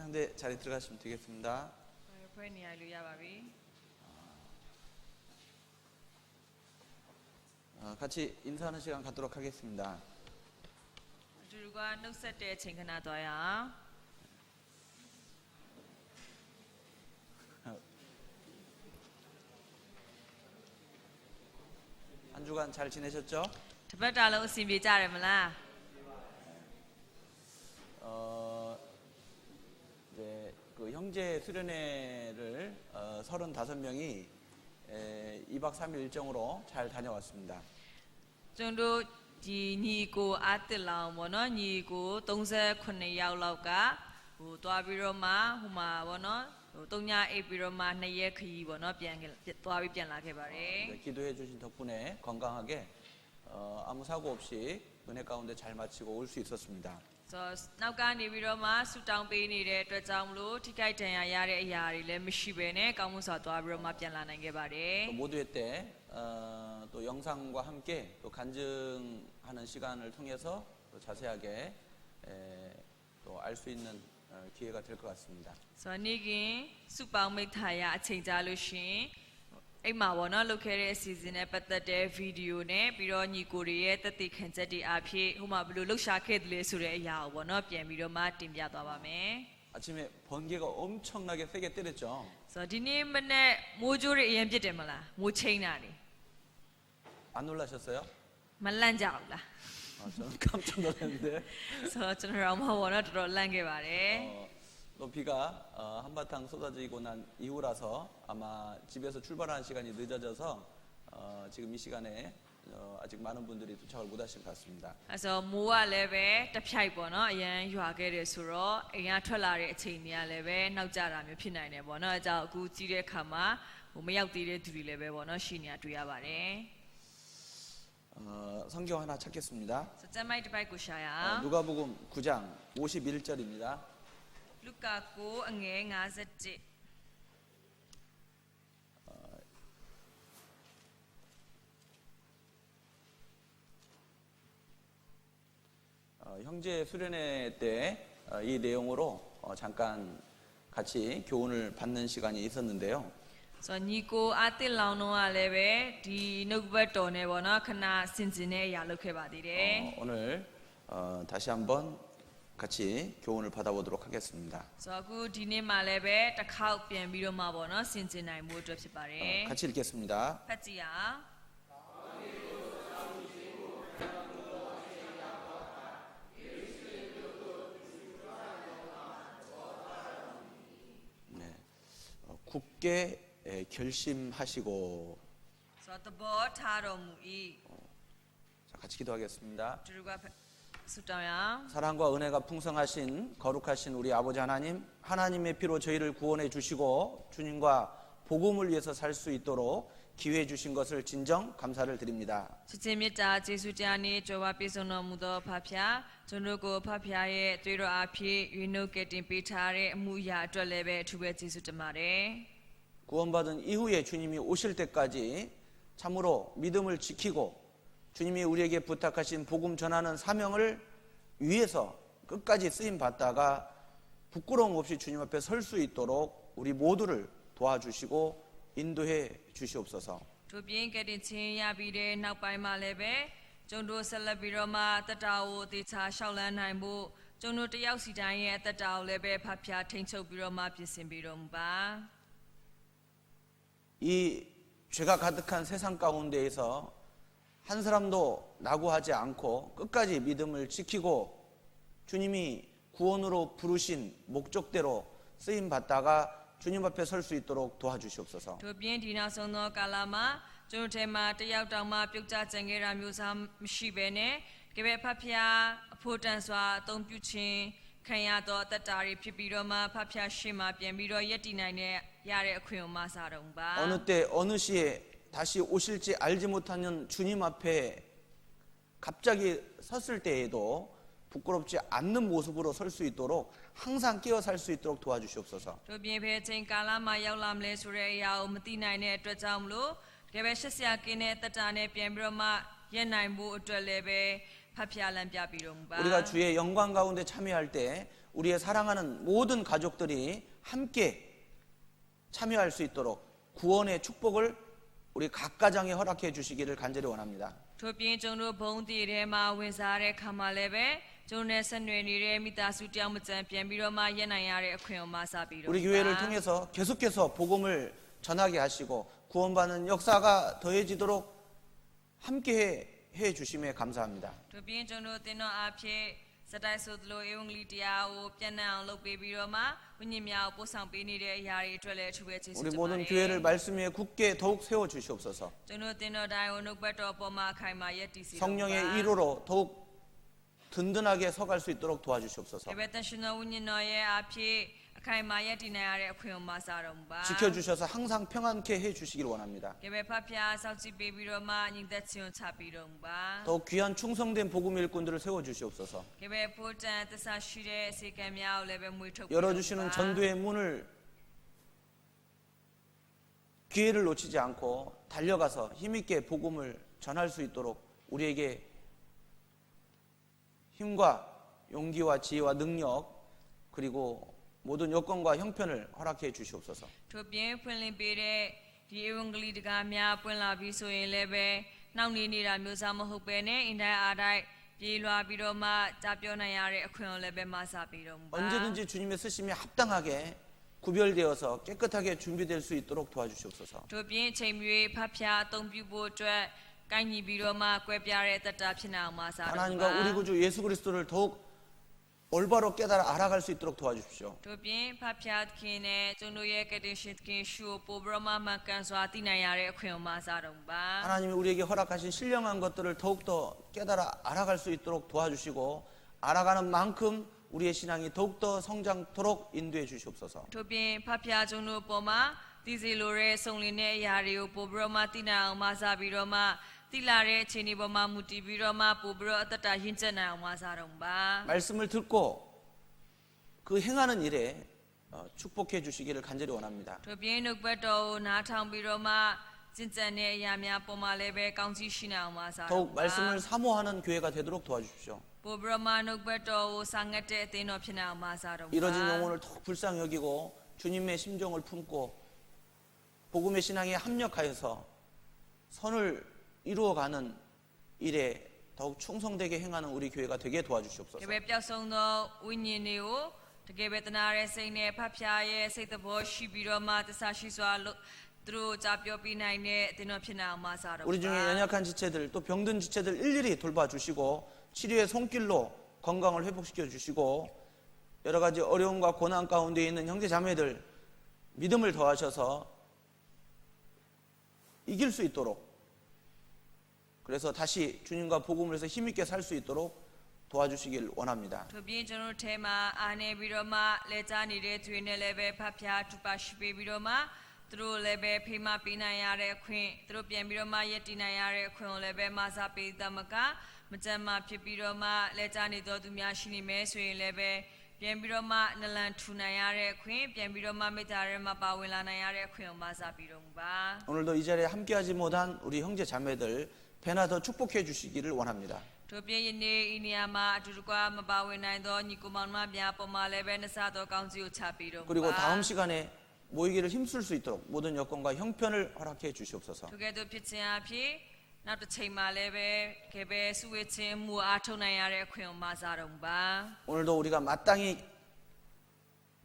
상대 자리 들어가시면 되겠습니다. 같이 인사하는 시간 갖도록 하겠습니다. 한 주간 잘 지내셨죠? 네, 그 형제 수련회를 35명이 2박 3일 일정으로 잘 다녀왔습니다. 정도 니고 아뜰라운 뭐너 니고 동세 콘네 야울라우가 도와비로마 후마 뭐너 동냐 에비로마 네예 크이 뭐너 도와비 변라게 바래. 네, 기도해 주신 덕분에 건강하게 아무 사고 없이 은혜 가운데 잘 마치고 올 수 있었습니다. 나우가 네비로마 수당 베니레အတွက်ကြောင့်မလို့ ထိခိုက်ဒဏ်ရာရတဲ့အရာတွေလည်းမရှိဘဲနဲ့ကောင်းမှုစွာသွားပြီးတော့မှပြန်လာနိုင်ခဲ့ပါတယ်. 모두의 때 또 영상과 함께 또 간증하는 시간을 통해서 또 자세하게 또 알 수 있는 기회가 될 것 같습니다. နေ့ကင်စုပေါင်းမိသားရအချိန်ကြာလို့ရှင်အိမ်မှာပေါ့နော်လုပ်ခဲ့တဲ့အစီအစဉ်နဲ့ပတ်သက်တဲ့ဗီဒီယိုနဲ့ပြီးတော့ညီကိုတွေရဲ့တက်တည်ခံချက်တွေအဖြစ်ဟိုမှာဘယ်လိုလှုပ်ရှားခဲ့တယ်လဲဆိုတဲ့အရာကိုပေါ့နော်ပြန်ပြီးတော့မှတင်ပြသွားပါမယ်. 아침에 번개가 엄청나게 세게 때렸죠. ဒီနေ့မနေ့မိုးကြိုးတွေအရင်ပြစ်တယ်မလားမိုးချိန်တာတွေ 안 놀라셨어요? မလန့်ကြဘူးလား 저는 깜짝 놀랐는데. ကျွန်တော်တို့ပေါ့နော်တော်တော်လန့်ခဲ့ပါတယ်. 또 비가 한바탕 쏟아지고 난 이후라서 아마 집에서 출발하는 시간이 늦어져서 지금 이 시간에 아직 많은 분들이 도착을 못 하신 것 같습니다. 그래서 모가 레벨 답이야 보너 아연 유학에 서로 애야ထွက်လာတဲ့အချိန်တွေကလည်းပဲနောက်ကျတာမျိုးဖြစ်နိုင်တယ်ပေါ့နော်အဲကြောင့်အခုကြည့်တဲ့အခါမှာမရောက်သေးတဲ့သူတွေလည်းပဲပေါ့နော်ရှိနေတာတွေ့ရပါတယ်. 성경 하나 찾겠습니다. ကျမ်းပိုက်တစ်ပိုက်ကိုရှာရအောင်. 누가복음 9장 51절입니다. လူကာ9အငယ်51. 형제 수련회 때 이 내용으로 잠깐 같이 교훈을 받는 시간이 있었는데요. ညီကိုအတစ်လောင်တော့လည်းပဲဒီနှုတ်ဘတ်တော်နဲ့ပေါ့နော်ခဏစင်စင်နဲ့အရာလုပ်ခဲ့ပါသေးတယ်. 오늘 다시 한번 같이 교훈을 받아보도록 하겠습니다. အခုဒီနေ့မှလည်းပဲတစ်ခေါက်ပြန်ပြီးတော့မှပေါ့နော်စင်စင်နိုင်မှုအတွက်ဖြစ်ပါတယ်. 같이 읽겠습니다. ဖတ်ကြည့်အောင်. 굳게 결심하시고. 자, 같이 기도하겠습니다. 사랑과 은혜가 풍성하신 거룩하신 우리 아버지 하나님, 하나님의 피로 저희를 구원해 주시고 주님과 복음을 위해서 살 수 있도록 기회 주신 것을 진정 감사를 드립니다. 구원받은 이후에 주님이 오실 때까지 참으로 믿음을 지키고 주님이 우리에게 부탁하신 복음 전하는 사명을 위해서 끝까지 쓰임 받다가 부끄러움 없이 주님 앞에 설 수 있도록 우리 모두를 도와주시고 인도해 주시옵소서. 이 죄가 가득한 세상 가운데에서 한 사람도 낙오하지 않고 끝까지 믿음을 지키고 주님이 구원으로 부르신 목적대로 쓰임 받다가 주님 앞에 설 수 있도록 도와주시옵소서. 어느 때 어느 시에 다시 오실지 알지 못하는 주님 앞에 갑자기 섰을 때에도 부끄럽지 않는 모습으로 설 수 있도록 항상 끼어 살 수 있도록 도와주시옵소서. 우리가 주의 영광 가운데 참여할 때 우리의 사랑하는 모든 가족들이 함께 참여할 수 있도록 구원의 축복을 우리 각 가정에 허락해 주시기를 간절히 원합니다. ထို့ပြင်ကျွန်တော်ဘုံတည်ထဲမှာဝင်စားတဲ့ခါမှာလည်းပဲကျွန်တော်နဲ့ဆက်နွယ်နေတဲ့မိသားစုတယောက်မကြံပြန်ပြီးတော့မှရက်နိုင်ရတဲ့အခွင့်အရေးမှာစပြီးတော့ 우리 교회를 통해서 계속해서 복음을 전하게 하시고 구원받는 역사가 더해지도록 함께 해 주심에 감사합니다. ထို့ပြင်ကျွန်တော်တင်တော်အားဖြင့်စတိုက်ဆိုသလိုဧဝံဂေလိတရားကိုပြန်နှံအောင်လုပ်ပေးပြီးတော့မှဝိညာဉ်များကိုပို့ဆောင်ပေးနေတဲ့အရာတွေအတွက်လည်းအထူးပဲကျေးဇူး 우리 တင်ပါ 모든 တယ် 교회를 말씀 위에 굳게 더욱 세워 주시옵소서. ကျွန်တော်တင်တော်တိုင်းကိုနှုတ်ပတ်တော်ပေါ်မှာအခိုင်အမာယက်တည်စေတော်မူပါ 성령의 위로로 더욱 든든하게 서갈 수 있도록 도와주시옵소서. ကေဘတန်ရှင်တော်ဝိညာဉ်တော်ရဲ့အားဖြင့်အခိုင်အမာယက်တည်နိုင်ရတဲ့အခွင့်အရေးမှာစတော်မူပါ 지켜주셔서 항상 평안케 해주시길 원합니다. ကေဘဖတ်ဖျားစောင့်ကြည့်ပေးပြီးတော့မှညီသက်ချင်းချပေးတော်မူပါ 더욱 귀한 충성된 복음 일꾼들을 세워 주시옵소서. ကေဘဖို့တန်သစ္စာရှိတဲ့အစီကံများကိုလည်းပဲမွေးထုတ်ပေးတော်မူပါ 열어주시는 전도의 문을 기회를 놓치지 않고 달려가서 힘있게 복음을 전할 수 있도록 우리에게 힘과 용기와 지혜와 능력 그리고 모든 여건과 형편을 허락해 주시옵소서. ထို့ပြင်ဖွင့်လင်းပေးတဲ့ဒီဧဝံဂေလိတရားများပွင့်လာပြီးဆိုရင်လည်းပဲနှောင့်နှေးနေတာမျိုးစားမဟုတ်ပဲနဲ့အင်တိုင်းအားတိုင်းပြေးလွှာပြီးတော့မှကြားပြောနိုင်ရတဲ့အခွင့်အရေးလည်းပဲမဆပေးတော်မူပါ 언제든지 주님의 쓰심이 합당하게 구별되어서 깨끗하게 준비될 수 있도록 도와주시옵소서. ထို့ပြင်ချိန်မျိုးဖတ်ဖျားအသုံးပြုဖို့အတွက်ကိုင်းညီပြီးတော့မှကွဲပြားတဲ့တတဖြစ်နေအောင်မဆတော်မူ 하나님과 ပါ 우리 구주 예수 그리스도를 더욱 올바로 깨달아 알아갈 수 있도록 도와주십시오. ထို့ပြင်ဖတ်ဖျားခင်နဲ့ကျွန်တော်ရဲ့ကတိရှိခင်ရှုပိုဘရမမကန်စွာတည်နိုင်ရတဲ့အခွင့်အရေးမဆတော်မူပါ 하나님이 우리에게 허락하신 신령한 것들을 더욱더 깨달아 알아갈 수 있도록 도와주시고 알아가는 만큼 우리의 신앙이 더욱더 성장토록 인도해 주시옵소서. ထို့ပြင်ဖတ်ဖျားကျွန်တော်ပေါ်မှာတည်စီလိုတဲ့စုံလင်တဲ့အရာတွေကိုပိုဘရမတည်နိုင်အောင်မဆပြီးတော့မှတိလာတဲ့အခြေအနေပေါ်မှာမူတည်ပြီးတော့မှပိုဘရအတ္တရင့်ကျက်နိုင်အောင်မဆတော်မူပါ 말씀을 듣고 그 행하는 일에 축복해 주시기를 간절히 원합니다. ထို့ပြင်နှုတ်ပတ်တော်ကိုနားထောင်ပြီးတော့မှကျင့်ကြံတဲ့အရာများပေါ်မှာလည်းပဲကောင်းချီးရှိနေအောင်မဆတော်မူ 더욱 ပါ 말씀을 사모하는 교회가 되도록 도와주십시오. ပိုဘရမနှုတ်ပတ်တော်ကိုစာငတ်တဲ့အသင်းတော်ဖြစ်နေအောင်မဆတော်မူပါ 이뤄진 영혼을 더욱 불쌍히 여기고 주님의 심정을 품고 복음의 신앙에 합력하여서 선을 이루어가는 일에 더욱 충성되게 행하는 우리 교회가 되게 도와주시옵소서. ကေဘပျောက်ဆုံးသောဝိညာဉ်တွေကိုတကယ်ပဲတနာတဲ့စိတ်နဲ့ဖတ်ဖျားရဲ့စိတ်သဘောရှိပြီးတော့မှတစ္ဆာရှိစွာသူတို့ကြားပြောပြနိုင်တဲ့အသင်းတော်ဖြစ်နေအောင်မဆတော်မူ 우리 중에 ပါ 연약한 지체들 또 병든 지체들 일일이 돌봐주시고 치료의 손길로 건강을 회복시켜 주시고 여러 가지 어려움과 고난 가운데 있는 형제 자매들 믿음을 더하셔서 이길 수 있도록 그래서 다시 주님과 복음을 해서 힘있게 살 수 있도록 도와주시길 원합니다. ထို့ပြင်ကျွန်တော်တို့ထဲမှာအာနေပြီးတော့မှလက်ချနေတဲ့သူတွေနဲ့လည်းပဲဖတ်ဖျားထူပါရှိပေးပြီးတော့မှသူတို့လည်းပဲဖေးမပေးနိုင်ရတဲ့အခွင့်သူတို့ပြန်ပြီးတော့မှယက်တည်နိုင်ရတဲ့အခွင့်ကိုလည်းပဲမဆပေးသမကမကြမ်းမှဖြစ်ပြီးတော့မှလက်ချနေတော်သူများရှိနေမယ်ဆိုရင်လည်းပဲပြန်ပြီးတော့မှနလန်ထူနိုင်ရတဲ့အခွင့်ပြန်ပြီးတော့မှမေတ္တာရဲမှာပါဝင်လာနိုင်ရတဲ့အခွင့်ကိုမဆပြီးတော့မူပါ 오늘도 이 자리에 함께하지 못한 우리 형제 자매들 배나 더 축복해 주시기를 원합니다. ထို့ပြင်ယနေ့ဤနေရာမှာအတူတကွမပါဝင်နိုင်သောညီကိုမောင်နှမများပေါ်မှာလည်းပဲနှစသောကောင်းစီကိုချပြီးတော့မူပါ 그리고 다음 시간에 모이기를 힘쓸 수 있도록 모든 여건과 형편을 허락해 주시옵소서. ထိုကဲ့သို့ဖြစ်ခြင်းအဖြစ်နောက်တစ်ချိန်မှာလည်းပဲတကယ်ပဲစုဝေးခြင်းမူအားထုတ်နိုင်ရတဲ့အခွင့်အရေးမဆတော်မူပါ 오늘도 우리가 마땅히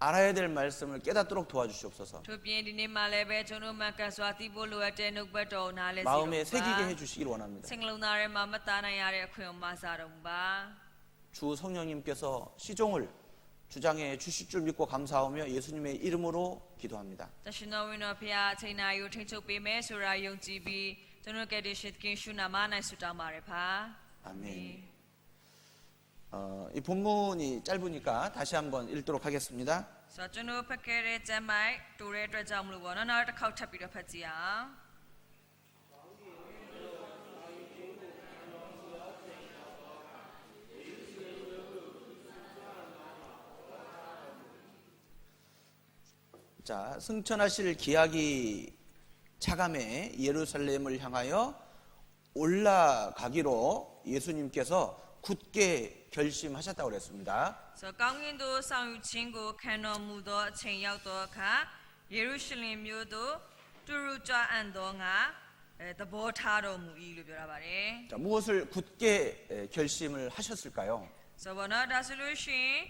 알아야 될 말씀을 깨닫도록 도와주시옵소서. ထို့ပြင်ဒီနေ့မှာလည်းပဲကျွန်တော်မှန်ကန်စွာသိဖို့လိုအပ်တဲ့နှုတ်ဘတ်တော်ကိုနားလည်စေတော်မူ 마음에 ပါ 새기게 해주시길 원합니다. စိတ်နှလုံးသားထဲမှာမသားနိုင်ရတဲ့အခွင့်အရေးမဆတော်မူပါ 주 성령님께서 시종을 주장해 주실 줄 믿고 감사하며 예수님의 이름으로 기도합니다. တရှင်တော်ဝင်တော်ဖျားအချိန်နာရီကိုထိန်းချုပ်ပေးမယ်ဆိုတာယုံကြည်ပြီးကျွန်တော်ကတည်းကခင်ရှုနာမ၌ဆုတောင်းပါရဖာ 아멘. 이 본문이 짧으니까 다시 한번 읽도록 하겠습니다. ဆိုတော့ကျွန်တော်ဖတ်ခဲ့တဲ့ကျမ်းပိုက်တူတဲ့အတွက်ကြောင့်မလို့ပေါ့နော်နောက်တစ်ခေါက်ထပ်ပြီးတော့ဖတ်ကြည့်အောင် 자, 승천하실 기약이 차감해 예루살렘을 향하여 올라가기로 예수님께서 굳게 결심하셨다고 그랬습니다. So 강인도 상유친구 칸노무도 챙야도 가 예루살렘 묘도 뚜루자 안동아 더보타로 무이로 별아바래. 자, 무엇을 굳게 결심을 하셨을까요? So 번호 다슬루시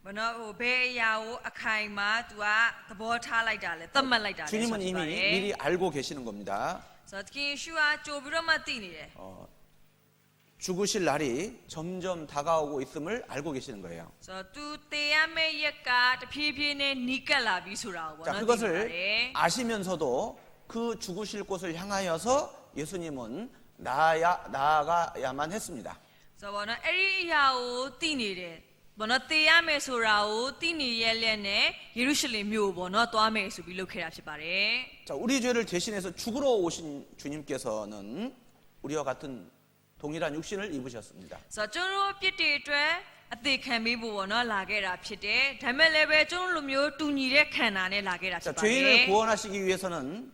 번호 오베야오 아카이마 두아 더보타라이달레 땀말라이달레. 주님은 이미 미리 알고 계시는 겁니다. So 특히 예수와 조비로마 띠니래. 죽으실 날이 점점 다가오고 있음을 알고 계시는 거예요. So 두 때야메 예가 피피네 니깔라비 수라고. 자, 그것을 아시면서도 그 죽으실 곳을 향하여서 예수님은 나아가야만 했습니다. So 번호 에리야오 띠니래. 번호 때야메 수라오 띠니 예레네 예루살렘 묘 번호 또아메 수빌로 케랍시바래. 자, 우리 죄를 대신해서 죽으러 오신 주님께서는 우리와 같은 동일한 육신을 입으셨습니다. So 저로 피티트에 아티칸비부 번호 라게라 피테 다멜레베 저로묘 뚜니레 칸나네 라게라 자, 시바래. 죄인을 구원하시기 위해서는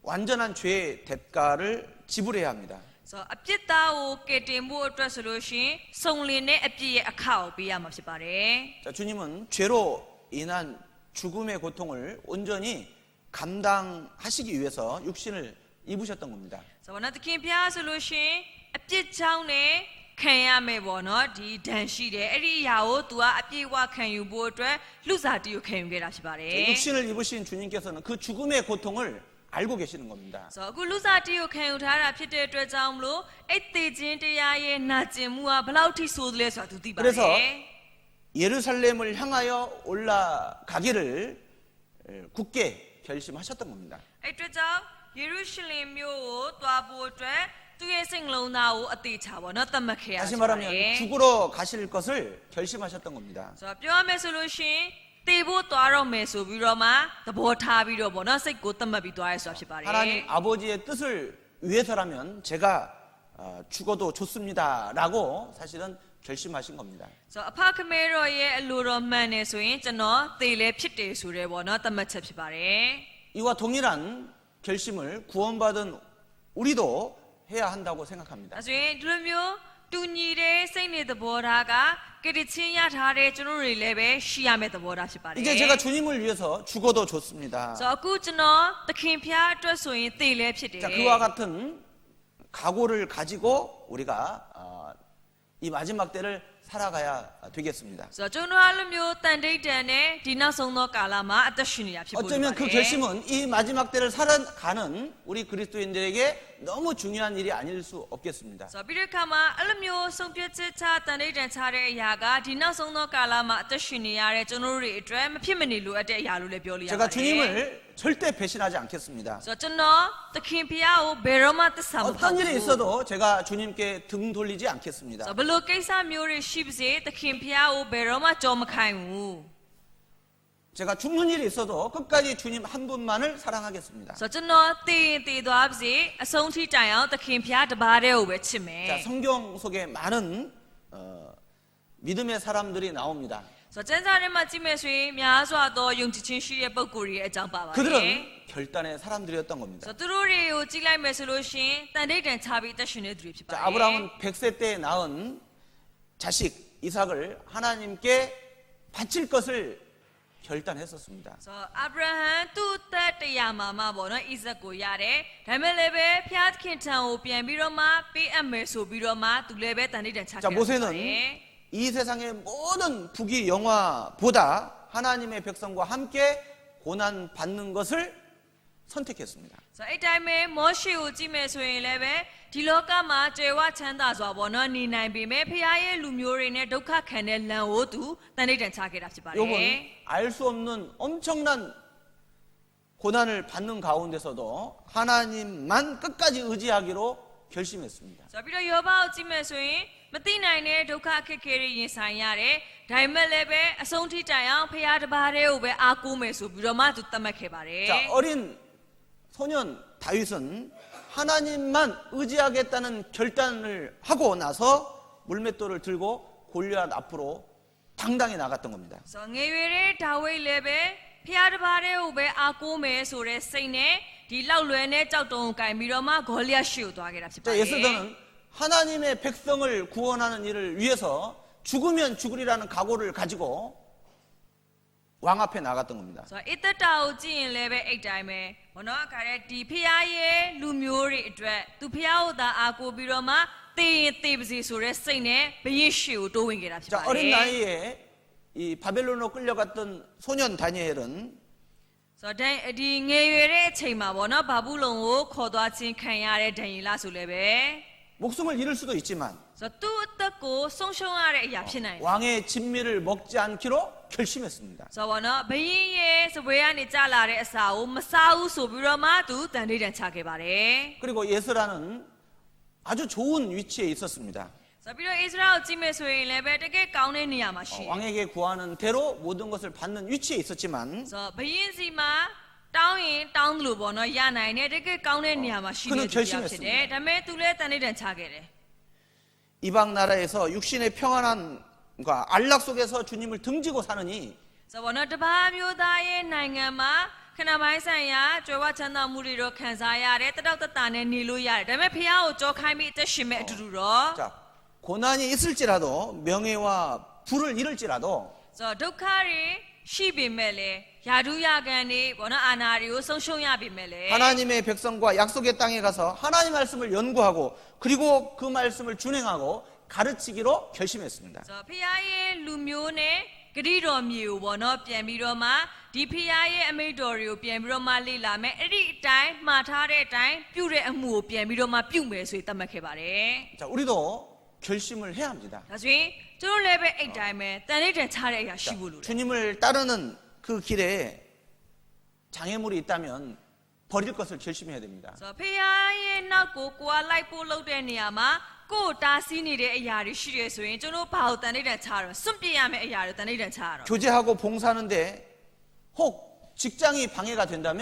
완전한 죄의 대가를 지불해야 합니다. So 앞짓다오 깨템부 어트라솔루션 송린의 앞지의 아카오 비야마 시바래. 자, 주님은 죄로 인한 죽음의 고통을 온전히 감당하시기 위해서 육신을 입으셨던 겁니다. So 번호 특히피아 솔루션 앞짓장네 칸야메 번호 디 단시데 에리야오 두아 앞지와 칸유부 어트라 루사티오 칸유게라 시바래. 육신을 입으신 주님께서는 그 죽음의 고통을 알고 계시는 겁니다. So 그 루사티오 칸유타라 피테အတွက်ကြောင့်မလို့အဲ့တေခြင်းတရားရဲ့နာကျင်မှုကဘလောက်ထိဆိုးသလဲဆိုတာသူသိပါတယ်. 그래서 예루살렘을 향하여 올라가기를 굳게 결심하셨던 겁니다. အဲ့အတွက်ကြောင့်ယေရုရှလင်မြို့ကိုသွားဖို့အတွက်သူ့ရဲ့စိတ်နှလုံးသားကိုအသေးချပါတော့သတ်မှတ်ခဲ့ရ 다시 ပါတ 말하면 ယ်. 죽으러 가실 것을 결심하셨던 겁니다. Soပြောရမယ်ဆိုလို့ရှိရင်တေဖို့သွားတော့မယ်ဆိုပြီးတော့မှသဘောထားပြီးတော့ဗောနော်စိတ်ကိုသတ်မှတ်ပြီးသွားရဆိုတာဖြစ်ပါတယ်. 하나님 아버지의 뜻을 위해서라면 제가 죽어도 좋습니다라고 사실은 결심하신 겁니다. Soအဖခမဲတော်ရဲ့အလိုတော်မှန်နေဆိုရင်ကျွန်တော်တေလဲဖြစ်တယ်ဆိုရဲဗောနော်သတ်မှတ်ချက်ဖြစ်ပါတယ်. 이와 동일한 결심을 구원받은 우리도 해야 한다고 생각합니다. ဒါဆိုရင်ဒီလိုမျိုးတူညီတဲ့စိတ်နဲ့သဘောထားကကတိချင်းရထားတဲ့ကျွန်တော်တွေလည်းပဲရှိရမယ့်သဘောထားဖြစ်ပါတယ်. 이제 제가 주님을 위해서 죽어도 좋습니다. Soအခုကျွန်တော်သခင်ဖျားအတွက်ဆိုရင်တေလဲဖြစ်တယ်. 자, 그와 같은 각오를 가지고 우리가 이 마지막 때를 살아가야 되겠습니다. Soကျွန်တော်အဲ့လိုမျိုးတန်တိတ်တန်နဲ့ဒီနောက်ဆုံးသောကာလမှာအသက်ရှင်နေရဖြစ်ဖို့လို 어쩌면 ပါတ 그 ယ်. 결심은 이 마지막 때를 살아가는 우리 그리스도인들에게 너무 중요한 일이 아닐 수 없겠습니다. Soပြီးတဲ့အခါမှာအဲ့လိုမျိုးဆုံးဖြတ်ချက်ချတန်တိတ်တန်ချတဲ့အရာကဒီနောက်ဆုံးသောကာလမှာအသက်ရှင်နေရတဲ့ကျွန်တော်တို့တွေအတွက်မဖြစ်မနေလိုအပ်တဲ့အရာလို့လည်းပြောလို့ရပါတ 제가 ယ်. 주님을 절대 배신하지 않겠습니다. Soကျွန်တော်သခင်ဖျားကိုဘယ်တော့မှသစ္စာမဖောက် 어떤 일이 ဘူး. 있어도 제가 주님께 등 돌리지 않겠습니다. So ဘလို့ကိစ္စမျိုးတွေရှိပါစေသခင်ဖျားကိုဘယ်တော့မှကြောမခိုင်းဘူး. 제가 죽는 일이 있어도 끝까지 주님 한 분만을 사랑하겠습니다. Soကျွန်တော်တည်သွားပါစေအဆုံးထိတိုင်အောင်သခင်ဖျားတပါးတည်းကိုပဲချစ်မယ်. 자, 성경 속에 많은 믿음의 사람들이 나옵니다. So ကျမ်းစာထဲမှာကြည့်မယ်ဆိုရင်များစွာသောယုံကြည်ခြင်းရှိတဲ့ပုဂ္ဂိုလ်တွေရဲ့အကြောင်းပါပါတယ်. 그들은 결단의 사람들이었던 겁니다. So သူတို့တွေကိုကြည့်လိုက်မယ်ဆိုလို့ရှိရင်တန်တိတ်တန်ချပြီးအသက်ရှင်နေသူတွေဖြစ်ပါတ 자, ယ်. 아브라함은 100세 때 낳은 자식 이삭을 하나님께 바칠 것을 결단했었습니다. So အာဗြဟံသူ့အသက်တရားမှာပေါ့နော်ဣဇက်ကိုရတယ်။ဒါပေမဲ့လည်းပဲဖျားခင်ထံကိုပြန်ပြီးတော့မှပေးအပ်မယ်ဆိုပြီးတော့မှသူလည်းပဲတန်တိတ်တန်ချခဲ့ 자, တယ်. 모세는 이 세상의 모든 부귀 영화보다 하나님의 백성과 함께 고난 받는 것을 선택했습니다. So အဲ့တိုင်းပဲမောရှေကိုကြည့်မယ်ဆိုရင်လည်းပဲဒီလောကမှာကျေဝချမ်းသာစွာပေါ့နော်နေနိုင်ပေမဲ့ဖခင်ရဲ့လူမျိုးတွေနဲ့ဒုက္ခခံတဲ့လမ်းကိုသူတန်တိတ်တန်ချခဲ့တာဖြစ်ပါတယ်. 여러분, 알 수 없는 엄청난 고난을 받는 가운데서도 하나님만 끝까지 의지하기로 결심했습니다. So ပြီးတော့ယောဘကိုကြည့်မယ်ဆိုရင်မသိနိုင်တဲ့ဒုက္ခအခက်အခဲတွေရင်ဆိုင်ရတယ်။ဒါပေမဲ့လည်းပဲအဆုံးထိတိုင်အောင်ဖခင်တပါးတည်းကိုပဲအားကိုးမယ်ဆိုပြီးတော့မှသူသတ်မှတ်ခဲ့ပါတယ်. 자, 어린 소년 다윗은 하나님만 의지하겠다는 결단을 하고 나서 물맷돌을 들고 골리앗 앞으로 당당히 나갔던 겁니다. So ငယ်ရွယ်တဲ့ဒါဝိဒ်လည်းပဲဖခင်တပါးတည်းကိုပဲအားကိုးမယ်ဆိုတဲ့စိတ်နဲ့ဒီလောက်လွယ်နဲ့ကြောက်တုံကိုကင်ပြီးတော့မှဂေါလိယရှေ့ကိုသွားခဲ့တာဖြစ်ပါ 자, တယ်. 예수들은 하나님의 백성을 구원하는 일을 위해서 죽으면 죽으리라는 각오를 가지고 왕 앞에 나갔던 겁니다. ဆိုတော့အစ်သက်တာကိုကြည့်ရင်လည်းပဲအဲ့တိုင်းပဲဘောနော်ခါတဲ့ဒီဖျားရဲ့လူမျိုးတွေအတွက်သူဖျားကိုသာအားကိုးပြီးတော့မှတေးရင်တေးပါစေဆိုတဲ့စိတ်နဲ့ဘုရင်ရှေ့ကိုတိုးဝင်ခဲ့တာဖြစ်ပါ 자, တယ် 어린 나이에 이 바벨론으로 끌려갔던 소년 다니엘은 ဆိုတော့ဒီငယ်ရွယ်တဲ့အချိန်မှာဘောနော်ဘာဘူးလုံကိုခေါ်သွားခြင်းခံရတဲ့ဒံယေလဆိုလည်းပဲ 목숨을 잃을 수도 있지만 ဆိုတော့သူ့အသက်ကိုဆုံးရှုံးရတဲ့အရာဖြစ်နိုင်တယ် 왕의 진미를 먹지 않기로 결심했습니다. ဆိုတော့ဘောနော်ဘုရင်ရဲ့စပွဲကနေကြာလာတဲ့အစာကိုမစားဘူးဆိုပြီးတော့မှသူတန်ဋိဌာန်ချခဲ့ပါတယ် 그리고 예스라는 아주 좋은 위치에 있었습니다. ဆိုပြီးတော့ဣသရေလကိုကြည့်မယ်ဆိုရင်လည်းပဲတကယ်ကောင်းတဲ့နေရာမှာရှိတယ် 왕에게 구하는 대로 모든 것을 받는 위치에 있었지만 ဆိုတော့ဘယင်းစီမှာတောင်းရင်တောင်းတယ်လို့ပေါ့နော်ရနိုင်တယ်တကယ်ကောင်းတဲ့နေရာမှာရှိနေတယ်ဖြစ်တယ်ဒါပေမဲ့သူလည်းတန်ဋိဌာန်ချခဲ့တယ် 이방 나라에서 육신의 평안함과 안락 속에서 주님을 등지고 사느니 ဆိုတော့ဘောနော်တပါးမျိုးသားရဲ့နိုင်ငံမှာခဏပိုင်းဆိုင်ရာကြွယ်ဝချမ်းသာမှုတွေတော့ခံစားရတယ်တတောက်တတနဲ့နေလို့ရတယ်ဒါပေမဲ့ဖះကိုကြောခိုင်းပြီးအသက်ရှင်မဲ့အတူတူတော့ 자, 고난이 있을지라도 명예와 부를 잃을지라도 ဆိုတော့ဒုက္ခတွေရှိပေမဲ့လေယာဒုယာကန်တွေဘောနော်အာနာတွေကိုဆုံးရှုံးရပေမဲ့လေ 하나님의 백성과 약속의 땅에 가서 하나님 말씀을 연구하고 그리고 그 말씀을 준행하고 가르치기로 결심했습니다. ဆိုတော့ဖះရဲ့လူမျိုးနဲ့ဂရိတော်မြေကိုဘောနော်ပြန်ပြီးတော့မှဒီဖះရဲ့အမိန့်တော်တွေကိုပြန်ပြီးတော့မှလေ့လာမယ်အဲ့ဒီအတိုင်းမှားထားတဲ့အတိုင်းပြုတဲ့အမှုကိုပြန်ပြီးတော့မှပြုမယ်ဆိုပြီးသတ်မှတ်ခဲ့ပါတယ် 자, 우리도 결심을 해야 합니다. ဒါဆိုရင်ကျတို့လည်းပဲအဲ့တိုင်းပဲတန်ဋိဌာန်ချတဲ့အရာရှိဖို့လိုတယ် 주님을 따르는 그 길에 장애물이 있다면 버릴 것을 결심해야 됩니다. ဆိုတော့ဖះရဲ့နောက်ကိုကိုကလိုက်ဖို့လုပ်တဲ့နေရာမှာကိုယ်တားဆီးနေတဲ့အရာတွေရှိတယ်ဆိုရင်ကျတို့ဘာကိုတန်ဋိဌာန်ချတော့စွန့်ပြစ်ရမယ့်အရာတွေတန်ဋိဌာန်ချရတော့ 교제하고 봉사하는데 혹 직장이 방해가 된다면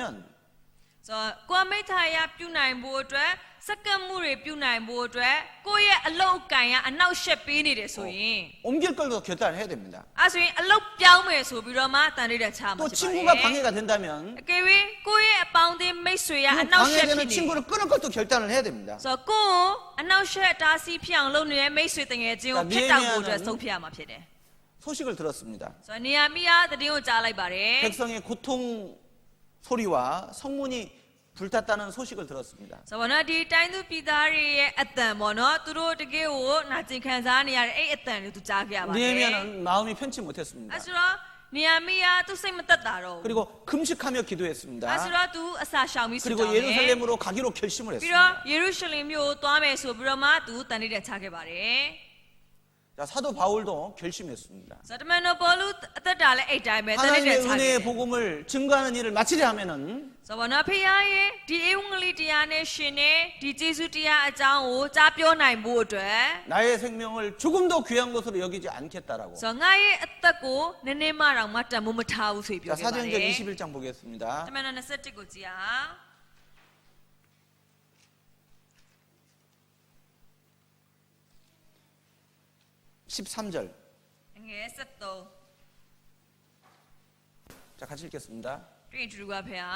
ဆိုတော့ကိုမိထာယပြုနိုင်ဖို့အတွက်စက္ကန့်မှုတွေပြုနိုင်ဖို့အတွက်ကိုယ့်ရဲ့အလုတ်အကင်ကအနောက်ရှက်ပေးနေတယ်ဆိုရင် 옮길 걸도 결단을 해야 됩니다. အဲဆိုရင်အလုတ်ပြောင်းမယ်ဆိုပြီးတော့မှတန်ဋိဌာန်ချမှာ 또 ဖြစ် 친구가 ပါတယ် 방해가 된다면 အကယ်၍ကိုယ့်ရဲ့အပေါင်းအသင်းမိတ်ဆွေရ 그 အနောက်ရှက်ဖြစ် 방해되는 နေ 친구를 끊을 것도 결단을 해야 됩니다. ဆိုတော့ကိုယ်အနောက်ရှက်တားဆီးဖြစ်အောင်လုပ်နေတဲ့မိတ်ဆွေတငယ်ချင်းကိုဖြစ်တောက်ဖို့အတွက်ဆုံးဖြတ်ရမှာဖြစ်တယ် 소식을 들었습니다. ဆိုတော့နေရာမိယာသတင်းကိုကြားလိုက်ပါတယ် 백성의 고통 소리와 성문이 불탔다는 소식을 들었습니다. ဆိုတော့ဒီတိုင်းသူပြည်သားတွေရဲ့အတန်ပေါ့နော်သူတို့တကယ်ကိုနာကျင်ခံစားနေရတဲ့အဲ့အတန်တွေသူကြားခဲ့ရပါတယ် 느헤미야는 마음이 편치 못했습니다. အဲဆိုတော့နေရာမိယာသူစိတ်မသက်တာတော့ 그리고 금식하며 기도했습니다. အဲဆိုတော့သူအစာရှောင်ပြီးဆို 그리고 တော့ 예루살렘으로 가기로 결심을 ပြီးတော့ 했습니다. ယေရုရှလင်မြို့ကိုသွားမယ်ဆိုပြီးတော့မှသူတန်ဋိဌာန်ချခဲ့ပါတယ် 자, 사도 바울도 결심했습니다. ဆိုတော့တမန်တော်ပေါလုအသက်တာလည်းအဲ့တိုင်းပဲတန်ဋိဌာန် 하나님의 ချခဲ့တယ် 은혜의 복음을 증거하는 일을 마치려 하면은 ဆိုတော့နော်ဖေယားရဲ့ဒီဧဝံဂေလိတရားနဲ့ရှင်နဲ့ဒီကျေးဇူးတရားအကြောင်းကိုကြားပြောနိုင်ဖို့အတွက် 나의 생명을 조금 더 귀한 것으로 여기지 않겠다라고. ဆိုတော့ငါရဲ့အသက်ကိုနည်းနည်းမှတော့မတန်မိုးမထားဘူးဆိုပြီး 자, ပြောခဲ့ပါတ 사도행전 ယ် 21장 보겠습니다. တမန်တော်21ကိုကြည့်အောင် 13절. အငယ်73 자, 같이 읽겠습니다. တွေ့ရင်တူတူပါဖေဟာ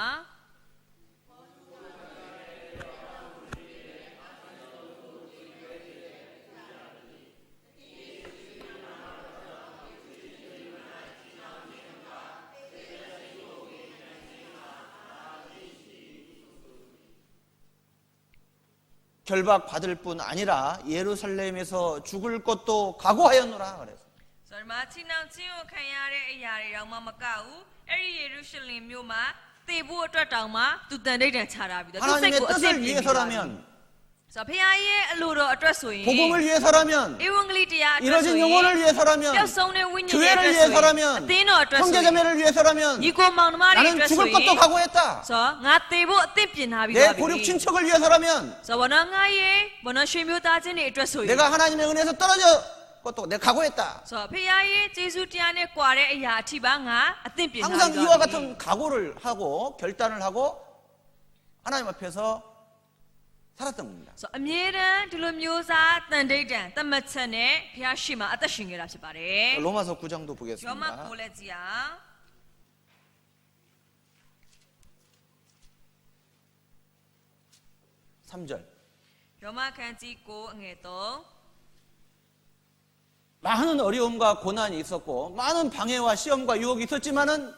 결박 받을 뿐 아니라 예루살렘에서 죽을 것도 각오하였노라 그래서. ဆိုတော့ဒီမှာချင်းအောင်ချင်းကိုခံရတဲ့အရာတွေတော့မှမကဘူးအဲ့ဒီယေရုရှလင်မြို့မှာသေဖို့အတွက်တောင်မှသူတန်ဋိဌာန်ချတာပြီးတော့သူစိတ် 하나님의 ကိုအသက် 뜻을 ပြင်း 위해서라면 ဆိုတော့ဖေဟာရဲ့အလိုတော်အတွက်ဆိုရင် 복음을 위해서라면 ဧဝံဂေလိတရားအတွက်ဆို 이뤄진 ရင် 영혼을 위해서라면 ပျောက်ဆုံးတဲ့ဝိညာဉ် 교회를 ရဲ့အတွက်ဆိုရင် 위해서라면 အသင်းတော်အတွက်ဆိုရင် 형제자매를 위해서라면 ညီကိုမောင်နှမတွေ 나는 အတွက်ဆို 죽을 ရင် 것도 각오했다. ဆိုတော့ငါသေဖို့အသင့်ပြင်ထားပြီး 내 သွားပြီ 고륙 친척을 위해서라면 ဆိုတော့ငါရဲ့ဘောနော်ရွှေမျိုးသားချင်းတွေအတွက်ဆိုရင် 내가 하나님의 은혜에서 떨어져 것도 내가 각오했다. ဆိုတော့ဖေယားရဲ့ကျေးဇူးတရားနဲ့ကွာတဲ့အရာအထိပါငါအသင့်ပြင်ထားပြီး 항상 သွား 이와 ပြီ 같은 각오를 하고 결단을 하고 하나님 앞에서 살았던 겁니다. ဆိုတော့အမြဲတမ်းဒီလိုမျိုးစားတန်ဋိဌာန်တတ်မှတ်ချက်နဲ့ဖျားရှိမှအသက်ရှင်နေတာဖြစ်ပါတယ် 로마서 9장도 ယောမ 보겠습니다. ကိုလည်းကြည့်အောင် 3절. ယောမခန်းကြီးကိုအငယ်3 많은 어려움과 고난이 있었고 많은 방해와 시험과 유혹이 있었지만은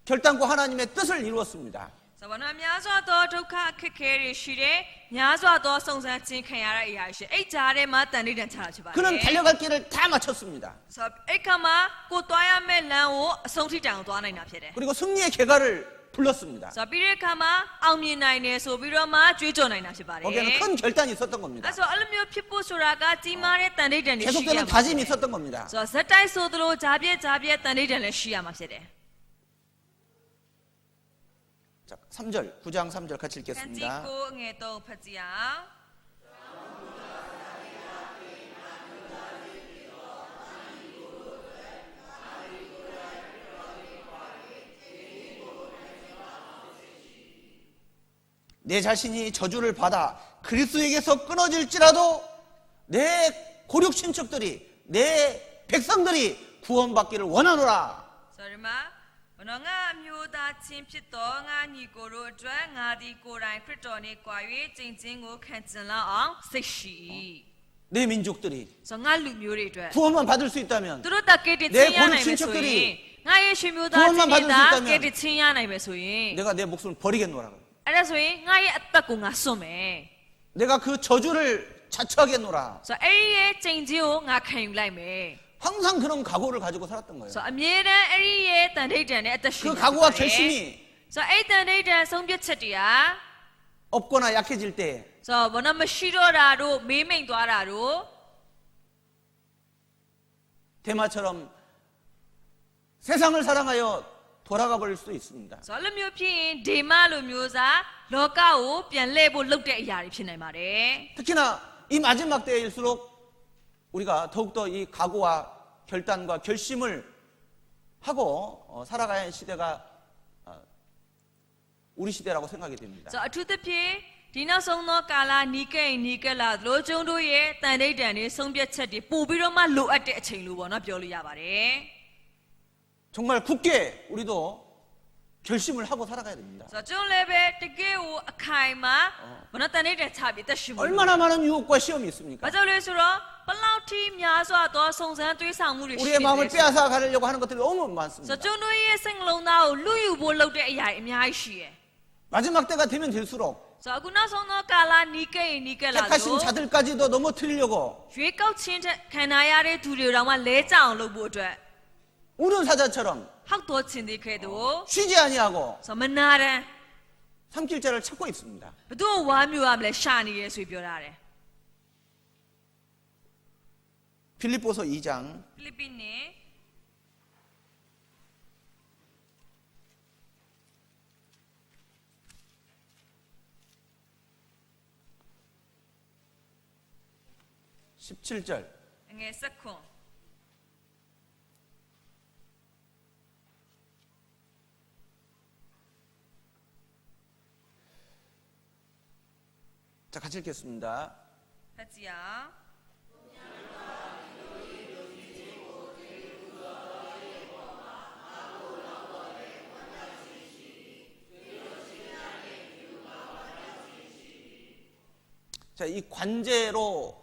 결단코 하나님의 뜻을 이루었습니다. ဆိုတော့နော်များစွာသောဒုက္ခအခက်အခဲတွေရှိတယ်များစွာသောစုံစမ်းခြင်းခံရတဲ့အရာရှိအဲ့ကြားထဲမှာတန်ဋိဌာန်ချတာဖြစ်ပါတယ် 그는 달려갈 길을 다 마쳤습니다. ဆိုတော့အဲ့ခါမှာကိုသွားရမယ့်လမ်းကိုအဆုံးထိတိုင်အောင်သွားနိုင်တာဖြစ်တယ် 그리고 승리의 개가를 불렀습니다. ဆိုတော့ပြီးတဲ့အခါမှာအောင်မြင်နိုင်တယ်ဆိုပြီးတော့မှကြွေးကြော်နိုင်တာဖြစ်ပါတယ် 거기에는 큰 결단이 있었던 겁니다. အဲ့ဆိုအဲ့လိုမျိုးဖြစ်ဖို့ဆိုတာကကြီးမားတဲ့တန်ဋိဌာန်တွေရှိရ 계속되는 မှာ 다짐이 있었던 겁니다. ဆိုတော့ဇက်တိုက်ဆိုသလိုဂျာပြက်တန်ဋိဌာန်လည်းရှိရမှာဖြစ်တယ် 자, 3절, 9장 3절 같이 ခန်းကြီး 읽겠습니다. ကိုငယ်တော့ဖတ်ကြည့်အောင် 내 자신이 저주를 받아 그리스도에게서 끊어질지라도 내 고륙 친척들이 내 백성들이 구원받기를 원하노라. ဆိုတော့ဒီမှာဘနောငါအမျိုးသားချင်းဖြစ်တော်ငါညီကိုတို့အတွက်ငါဒီကိုယ်တိုင်ခရစ်တော်နှင့်ကြွား၍ကျင့်ခြင်းကိုခံကျင်လောက်အောင်စိတ်ရှိ၏ 내 민족들이 ဆိုတော့ငါလူမျိုးတွေအတွက် 구원만 받을 수 있다면 သူတို့တက်ကဲ့တင်ချင်းရနိုင်မယ်ဆိုရင်ငါရဲ့ရှင်မျိုးသားချင်းတွေတာကဲ့တင်ချင်းရနိုင်မယ်ဆိုရင် 내가 내 목숨을 버리겠노라. အဲ့ဒါဆိုရင်ငါရဲ့အသက်ကိုငါစွန့်မယ် 내가 그 저주를 자처하겠노라. ဆိုတော့အဲ့ဒီရဲ့ကျင့်ခြင်းကိုငါခံယူလိုက်မယ် 항상 그런 각오를 가지고 살았던 거예요. ဆိုတော့အမြဲတမ်းအဲ့ဒီရဲ့တန်ထိတ်တန်နဲ့အသက်ရှင် 그 각오와 결심이 ဆိုတော့အဲ့တန်ထိတ်တန်ဆုံးဖြတ်ချက်တွေက 없거나 약해질 때 ဆိုတော့ဘာမှမရှိတော့တာတို့မေးမိန်သွားတာတို့ 대마처럼 세상을 사랑하여 돌아가 버릴 수도 있습니다. ဆိုတော့လိုမျိုးဖြစ်ရင်ဒေမလိုမျိုးစားလောကကိုပြန်လှည့်ဖို့လုပ်တဲ့အရာတွေဖြစ်နိုင်ပါတယ် 특히나 이 마지막 때일수록 우리가 더욱더 이 각오와 결단과 결심을 하고 살아가야 하는 시대가 우리 시대라고 생각이 됩니다. ဆိုတော့အထူးသဖြင့်ဒီနောက်ဆုံးသောကာလနီးကဲနီးကဲလာလို့ကျုံတို့ရဲ့တန်ထိတ်တန်တွေဆုံးဖြတ်ချက်တွေပို့ပြီးတော့မှလိုအပ်တဲ့အချိန်လို့ပေါ့နော်ပြောလို့ရပါတယ် 정말 굳게 우리도 결심을 하고 살아가야 됩니다. ဆိုတော့ကျုံလည်းပဲတကယ်ကိုအခိုင်မှာဘာလို့တန်ထိတ်တန်ချပြီးတက်ရှိမှု 얼마나 많은 유혹과 시험이 있습니까? ဘာကြောင့်လဲဆိုတော့ဘလောက်ထိများစွာသောစုံစမ်းတွေးဆောင်မှုတွေရှိ 우리의 နေ 마음을 တယ် 빼앗아 가려고 하는 것들이 너무 ဆိုတော့ 많습니다. ကျုံတို့ရဲ့စိတ်နှလုံးသားကိုလူယူဖို့လုပ်တဲ့အရာတွေအများကြီးရှိတယ် 마지막 때가 되면 될수록 ဆိုတော့အခုနောက်ဆုံးသောကာလနီးကဲနီးကဲလာလို့ 택하신 자들까지도 넘어뜨리려고 ရွေးကောက်ခြင်းခံရရတဲ့သူတွေတော့မှလဲကြအောင်လုပ်ဖို့အတွက် 우는 사자처럼 ဟောက်တော်ခြင်းတွေကဲ့သို့ 쉬지 아니하고 ဆိုမနာရန် 삼킬 자를 찾고 있습니다. ဘသူ့ကိုဝါမျိုးရမလဲရှာနေရဲဆိုပြီးပြောထားတယ် 빌립보서 2장 ဖိလိပ္ပိနေ 17절 ငယ်ဆက်ခွန် 자, 같이 읽겠습니다. ဖတ်ကြည့်အောင် 자, 이 관제로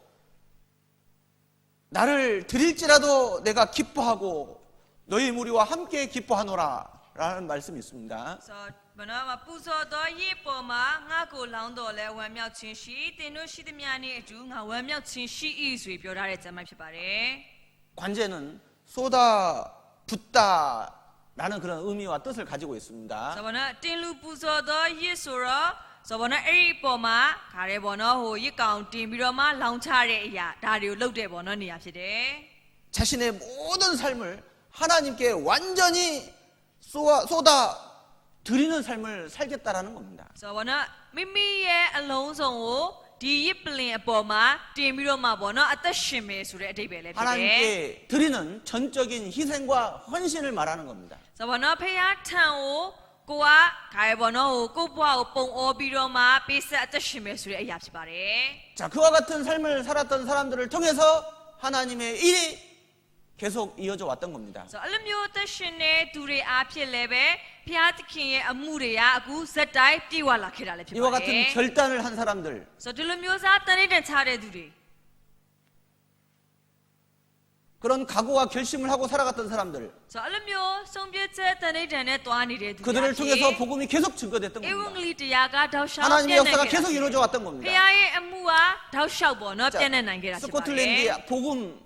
나를 드릴지라도 내가 기뻐하고 너희 무리와 함께 기뻐하노라 라는 말씀이 있습니다. ဆိုဘနောမှာပူဇော်တော်ရေပေါ်မှာငါကိုလောင်းတော်လဲဝမ်းမြောက်ခြင်းရှိတင်တို့ရှိသမျှနဲ့အတူငါဝမ်းမြောက်ခြင်းရှိ၏ဆိုပြီးပြောထားတဲ့ကျမ်းပိုင်းဖြစ်ပါတယ် 관제는 쏟아 붓다 라는 그런 의미와 뜻을 가지고 있습니다. ဆိုဘနောတင်လူပူဇော်တော်ရေဆိုတော့ဆိုဘနောအဲ့ဒီပေါ်မှာခါရဲဘောနော်ဟိုရစ်ကောင်တင်ပြီးတော့မှလောင်းချတဲ့အရာဒါတွေကိုလုပ်တဲ့ဘောနော်နေရာဖြစ်တယ် 자신의 모든 삶을 하나님께 완전히 쏟아 드리는 삶을 살겠다라는 겁니다. ဆိုဘနောမိမိရဲ့အလုံးစုံကိုဒီရစ်ပလင်အပေါ်မှာတင်ပြီးတော့မှဘောနော်အသက်ရှင်မယ်ဆိုတဲ့အဓိပ္ပာယ်လည်းဖြစ်တယ် 하나님께 드리는 전적인 희생과 헌신을 말하는 겁니다. ဆိုဘနောဖះထံကိုကိုကခါရဲဘောနော်ကိုဘွားကိုပုံအောပြီးတော့မှပေးဆက်အသက်ရှင်မယ်ဆိုတဲ့အရာဖြစ်ပါတယ် 자, 그와 같은 삶을 살았던 사람들을 통해서 하나님의 일이 계속 이어져 왔던 겁니다. ဆိုအဲ့လိုမျိုးအသက်ရှင်တဲ့သူတွေအားဖြင့်လည်းပဲဖះသခင်ရဲ့အမှုတွေကအခုဇက်တိုင်းပြေဝလာခဲ့တာလည်းဖြစ်ပါ 이와 တယ် 같은 결단을 한 사람들, ဆိုဒီလိုမျိုးစားတန်တဲ့ချတဲ့သူတွေ 그런 각오와 결심을 하고 살아갔던 사람들, So alumyo 성비체 단에단에 또아니래 두. 그들을 통해서 복음이 계속 증거됐던 겁니다. 에웅글리 디야가 다우샤. 하나님의 역사가 계속 이루어져 왔던 겁니다. 페야의 안무와 다우샤 보너 자, 뼈는 난게라. 스코틀랜드에 복음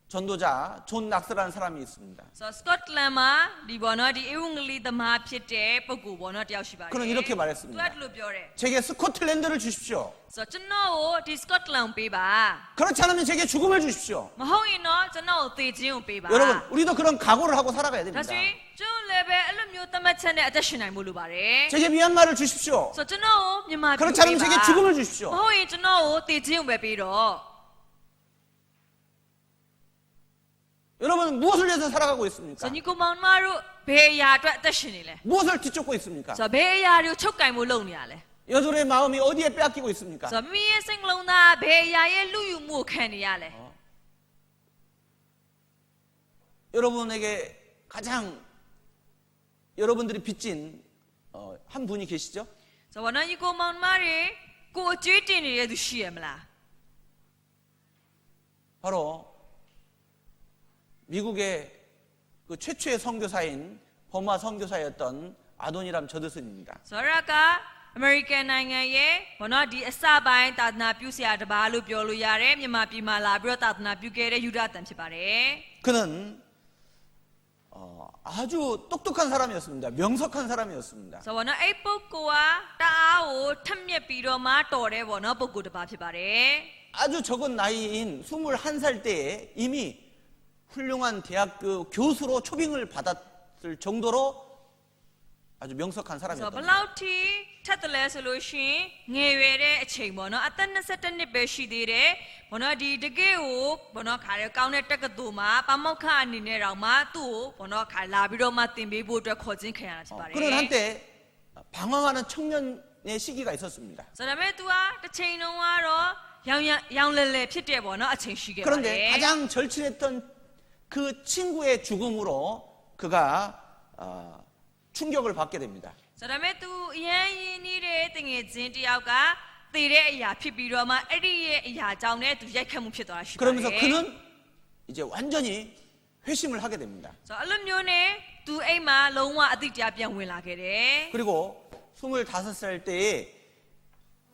전도자 존 낙스라는 사람이 있습니다. So 스코틀랜드마 리버너 디 에웅글리 더마 피테 보고 보너 디아시바. 그는 이렇게 말했습니다. 뚜아들로 뼈래. 제게 스코틀랜드를 주십시오. So 저노 디 스코틀랜드 빼봐. 그렇지 않으면 제게 죽음을 주십시오. 마호이너 저노 대지용 빼봐. 여러분, 우리도 그런 각오를 하고 살아가야 됩니다. 다시 좀 레벨 알음요 담마찬에 아저씨나이 몰루 바래. 제게 미얀마를 주십시오. So 저노 미마. 그렇지 않으면 제게 죽음을 주십시오. 마호이 저노 대지용 빼비로. 여러분, 무엇을 위해서 살아가고 있습니까? So 니코 마마루 배야도 아저씨니래. 무엇을 뒤쫓고 있습니까? So 배야류 촉가이 몰롱니야래. 여돌의 마음이 어디에 빼앗기고 있습니까? So 미의 생롱나 배야의 루유무 칸이야래. 여러분에게 가장 여러분들이 빚진 한 분이 계시죠? So 원한 니코 마마리 고 쥐띠니래 두시엠라. 바로 미국의 그 최초의 선교사인 버마 선교사였던 아도니람 저드슨입니다. So 라가 아메리칸 나라의 원어 디 아사바인 따드나 뷰시아 드바루 뼈로 야래မြန်မာပြည်မှာလာပြီးတော့따드나 뷰게의 유다단ဖြစ်ပါတယ်. 그는 아주 똑똑한 사람이었습니다. 명석한 사람이었습니다. So 원어 이ပုဂ္ဂိုလ်ကတအားကိုထက်မြက်ပြီးတော့မှတော်တဲ့원어ပုဂ္ဂိုလ်တစ်ပါးဖြစ်ပါတယ်. 아주 적은 나이인 21살 때에 이미 훌륭한 대학교 교수로 초빙을 받았을 정도로 아주 명석한 So 사람이었던 거예요. ဘယ်လောက်ထိထက်တယ်လဲဆိုလို့ရှိရင်ငယ်ရွယ်တဲ့အချိန်ပေါ့နော်အသက်21နှစ်ပဲရှိသေးတယ်ဘောနော်ဒီတကယ်ကိုဘောနော်ခါရကောင်းတဲ့တက္ကသိုလ်မှာပမောက္ခအနေနဲ့တောင်မှသူ့ကိုဘောနော်ခါလာပြီးတော့မှသင်ပေးဖို့အတွက်ခေါ်ခြင်းခံရတာဖြစ်ပါတယ် 그는 한때 방황하는 청년의 시기가 있었습니다. ။ဆိုတော့မဲ့ तू ကတစ်ချိန်လုံးကတော့ရောင်လဲလဲဖြစ်တဲ့ပေါ့နော်အချိန်ရှိခဲ့ပါတယ် 그런데 가장 절친했던 그 친구의 죽음으로 그가 충격을 받게 됩니다. ။ဆိုတော့မဲ့ तू အရင်ရင်းနေတဲ့တငယ်ချင်းတယောက်ကတည်တဲ့အရာဖြစ်ပြီးတော့မှအဲ့ဒီရဲ့အရာကြောင့်လည်း तू ရိုက်ခတ်မှုဖြစ်သွားတာရှိပါတယ် 그러면서 그는 이제 완전히 회심을 하게 됩니다. ။ဆိုတော့အဲ့လိုမျိုးနဲ့ तू အိမ်မှာလုံးဝအတိတ်တရားပြန်ဝင်လာခဲ့တယ်။ 그리고 25살 때에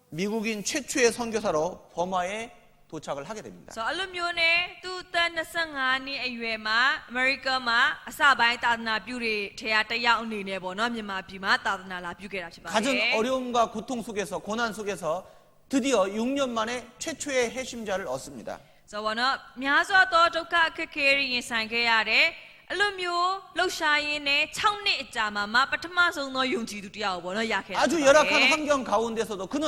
미국인 최초의 선교사로 버마에 도착을 하게 됩니다. ဆိုတော့အဲ့လိုမျိုးနဲ့ तू တက်25နှစ်အရွယ်မှာအမေရိကန်မှာအစပိုင်းသာသနာပြုတွေထဲကတစ်ယောက်အနေနဲ့ပေါ့နော်မြန်မာပြည်မှာသာသနာလာပြုခဲ့တာဖြစ်ပါတယ် 가진 어려움과 고통 속에서 고난 속에서 드디어 6년 만에 최초의 해심자를 얻습니다. ဆိုတော့နော်များစွာသောဒုက္ခအခက်အခဲတွေရင်ဆိုင်ခဲ့ရတယ်အဲ့လိုမျိုးလှုပ်ရှားရင်းနဲ့6နှစ်အကြာမှာပထမဆုံးသောယုံကြည်သူတစ်ယောက်ပေါ့နော်ရခဲ့တာ 아주 열악한 환경 가운데서도 그는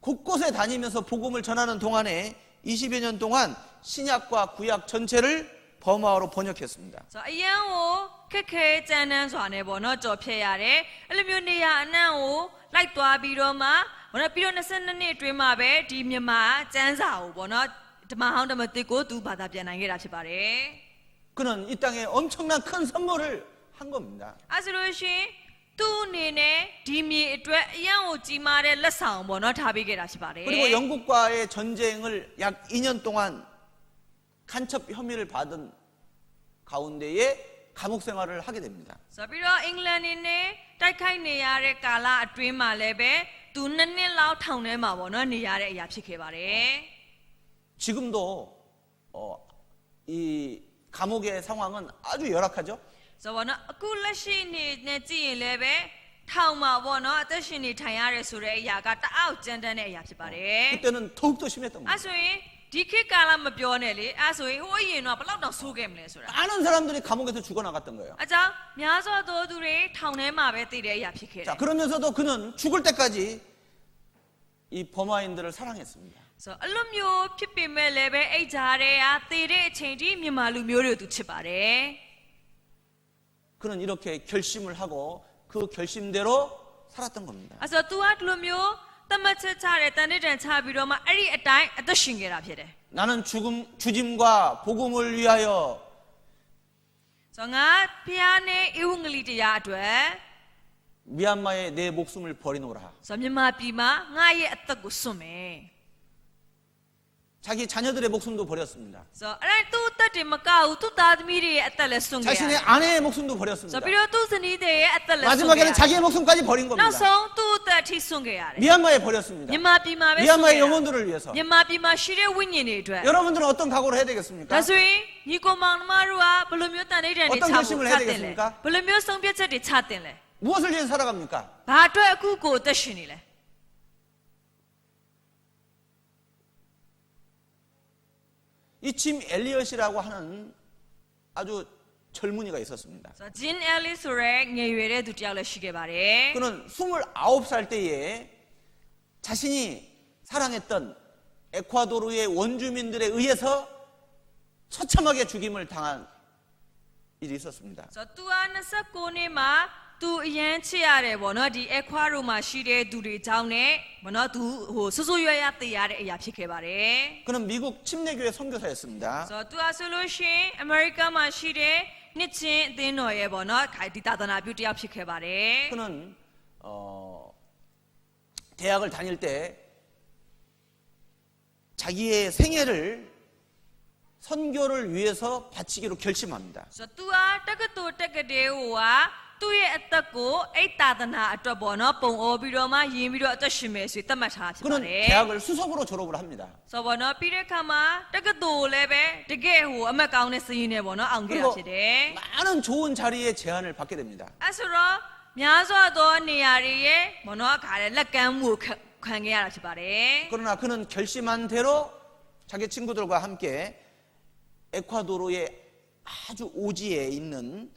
곳곳에 다니면서 복음을 전하는 동안에 20여 년 동안 신약과 구약 전체를 버마어로 번역했습니다. ဆိုတော့အရန်ကိုခက်ခဲကြမ်းတမ်းစွာနဲ့ပေါ့နော်ကြော်ဖြတ်ရတယ်အဲ့လိုမျိုးနေရာအနှံ့ကိုလိုက်သွားပြီးတော့မှဘောနော်ပြီးတော့22နှစ်အတွင်းမှာပဲဒီမြန်မာကျမ်းစာကိုပေါ့နော်ဓမ္မဟောင်းဓမ္မသစ်ကိုသူဘာသာပြန်နိုင်ခဲ့တာဖြစ်ပါတယ် 그는 이 땅에 엄청난 큰 선물을 한 겁니다. အဲ့ဆိုလို့ရှိရင်သူ့အနေနဲ့ဒီမြေအတွက်အရန်ကိုကြီးမားတဲ့လက်ဆောင်ပေါ့နော်ထားပေးခဲ့တာဖြစ်ပါတယ် 그리고 영국과의 전쟁을 약 2년 동안 간첩 혐의를 받은 가운데에 감옥 생활을 하게 됩니다. ဆိုပြီးတော့အင်္ဂလန်နေနဲ့တိုက်ခိုက်နေရတဲ့ကာလအတွင်းမှာလည်းပဲသူ2နှစ်လောက်ထောင်ထဲမှာပေါ့နော်နေရတဲ့အရာဖြစ်ခဲ့ပါတယ် 지금도 이 감옥의 상황은 아주 열악하죠. ဆိုတော့နော်အခုလက်ရှိနေနဲ့ကြည့်ရင်လည်းပဲထောင်မှာပေါ့နော်အသက်ရှင်နေထိုင်ရတဲ့ဆိုတဲ့အရာကတအားကြမ်းတမ်းတဲ့အရာဖြစ်ပါတယ် 그때는 더욱더 심했던 အဲ 거예요. ဆိုရင်ဒီခေတ်ကာလမပြောနဲ့လေအဲဆိုရင်ဟိုအရင်တော့ဘယ်လောက်တောင်ဆိုးခဲ့မလဲဆိုတာ 많은 사람들이 감옥에서 죽어나갔던 거예요. အကြောင်းများစွာသောသူတွေထောင်ထဲမှာပဲတည်တဲ့အရာဖြစ်ခဲ့တယ် 자, 그러면서도 그는 죽을 때까지 이 버마인들을 사랑했습니다. ဆိုတော့အလိုမျိုးဖြစ်ပေမဲ့လည်းပဲအိတ်ကြားတဲ့ဟာတည်တဲ့အချိန်ထိမြန်မာလူမျိုးတွေကိုသူချစ်ပါတယ် 그는 이렇게 결심을 하고 그 결심대로 살았던 겁니다. အဲဆိုတော့ तू ကဒီလိုမျိုးတမတ်ချက်ချတဲ့တန်တဲ့တန်ချပြီးတော့မှအဲ့ဒီအတိုင်းအသက်ရှင်ခဲ့တာဖြစ်တယ် 나는 주짐과 복음을 위하여 ဆိုတော့ငါဖျားနဲ့ဧဝံဂေလိတရားအတွက် 미얀마에 내 목숨을 버리노라. ဆိုတော့မြန်မာပြည်မှာငါရဲ့အသက်ကိုစွန့်မယ် 자기 자녀들의 목숨도 버렸습니다. ဆိုတော့အဲ့ဒါသူ့အသက်တွေမကဘူးသူ့သားသမီးတွေရဲ့အသက်လည်းစွန့်ခဲ့ရ 자신의 တယ် 아내의 목숨도 버렸습니다. ဆိုတော့ပြီးတော့သူ့ဇနီးတွေရဲ့အသက်လည်းစွန့်ခဲ့ရ 마지막에는 တယ် 자기의 목숨까지 버린 နောက် 겁니다. ဆုံးသူ့အသက်အထိစွန့်ခဲ့ရတယ် 미얀마에 버렸습니다. မြန်မာပြည်မှာပဲစွန့်ခဲ့ 미얀마의 ရ 영혼들을 위해서. မြန်မာပြည်မှာရှိတဲ့ဝိညာဉ်တွေအတွက် 여러분들은 어떤 각오를 해야 되겠습니까? ဒါဆိုရင်ညီကိုမောင်နှမတို့ကဘယ်လိုမျိုးတန်ဋိဌာန်တွေချ 어떤 ဖို့ 결심을 ချ 해야 တင်လဲ 되겠습니까? ဘယ်လိုမျိုးဆုံးဖြတ်ချက်တွေချတင်လဲ 무엇을 위해서 살아갑니까? ဘာအတွက်အခုကိုအသက်ရှင်နေလဲ 이 짐 엘리엇이라고 하는 아주 젊은이가 있었습니다. ဆိုတော့ဂျင်းအဲလီဆိုရဲငယ်ရွယ်တဲ့သူတယောက်လည်းရှိခဲ့ပါတယ် 그는 29살 때에 자신이 사랑했던 에콰도르의 원주민들에 의해서 처참하게 죽임을 당한 일이 있었습니다. ဆိုတော့သူက29နှစ်မှာသူအရန်ချစ်ရတယ်ဗောနော်ဒီအခွာရိုမှာရှိတဲ့သူတွေကြောင့်နဲ့ဗောနော်သူဟိုဆွဆွရွရတည်ရတဲ့အရာဖြစ်ခဲ့ပါတယ် 그는 미국 침례교회 선교사였습니다. ဆိုတော့သူကဆိုလို့ရှိရင်အမေရိကန်မှာရှိတဲ့နှစ်ချင်းအသင်းတော်ရဲ့ဗောနော်ဒီသာသနာပြုတယောက်ဖြစ်ခဲ့ပါတယ် 그는 대학을 다닐 때 자기의 생애를 선교를 위해서 바치기로 결심합니다. ဆိုတော့သူကတက္ကသိုလ်တက္ကသိုလ်ဟိုကသူ့ရဲ့အသက်ကိုအဲ့သာသနာအတွက်ဗောနော်ပုံအောပြီးတော့မှယင်ပြီးတော့အသက်ရှင်မယ်ဆိုသတ်မှတ်ထားဖြစ်ပါ 그는 တယ် 대학을 수석으로 졸업을 합니다. ဆိုတော့ဗောနော်ပြီးတဲ့အခါမှာတက္ကသိုလ်လည်းပဲတကယ်ဟိုအမတ်ကောင်းတဲ့စည်ရင်းနဲ့ဗောနော်အောင်ခဲ့ရ 그리고 ဖြစ်တယ် 많은 좋은 자리에 제안을 받게 됩니다. အဲ့ဆိုတော့များစွာသောနေရာတွေရဲ့ဗောနော်ခါတဲ့လက်ကမ်းမှုကိုခံခဲ့ရတာဖြစ်ပါတယ် 그러나 그는 결심한 대로 자기 친구들과 함께 에콰도르의 아주 오지에 있는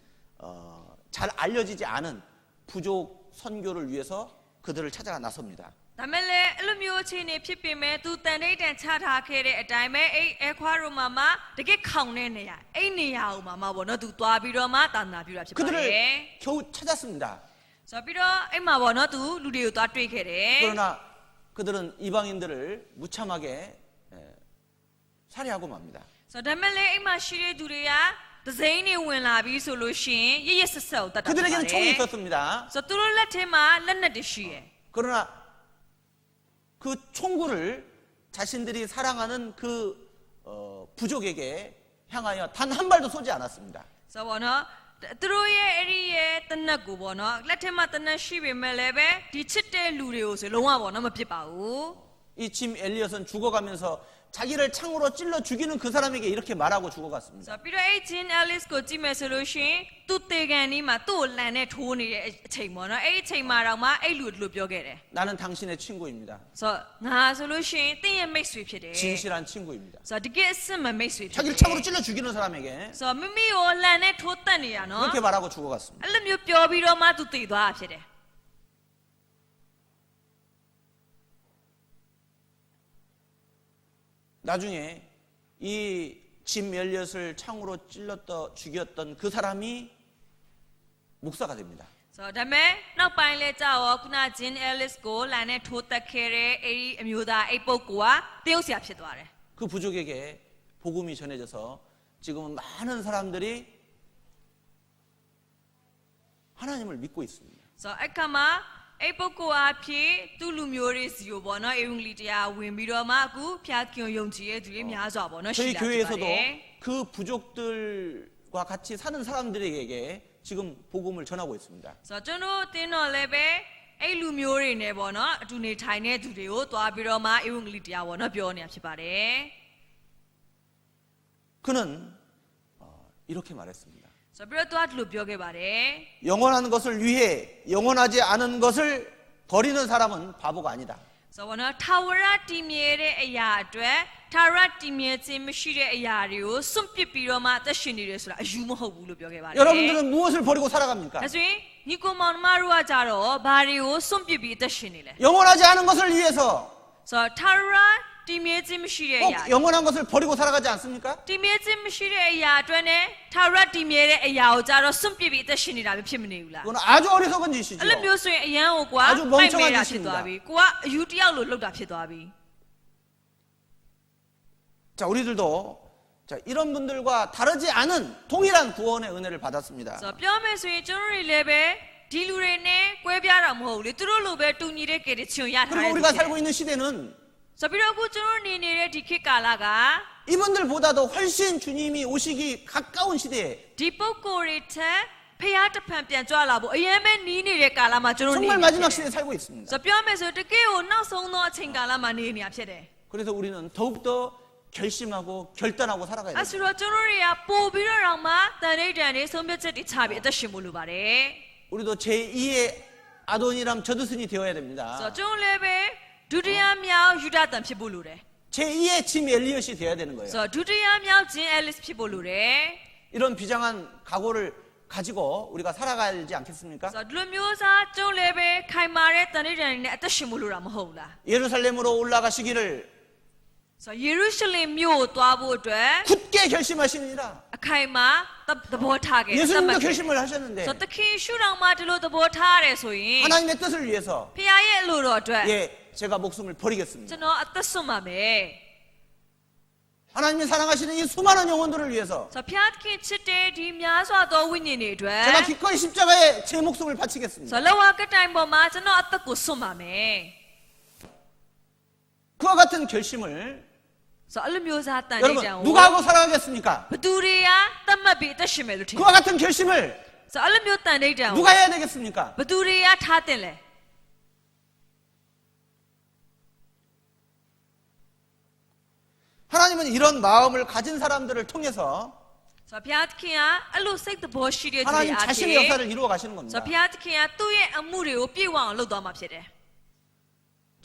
잘 알려지지 않은 부족 선교를 위해서 그들을 찾아가 나섭니다. ဒါမဲ့လည်းအဲ့လိုမျိုးအခြေအနေဖြစ်ပေမဲ့သူတန်တိတ်တန်ချထားခဲ့တဲ့အတိုင်းပဲအဲ့အခွာရိုမှာမှတကယ်ခေါင်တဲ့နေရာအဲ့နေရာဟိုမှာဗောနော်သူသွားပြီးတော့မှသာသနာပြုတာဖြစ်ပါတယ် 그들을 겨우 찾았습니다. ဆိုတော့ပြီးတော့အဲ့မှာဗောနော်သူလူတွေကိုသွားတွေ့ခဲ့တယ် 그러나 그들은 이방인들을 무참하게 살해하고 맙니다. ဆိုတော့ဒါမဲ့လည်းအဲ့မှာရှိတဲ့သူတွေကဒဇိန်တွေဝင်လာပြီးဆိုလို့ရှိရင်ရရဆက်ဆက်ကိုတတ်တာဖြစ်ပါတ 그들에게는 ယ် 총이 있었습니다. ဆိုတော့သူတို့လက်ထဲမှာလက်နက်တွေရှိတယ် 그러나 그 총구를 자신들이 사랑하는 그 부족에게 향하여 단 한 발도 쏘지 않았습니다. ဆိုတော့ဗောနော်သူတို့ရဲ့အဲ့ဒီရဲ့တနက်ကိုဗောနော်လက်ထဲမှာတနက်ရှိပေမဲ့လည်းပဲဒီချစ်တဲ့လူတွေကိုဆိုလုံးဝဗောနော်မဖြစ်ပါဘူး 이 짐 엘리엇은 죽어가면서 자기를 창으로 찔러 죽이는 그 사람에게 이렇게 말하고 ဆို 죽어갔습니다. တော့ပြီးတော့အဲ့ဂျင်းအဲလစ်ကိုကြည့်မယ်ဆိုလို့ရှိရင်သူ့တေကန်ဒီမှာသူ့ကိုလန်နဲ့ထိုးနေတဲ့အချိန်ဗောနော်အဲ့ဒီအချိန်မှာတော့မှအဲ့လူတို့ပြောခဲ့တယ် 나는 당신의 친구입니다. ဆိုတော့ငါဆိုလို့ရှိရင်တင်းရဲ့မိတ်ဆွေဖြစ်တယ် 진실한 친구입니다. ဆိုတော့တကယ်အစ်မမိတ်ဆွေဖြစ်တယ် 자기를 창으로 찔러 죽이는 사람에게 ဆိုတော့မိမိကိုလန်နဲ့ထိုးတက်နေရနော် 그렇게 말하고 죽어갔습니다. အဲ့လိုမျိုးပြောပြီးတော့မှသူတည်သွားတာဖြစ်တယ် 나중에 이 짐 엘리엇을 창으로 찔렀던 죽였던 그 사람이 목사가 됩니다. ဆိုတော့ဒါပေမဲ့နောက်ပိုင်းလဲကြာရောခုနဂျင်းအဲလစ်ကိုလန်နဲ့ထိုးတက်ခဲ့တဲ့အဲ့ဒီအမျိုးသားအဲ့ပုဂ္ဂိုလ်ကတယောက်ဆရာဖြစ်သွားတယ် 그 부족에게 복음이 전해져서 지금은 많은 사람들이 하나님을 믿고 있습니다. ဆိုတော့အခါမှာအဲ့ပုဂ္ဂိုလ်အဖြစ်သူ့လူမျိုးတွေစီကိုပေါ့နော်အေဝံဂေလိတရားဝင်ပြီးတော့မှအခုဖျားခင်ယုံကြည်ရဲ့သူတွေများစွာပေါ့နော်ရှိ 저희 လာဖြစ်ပါတ 교회에서도 ယ် 그 부족들과 같이 사는 사람들에게 지금 복음을 전하고 있습니다. ဆိုတော့ကျွန်တော်တင်းတော်လည်းပဲအဲ့လူမျိုးတွေနဲ့ပေါ့နော်အတူနေထိုင်တဲ့သူတွေကိုတွားပြီးတော့မှအေဝံဂေလိတရားပေါ့နော်ပြောနေတာဖြစ်ပါတယ် 그는 이렇게 말했습니다. ဆိုတော့ပြီးတော့တွားလို့ပြောခဲ့ပါတယ် 영원한 것을 위해 영원하지 않은 것을 버리는 사람은 바보가 아니다. ဆိုတော့နော်ထာဝရတည်မြဲတဲ့အရာအတွက်ထာဝရတည်မြဲခြင်းမရှိတဲ့အရာတွေကိုစွန့်ပစ်ပြီးတော့မှသက်ရှင်နေတယ်ဆိုတာအယူမဟုတ်ဘူးလို့ပြောခဲ့ပါတယ် 여러분들은 무엇을 버리고 살아갑니까? ဒါဆိုရင်ညီကိုမောင်နှမတို့ကကြတော့ဘာတွေကိုစွန့်ပစ်ပြီးအသက်ရှင်နေလဲ 영원하지 않은 것을 위해서 ဆိုတော့ထာဝရတည်မြဲခြင်းမရှိတဲ့အရာ 꼭 영원한 것을 버리고 살아가지 않습니까? တည်မြဲခြင်းမရှိတဲ့အရာအတွက်နဲ့ထာဝရတည်မြဲတဲ့အရာကိုကြတော့စွန့်ပစ်ပြီးအသက်ရှင်နေတာပဲဖြစ်မနေဘူးလား 그건 아주 어리석은 짓이죠. အဲ့လိုမျိုးဆိုရင်အရန်ကိုကွာ 아주 멍청한 တာ 짓입니다. ဖြစ်သွားပြီကိုကအယူတယောက်လိုလှုပ်တာဖြစ်သွားပြီ 자, 우리들도 자, 이런 분들과 다르지 않은 동일한 구원의 은혜를 받았습니다. ဆိုတော့ပြောမယ်ဆိုရင်ကျွန်တော်တွေလည်းပဲဒီလူတွေနဲ့ကွဲပြားတာမဟုတ်ဘူးလေသူတို့လိုပဲတူညီတဲ့ကယ်တင်ခြင်းရထား 그리고 တဲ့ 우리가 살고 있는 시대는 ဆိုပြီးတော့အခုကျွန်တော်နေနေတဲ့ဒီခေတ်ကာလက 이분들보다도 훨씬 주님이 오시기 가까운 시대에 ဒီပုဂ္ဂိုလ်တွေထက်ဖျားတစ်ဖန်ပြန်ကြွလာဖို့အရင်ပဲနီးနေတဲ့ကာလမှာကျွန်တော်နေ 정말 နေ 마지막 시대에 살고 있습니다. ဆိုပြောမယ်ဆိုတကယ်ကိုနောက်ဆုံးသောအချိန်ကာလမှာနေနေရဖြစ်တယ် 그래서 우리는 더욱더 결심하고 결단하고 살아가야 အဲ 됩니다. ဆိုတော့ကျွန်တော်တွေကပို့ပြီးတော့မှတန်ဋိဌာန်တွေဆုံးဖြတ်ချက်တွေချပြီးအသက်ရှင်ဖို့လိုပါတယ် 우리도 제2의 아도니람 저드슨이 되어야 ဆို 됩니다. တော့ကျွန်တော်လည်းပဲဒုတိယမြောက်ယူဒတန်ဖြစ်ဖို့လိုတယ် 제2의 짐 엘리엇이 되어야 되는 거예요. ဆိုတော့ဒုတိယမြောက်ဂျင်အဲလစ်ဖြစ်ဖို့လိုတယ် 이런 비장한 각오를 가지고 우리가 살아가지 않겠습니까? ဆိုတော့ဒီလိုမျိုးစားကျွန်တော်လည်းပဲခိုင်မာတဲ့တန်ဋိဌာန်တွေနဲ့အသက်ရှင်ဖို့လိုတာမဟုတ်လား 예루살렘으로 올라가시기를 ဆိုတော့ယေရုရှလင်မြို့ကိုသွားဖို့အတွက် 굳게 결심하십니다. အခိုင်မာသဘောထားခဲ့ 예수님도 결심을 하셨는데 ဆိုတော့တခင်ရှုတော်မှာဒီလိုသဘောထားရတယ်ဆိုရင် 하나님의 뜻을 위해서 ဖခင်ရဲ့အလိုတော်အတွက် 예, 제가 목숨을 버리겠습니다. ကျွန်တော်အသက်ဆွမှာမယ် 하나님이 사랑하시는 이 수많은 영혼들을 위해서 ဆိုတော့ဖခင်ခင်ချစ်တဲ့ဒီများစွာသောဝိညာဉ်တွေအတွက် 제가 기꺼이 십자가에 제 목숨을 ဆို 바치겠습니다. တော့လောကတိုင်ပေါ်မှာကျွန်တော်အသက်ကိုဆွမှာမယ် 그와 같은 결심을 ဆိုတော့အဲ့လိုမျိုးစားတန်တဲ့ 여러분 ကြောင် 누가 하고 살아가겠습니까? ဘသူတွေကတတ်မှတ်ပြီးအသက်ရှင်မယ်လို့ထင်တယ် 그와 같은 결심을 ဆိုတော့အဲ့လိုမျိုးတန်တဲ့ကြောင် 누가 해야 되겠습니까? ဘသူတွေကထားတင်လဲ 하나님은 이런 마음을 가진 사람들을 통해서 ဆိုတော့ဖခင်ကအဲ့လိုစိတ်သဘောရှိတဲ့သူတွေ 하나님 အားဖြင့် 자신의 역사를 이루어 가시는 ဆို 겁니다. တော့ဖခင်ကသူ့ရဲ့အမှုတွေကိုပြည့်ဝအောင်လုပ်သွားမှာဖြစ်တယ်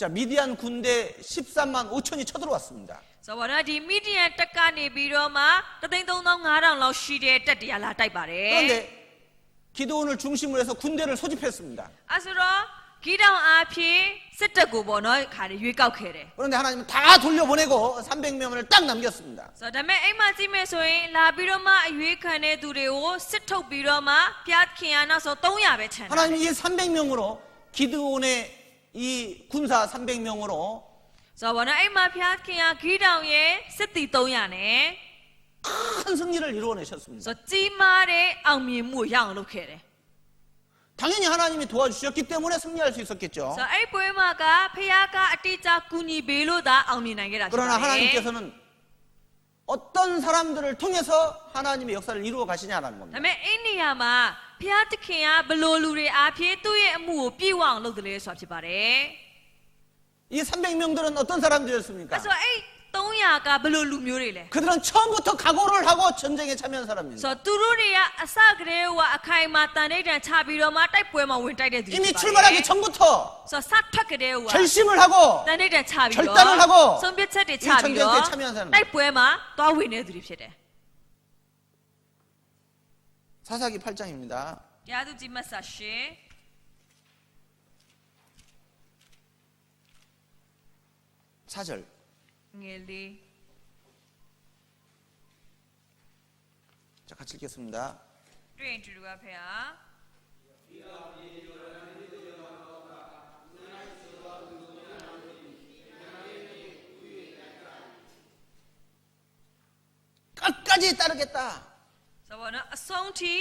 자, 미디안 군대 13만 5천이 쳐들어왔습니다. ဆိုတော့ဒီမီဒီယန်တက်ကနေပြီးတော့မှ335,000လောက်ရှိတဲ့တက်တရားလာတိုက်ပါတယ် 그런데 기드온을 중심으로 해서 군대를 소집했습니다. အဲဆိုတော့ဂီတောင်အားဖြင့်စစ်တပ်ကိုပေါ့နော်ခါရွေးကောက်ခဲ့တယ် 그런데 하나님은 다 돌려보내고 300명을 딱 남겼습니다. ဆိုတော့ဒါပေမဲ့အိမ်မှာကြည့်မယ်ဆိုရင်လာပြီးတော့မှအရွေးခံတဲ့သူတွေကိုစစ်ထုတ်ပြီးတော့မှဖျားခင်ကနောက်ဆုံး300ပဲချန်တယ် 하나님이 이 300명으로 기드온의 이 군사 300명으로 ဆိုတော့ဘောနော်အိမ်မှာဖျားခင်ကဂီတောင်ရဲ့စစ်တီ300နဲ့ 큰 승리를 이루어내셨습니다. ဆိုတော့ကြီးမားတဲ့အောင်မြင်မှုကိုရအောင်လုပ်ခဲ့တယ် 당연히 하나님이 도와주셨기 때문에 승리할 수 있었겠죠. ဆိုတော့အဲ့ပွဲမှာကဖျားကအတိအကျကူညီပေးလို့သာအောင်မြင်နိုင်ခဲ့တာဖြစ် 그러나 ပါတယ် 하나님께서는 어떤 사람들을 통해서 하나님의 역사를 이루어 가시냐라는 ဒါ 겁니다. ပေမဲ့အဲ့နေရာမှာဖျားသခင်ကဘလို့လူတွေအားဖြင့်သူ့ရဲ့အမှုကိုပြည့်ဝအောင်လုပ်တယ်လေဆိုတာဖြစ်ပါတယ် 이 300명들은 어떤 사람들이었습니까? အဲ့ဆိုအဲ့300ကဘလို့လူမျိုးတွေလဲ 그들은 처음부터 각오를 하고 전쟁에 참여한 사람입니다. ဆိုတော့သူတို့တွေကအစကတည်းကအခိုင်အမာတန်တဲ့တန်ချပြီးတော့မှတိုက်ပွဲမှာဝင်တိုက်တဲ့သူတွေ 이미 ဖြစ်ပါတယ် 출발하기 전부터 ဆိုတော့စထွက်ကတည်းက 결심을 하고 တန်တဲ့တန်ချပြီး 결단을 တော့ 하고 ဆုံးဖြတ်ချက်တွေချ 이 ပြီးတော့ 전쟁에 참여한 사람. တိုက်ပွဲမှာသွားဝင်နေသူတွေဖြစ်တယ် 사사기 8장입니다. တရားသူကြီးမတ်စာရှင်း 4절. ငယ်လေး 자, 같이 읽겠습니다. တွေ့ရင်တူတူကဖေဟာ 끝까지 따르겠다. ဆိုတော့နော်အဆုံးထိ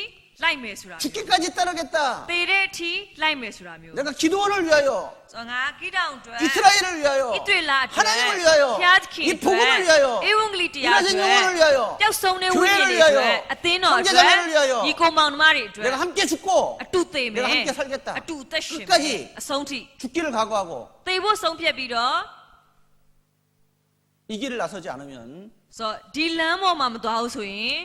လိုက်မယ်ဆိုတာ 죽기까지 따르겠다. သေတဲ့အထိလိုက်မယ်ဆိုတာမျိုး 내가 기도원을 위하여 ဆိုတော့ငါဂိတောင်အတွက် 이스라엘을 위하여 ဣသရေလအတွက် 하나님을 위하여 ဖျားသခင် 이 အတွက် 복음을 위하여 ဧဝံဂေလိတရား 이라진 အတွက် 영혼을 위하여 ပျောက်ဆုံးတဲ့ဝိညာဉ် 교회를 တွေ 위하여 အတွက်အသင်းတော်အတွက် 형제자매를 위하여 ဒီကောင်မောင်နှမတွေအတွက် 내가 함께 죽고 အတူသေမယ် 내가 함께 살겠다. အတူအသက်ရှင်မယ် 끝까지 အဆုံးထိ 죽기를 각오하고 သေဖို့ဆုံးဖြတ်ပြီးတော့ 이 길을 나서지 않으면 ဆိုတော့ဒီလမ်းပေါ်မှာမသွားဘူးဆိုရင်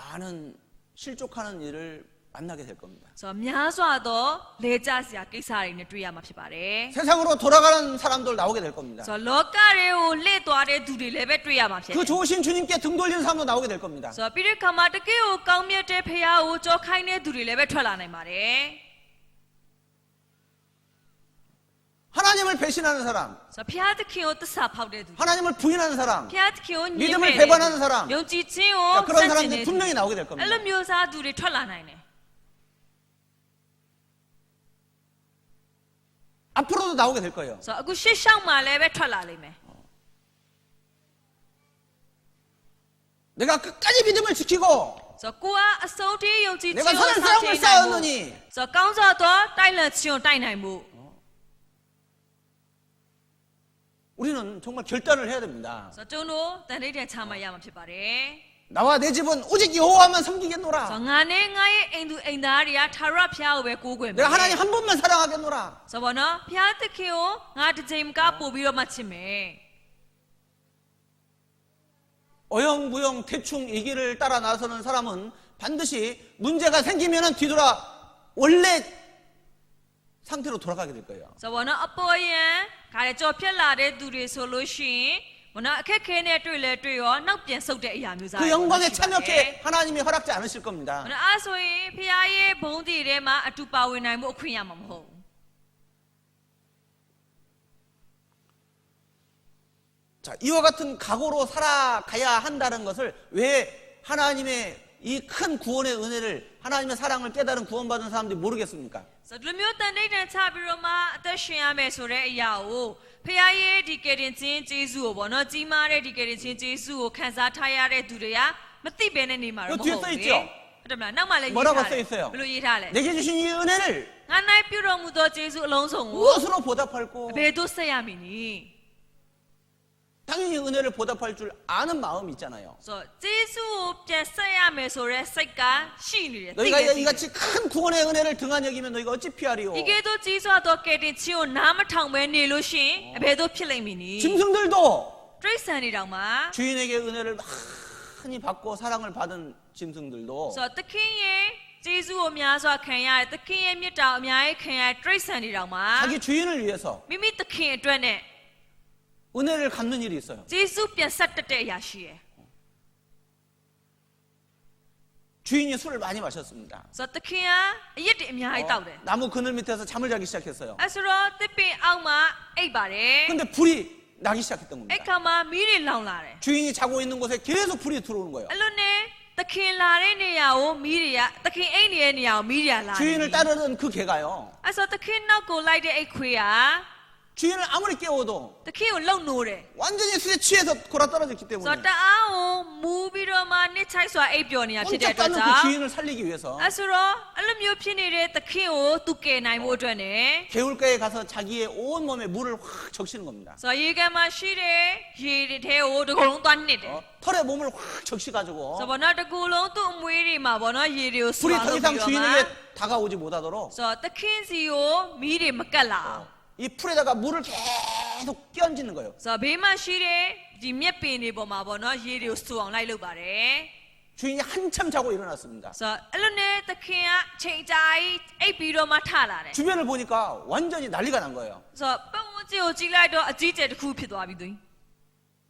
많은 실족하는 일을 만나게 될 겁니다. ဆိုတော့များစွာသောလဲကျစရာကိစ္စတွေနဲ့တွေ့ရမှာဖြစ်ပါတယ် 세상으로 돌아가는 사람들 나오게 될 겁니다. ဆိုတော့လောကတွေကိုလှည့်သွားတဲ့သူတွေလည်းပဲတွေ့ရမှာဖြစ်တယ် 그 좋으신 주님께 등 돌리는 사람도 나오게 될 겁니다. ဆိုတော့ပြီးတဲ့ခါမှာတကယ်ကိုကောင်းမြတ်တဲ့ဖခင်ကိုကြောခိုင်းတဲ့သူတွေလည်းပဲထွက်လာနိုင်ပါတယ် 하나님을 배신하는 사람, ဆိုတော့ဖခင်သခင်ကိုသစ္စာဖောက်တဲ့သူ 하나님을 부인하는 사람, ဖခင်သခင်ကိုညှင်း 믿음을 မဲ့တဲ့ 배반하는 사람, ယုံကြည်ခြင်းကို 자, 그런 ဆန့်ကျင် 사람들이 တဲ့သူ 분명히 나오게 될 အဲ့ 겁니다. လိုမျိုးစားသူတွေထွက်လာနိုင်တယ် 앞으로도 나오게 될 거예요. ဆိုတော့အခုရှေ့ရှောက်မှာလည်းပဲထွက်လာလိမ့်မယ် 내가 끝까지 믿음을 지키고 ဆိုတော့ကိုကအစိုးတည်းယုံကြည် 내가 ခြင်းကို 선한 စောင့် 싸움을 ကြည့်နိုင်ဖို့ 싸웠느니 ဆိုတော့ကောင်းစွာသောတိုက်လန်ခြင်းကိုတိုက်နိုင်ဖို့ 우리는 정말 결단을 해야 됩니다. ဆိုတော့ကျွန်တော်တန်တိတ်တဲ့ချမှတ်ရမှာဖြစ်ပါတယ် 나와 내 집은 오직 여호와만 섬기겠노라. ဆိုတော့ငါနဲ့ငါရဲ့အိမ်သူအိမ်သားတွေကထာဝရဘုရားကိုပဲကိုးကွယ်မယ် 내가 하나님 한 번만 사랑하겠노라. ဆိုတော့ဗောနော်ဘုရားသခင်ကိုငါတစ်ချိန်မကပို့ပြီးတော့မှချစ်မယ် 어영부영 대충 이 길을 따라 나서는 사람은 반드시 문제가 생기면은 뒤돌아 원래 상태로 돌아가게 될 거예요. ဆိုတော့ဗောနော်အပေါ်ယံခါလေကြော်ဖြက်လာတဲ့သူတွေဆိုလို့ရှိရင်ဗောနော်အခက်ခဲနဲ့တွေ့လဲတွေ့ရောနောက်ပြန်ဆုတ်တဲ့အရာမျိုးစား 그 영광에 참여케 하나님이 허락지 않으실 겁니다. ဗောနော်အဲ့ဆိုရင်ဘုရားရဲ့ဘုန်းတည်ထဲမှာအတူပါဝင်နိုင်မှုအခွင့်ရမှာမဟုတ်ဘူး 자, 이와 같은 각오로 살아가야 한다는 것을 왜 하나님의 이 큰 구원의 은혜를 하나님의 사랑을 깨달은 구원받은 사람들이 모르겠습니까? ဆိုတော့ဒီလိုမျိုးတန်တိတ်တန်ချပြီးတော့မှအသက်ရှင်ရမယ်ဆိုတဲ့အရာကိုဖခင်ရဲ့ဒီကယ်တင်ခြင်းကျေးဇူးကိုဗောနော်ကြီးမားတဲ့ဒီကယ်တင်ခြင်းကျေးဇူးကိုခံစားထားရတဲ့သူတွေကမသိဘဲနဲ့နေမှာတော့မဟုတ်ဘူး 그 뒤에 써 လေ 있죠? ဟုတ်တယ်မလားနောက်မှလည်းရေး 뭐라고 ထား 써 တယ် 있어요? ဘယ်လိုရေးထားလဲ 내게 주신 이 은혜를 ငါ၌ပြုတော်မူသောကျေးဇူးအလုံးစုံကို 무엇으로 보답할꼬? ဘယ်သို့ဆက်ရမည်နည်း 당연히 은혜를 보답할 줄 아는 마음이 있잖아요. ဆိုတော့ကျေးဇူးကိုပြန်ဆက်ရမယ်ဆိုတဲ့စိတ်ကရှိနေတယ်သိ 너희가 တယ်သိတယ် 이같이 큰 구원의 은혜를 등한 여기면 너희가 어찌 피하리요? ဒီကဲ့သို့ကြီးစွာသောကယ်တင်ခြင်းကိုနားမထောင်ပဲနေလို့ရှိရင်ဘယ်သို့ဖြစ်လိမ့်မည်နည်း 짐승들도 တရိษံတွေတောင်မှ 주인에게 은혜를 많이 받고 사랑을 받은 짐승들도 ဆိုတော့သခင်ရဲ့ကျေးဇူးကိုများစွာခံရတယ်သခင်ရဲ့မြတ်တာအများကြီးခံရတဲ့တရိษံတွေတောင်မှ 자기 주인을 위해서 မိမိသခင်အတွက်နဲ့ 은혜를 갚는 일이 있어요. ကျေးဇူးပြန်ဆက်တတ်တဲ့အရာရှိတယ် 주인이 술을 많이 마셨습니다. ဆိုတော့သခင်ကအရက်တွေအများကြီးတောက်တယ် 나무 그늘 밑에서 잠을 자기 시작했어요. အဲဆိုတော့တစ်ပင်အောက်မှာအိပ်ပါတယ် 근데 불이 나기 시작했던 အဲ့ 겁니다. ခါမှာမီးတွေလောင်လာတယ် 주인이 자고 있는 곳에 계속 불이 들어오는 거예요. အဲ့လိုနဲ့သခင်လာတဲ့နေရာကိုမီးတွေကသခင်အိပ်နေတဲ့နေရာကိုမီးတွေကလာတယ် 주인을 따르는 그 개가요. အဲ့ဆိုတော့သခင်နောက်ကိုလိုက်တဲ့အိတ်ခွေးက 주인을 아무리 깨워도 သခင်ကိုလုံနိုးတယ် 완전히 술에 취해서 골아떨어졌기 ဆို 때문에 တော့တအားကိုမူးပြီးတော့မှနစ်ချိုက်စွာအိပ်ပျော်နေတာဖြစ်တဲ့ 꼼짝 အတွက် 않는 ကြောင့် 그 주인을 살리기 위해서 အဲဆိုတော့အဲ့လိုမျိုးဖြစ်နေတဲ့သခင်ကိုသူကယ်နိုင်ဖို့အတွက်နဲ့ 개울가에 가서 자기의 온 몸에 물을 확 적시는 겁니다. ဆိုတော့ရေကန်မှာရှိတဲ့ရေတွေထဲကိုတစ်ခုလုံးသွားနစ်တယ် 털에 몸을 확 적시가지고 ဆိုတော့ဘောနော်တစ်ခုလုံးသူ့အမွေးတွေမှာဘောနော်ရေတွေကိုဆွာ 불이 လို့ 더 ပြီး 이상 တော့မှ 주인에게 다가오지 못하도록 ဆိုတော့သခင်စီကိုမီးတွေမကတ်လာအောင် 이 풀에다가 물을 계속 끼얹는 거예요. ဆိုတော့ဘေးမှာရှိတဲ့ဒီမြက်ပင်တွေပေါ်မှာဘောနော်ရေတွေကိုဆွအောင်လိုက်လုပ်ပါတယ် 주인이 한참 자고 일어났습니다. ဆိုတော့အဲ့လိုနဲ့သခင်ကချိန်တိုင်းအိပ်ပြီးတော့မှထလာတယ် 주변을 보니까 완전히 난리가 난 거예요. ဆိုတော့ပတ်ဝန်းကျင်ကိုကြည့်လိုက်တော့အကြီးကျယ်တစ်ခုဖြစ်သွားပြီသူ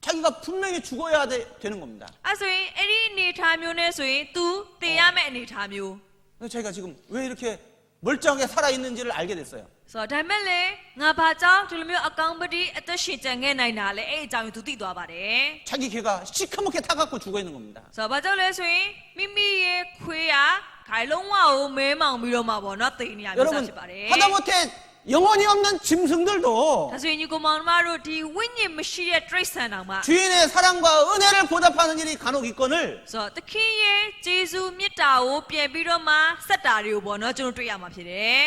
자기가 분명히 죽어야 되는 겁니다. အဲ့ဆိုရင်အဲ့ဒီအနေထားမျိုးနဲ့ဆိုရင် तू တည်ရမယ့်အနေထားမျိုး 근데 자기가 지금 왜 이렇게 멀쩡하게 살아있는지를 알게 됐어요. ဆိုတော့ဒါမဲ့လေငါဘာကြောင့်ဒီလိုမျိုးအကောင်ပတိအသက်ရှင်ကြံခဲ့နိုင်တာလဲအဲ့အကြောင်းကို तू သိသွားပါတယ် 자기 개가 시커멓게 타갖고 죽어있는 겁니다. ဆိုတော့ဘာကြောင့်လဲဆိုရင်မိမိရဲ့ခွေးကခိုင်လုံးဝကိုမဲမောင်ပြီးတော့မှပေါ့နော်တိမ်နေရမျိုး 여러분 ဖြစ်ပါတယ် 하다못해 영혼이 없는 짐승들도 ဒါဆိုရင်ညီကောင်မောင်နှမတို့ဒီဝိညာဉ်မရှိတဲ့တရိษံတောင်မှ 주인의 사랑과 은혜를 보답하는 일이 간혹 있거늘 ဆိုတော့သခင်ရဲ့ဂျေဇုမြတ်တာကိုပြန်ပြီးတော့မှဆက်တာတွေကိုပေါ့နော်ကျွန်တော်တွေ့ရမှာဖြစ်တယ်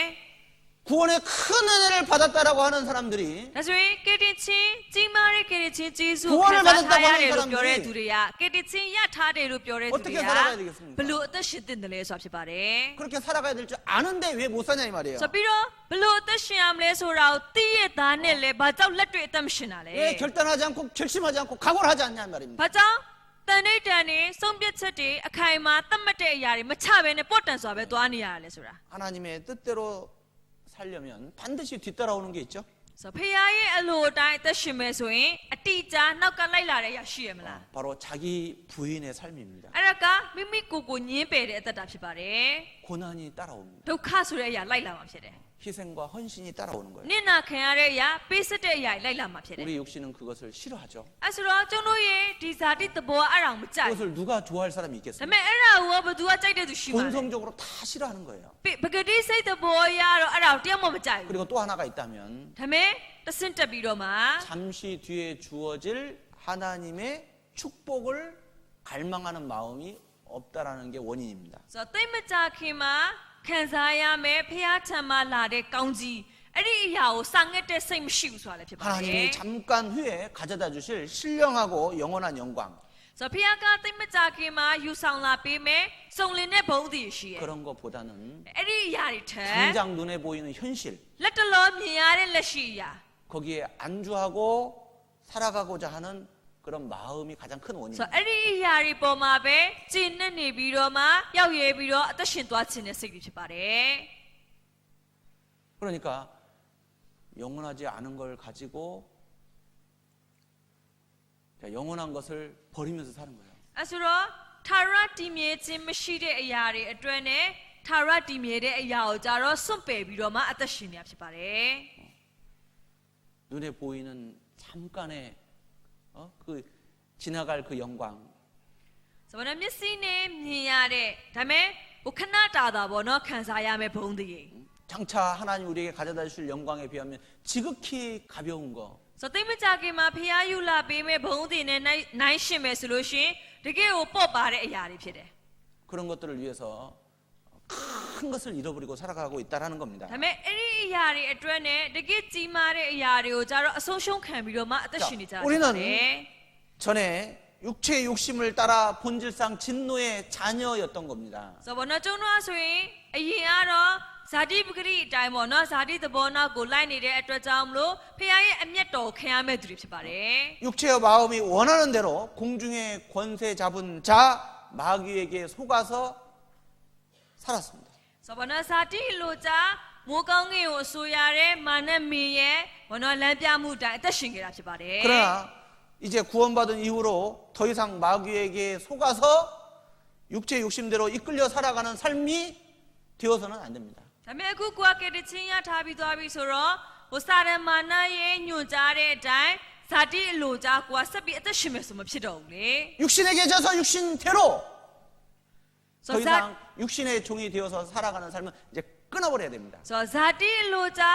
구원의 큰 은혜를 받았다라고 하는 사람들이 ဒါဆိုရင်ကယ်တင်ခြင်းကြီးမားတဲ့ကယ်တင်ခြင်းဂျေဇု ဘုရား ခံ နဲ့ စားထားရတယ်လို့ ပတ်သက် ပြော တဲ့ တဲ့သူတွေကကယ်တင်ခြင်းရထားတယ်လို့ပြောတဲ့သူ 어떻게 တွေက 살아가야 되겠습니까? ဘလို့အသက်ရှင်တင်တယ်လဲဆိုတာဖြစ်ပါတယ် 그렇게 살아가야 될 줄 아는데 왜 못 사냐 이 말이에요. ဆိုပြီးတော့ဘလို့အသက်ရှင်ရမလဲဆိုတာကိုသိရသားနဲ့လဲဘာကြောင့်လက်တွေ့အသက်မရှင်တာလဲ 왜 결단하지 않고 결심하지 않고 각오를 하지 않냐 이 말입니다. ဘာကြောင့်တန်နေတန်နေဆုံးဖြတ်ချက်တွေအခိုင်အမာသတ်မှတ်တဲ့အရာတွေမချဘဲနဲ့ပေါ့တန်စွာပဲသွားနေရတယ်လဲဆိုတာ 하나님의 뜻대로 살려면 반드시 뒤따라오는 게 있죠. ဆိုဖခင်ရဲ့အလိုအတိုင်းအသက်ရှင်မယ်ဆိုရင်အတိအကျနောက်ကလိုက်လာတဲ့အရာရှိရမလား 바로 자기 부인의 삶입니다. အဲ့ဒါကမိမိကိုယ်ကိုညင်းပယ်တဲ့အသက်တာဖြစ်ပါတယ် 고난이 따라옵니다. ဒုက္ခဆိုတဲ့အရာလိုက်လာမှာဖြစ်တယ် 희생과 헌신이 따라오는 거예요. နင့်နာခံရတဲ့အရာပေးစစ်တဲ့အရာလိုက်လာမှာဖြစ်တယ် 우리 육신은 그것을 싫어하죠. အဲ့ဆိုတော့ကျွန်တော်ရဲ့ဒီဇာတိသဘောအဲ့ဒါကိုမကြိုက်ဘူး 그것을 누가 좋아할 사람이 ဒါပေ 있겠습니까? မဲ့အဲ့ဒါကိုဘယ်သူကကြိုက်တဲ့သူရှိမှာလဲ 본성적으로 다 싫어하는 거예요. ပဂတိစိတ်သဘောရတော့အဲ့ဒါကိုတယောက်မှမကြိုက်ဘူး 그리고 또 하나가 있다면 ဒါပေမဲ့တဆင့်တက်ပြီးတော့မှ 잠시 뒤에 주어질 하나님의 축복을 갈망하는 마음이 없다라는 게 원인입니다. ဆိုတော့တိတ်မကြခင်မှာခံစားရမယ်ဖះထံမှာလာတဲ့ကောင်းကြီးအဲ့ဒီအရာကိုစာငတ်တဲ့စိတ်မရှိဘူးဆိုတာလည်းဖြစ်ပါတယ် 하나님이 잠깐 후에 가져다 주실 신령하고 영원한 영광 ဆိုတော့ဖះကတိတ်မကြခင်မှာယူဆောင်လာပေးမယ်စုံလင်တဲ့ဘုံတည်ရှိရဲ့ 그런 것보다는 အဲ့ဒီအရာတွေထက် 당장 눈에 보이는 현실 လက်တလောမြင်ရတဲ့လက်ရှိအရာ 거기에 안주하고 살아가고자 하는 그런 마음이 가장 큰 ဆို 원인입니다. တော့အဲ့ဒီအရာတွေပေါ်မှာပဲကျင့်နဲ့နေပြီးတော့မှရောက်ရဲပြီးတော့အသက်ရှင်သွားခြင်းတဲ့စိတ်တွေဖြစ်ပါတယ် 그러니까 영원하지 않은 걸 가지고 영원한 것을 버리면서 사는 거예요. အဲ့ဆိုတော့ထာဝရတည်မြဲခြင်းမရှိတဲ့အရာတွေအတွက်နဲ့ထာဝရတည်မြဲတဲ့အရာကိုကြတော့စွန့်ပယ်ပြီးတော့မှအသက်ရှင်နေရဖြစ်ပါတယ် 눈에 보이는 잠깐의 그 지나갈 그 영광 ဆိုတော့မျက်စိနဲ့မြင်ရတဲ့ဒါပေမဲ့ဟိုခဏတာတာပေါ့နော်ခံစားရမယ်ဘုံတည်း 장차 하나님 우리에게 가져다 주실 영광에 비하면 지극히 가벼운 거 ဆိုတော့တိတ်မကြခင်မှာဖះယူလာပေးမယ်ဘုံတည်နဲ့နိုင်ရှင်မယ်ဆိုလို့ရှိရင်တကယ်ကိုပေါ့ပါတဲ့အရာတွေဖြစ်တယ် 그런 것들을 위해서 큰 것을 잃어버리고 살아가고 있다라는 겁니다. ဒါပေမဲ့အဲ့ဒီအရာတွေအတွက်နဲ့တကယ်ကြီးမားတဲ့အရာတွေကိုကြတော့အဆုံးရှုံးခံပြီးတော့မှအသက်ရှင်နေကြတာ 우리는 ဖြစ်တယ် 전에 육체의 욕심을 따라 본질상 진노의 자녀였던 겁니다. ဆိုတော့ကျွန်တော်ဆိုရင်အရင်ကတော့ဇာတိပဂရိအတိုင်းပေါ့နော်ဇာတိသဘောနာကိုလိုက်နေတဲ့အတွက်ကြောင့်မလို့ဖခင်ရဲ့အမျက်တော်ခံရမဲ့သူတွေဖြစ်ပါတယ် 육체와 마음이 원하는 대로 공중의 권세 잡은 자 마귀에게 속아서 살았습니다. ဆိုတော့ဇာတိလိုချာမိုးကောင်းငင်ကိုအဆိုရတဲ့မာနမင်းရဲ့ဘောနော်လမ်းပြမှုတိုင်းအသက်ရှင်ခဲ့တာဖြစ်ပါတယ် 그러나 이제 구원받은 이후로 더 이상 마귀에게 속아서 육체 욕심대로 이끌려 살아가는 삶이 되어서는 안 됩니다. ဒါပေမဲ့အခုကိုယ်ကတည်းချင်းရထားပြီးသွားပြီဆိုတော့ဟိုစာရမဏရဲ့ညွှန်ကြားတဲ့အတိုင်းဇာတိအလိုချာကိုယ်ကဆက်ပြီးအသက်ရှင်မယ်ဆိုမဖြစ်တော့ဘူးလေ 육신에게 져서 육신대로 ဆို 더 တော့ဇာ 이상 육신의 종이 되어서 살아가는 삶은 이제 끊어버려야 됩니다. ဆိုတော့ဇာတိအလိုချာ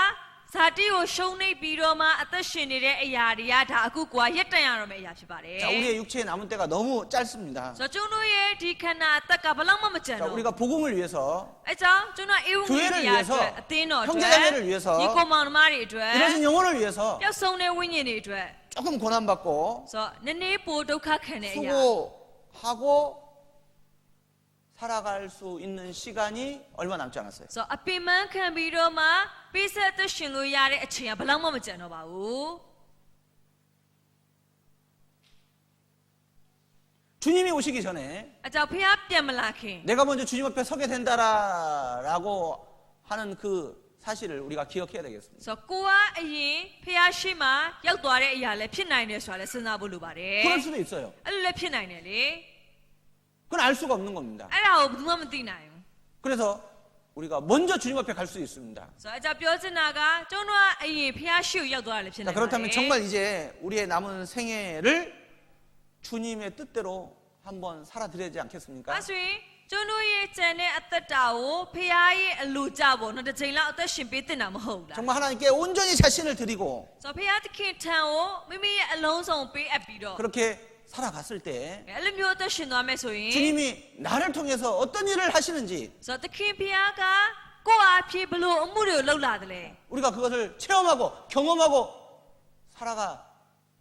ဇာတိကိုရှုံးနေပြီးတော့မှအသက်ရှင်နေတဲ့အရာတွေကဒါအခုကိုယ်ကရက်တန်ရတော့မယ့်အရာဖြစ်ပါတယ် 자, 우리의 육체에 남은 때가 너무 짧습니다. ဆိုတော့ကျွန်တော်ရဲ့ဒီခန္ဓာအသက်ကဘယ်လောက်မှမကြံ 자, တော့ဘူး 우리가 복음을 위해서 အဲကြောင့်ကျွန်တော်အေဝံဂေ 교회를 လိတရားအတွက် 위해서 အသင်းတော်အတွက် 형제자매를 위해서 ဒီကောင်မောင်နှမတွေအတွက် 이러신 영혼을 위해서 ပျောက်ဆုံးတဲ့ဝိညာဉ်တွေအတွက် 조금 고난받고 ဆိုတော့နည်းနည်းပိုဒုက္ခခံတဲ့အရာ 수고하고 살아갈 수 있는 시간이 얼마 남지 않았어요. ဆိုတော့အပင်ပန်းခံပြီးတော့မှပေးဆက်သက်ရှင်လို့ရတဲ့အချိန်ကဘယ်လောက်မှမကြံတော့ပါဘူး 주님이 오시기 전에 အကြောင်းဖះပြန်မလာခင် 내가 먼저 주님 앞에 서게 된다라고 하는 그 사실을 우리가 기억해야 되겠습니다. ဆိုတော့ကိုကအရင်ဖះရှိမှရောက်သွားတဲ့အရာလည်းဖြစ်နိုင်တယ်ဆိုတာလည်းစဉ်းစားဖို့လိုပါတယ် 그럴 수도 있어요. အဲ့လိုလည်းဖြစ်နိုင်တယ်လေ 그건 알 수가 없는 겁니다. အဲ့ဒါကိုဘယ်သူမှမသိနိုင်ဘူး 그래서 우리가 먼저 주님 앞에 갈 수 있습니다. ဆိုတော့အကြောင်းပြောချင်တာကကျွန်တော်ကအရင်ဖះရှိကိုရောက်သွားတာလည်းဖြစ် 자, နိုင်ပါ 그렇다면 တယ် 정말 이제 우리의 남은 생애를 주님의 뜻대로 한번 살아드려야지 않겠습니까? အဲ့ဆိုရင်ကျွန်တော်ရဲ့ကျန်တဲ့အသက်တာကိုဖះရဲ့အလိုကြပေါ့နော်တစ်ချိန်လောက်အသက်ရှင်ပေးတင်တာမဟုတ်လား 정말 하나님께 온전히 자신을 드리고 ဆိုတော့ဖះသခင်ထံကိုမိမိရဲ့အလုံးစုံပေးအပ်ပြီးတော့ 그렇게 살아갔을 때 အဲ့လိုမျိုးအသက်ရှင်သွားမယ်ဆိုရင် 주님이 나를 통해서 어떤 일을 하시는지 ဆိုတော့သခင်ဖះကကိုယ့်အားဖြင့်ဘလို့အမှုတွေကိုလှုပ်လာတယ်လေ 우리가 그것을 체험하고 경험하고 살아가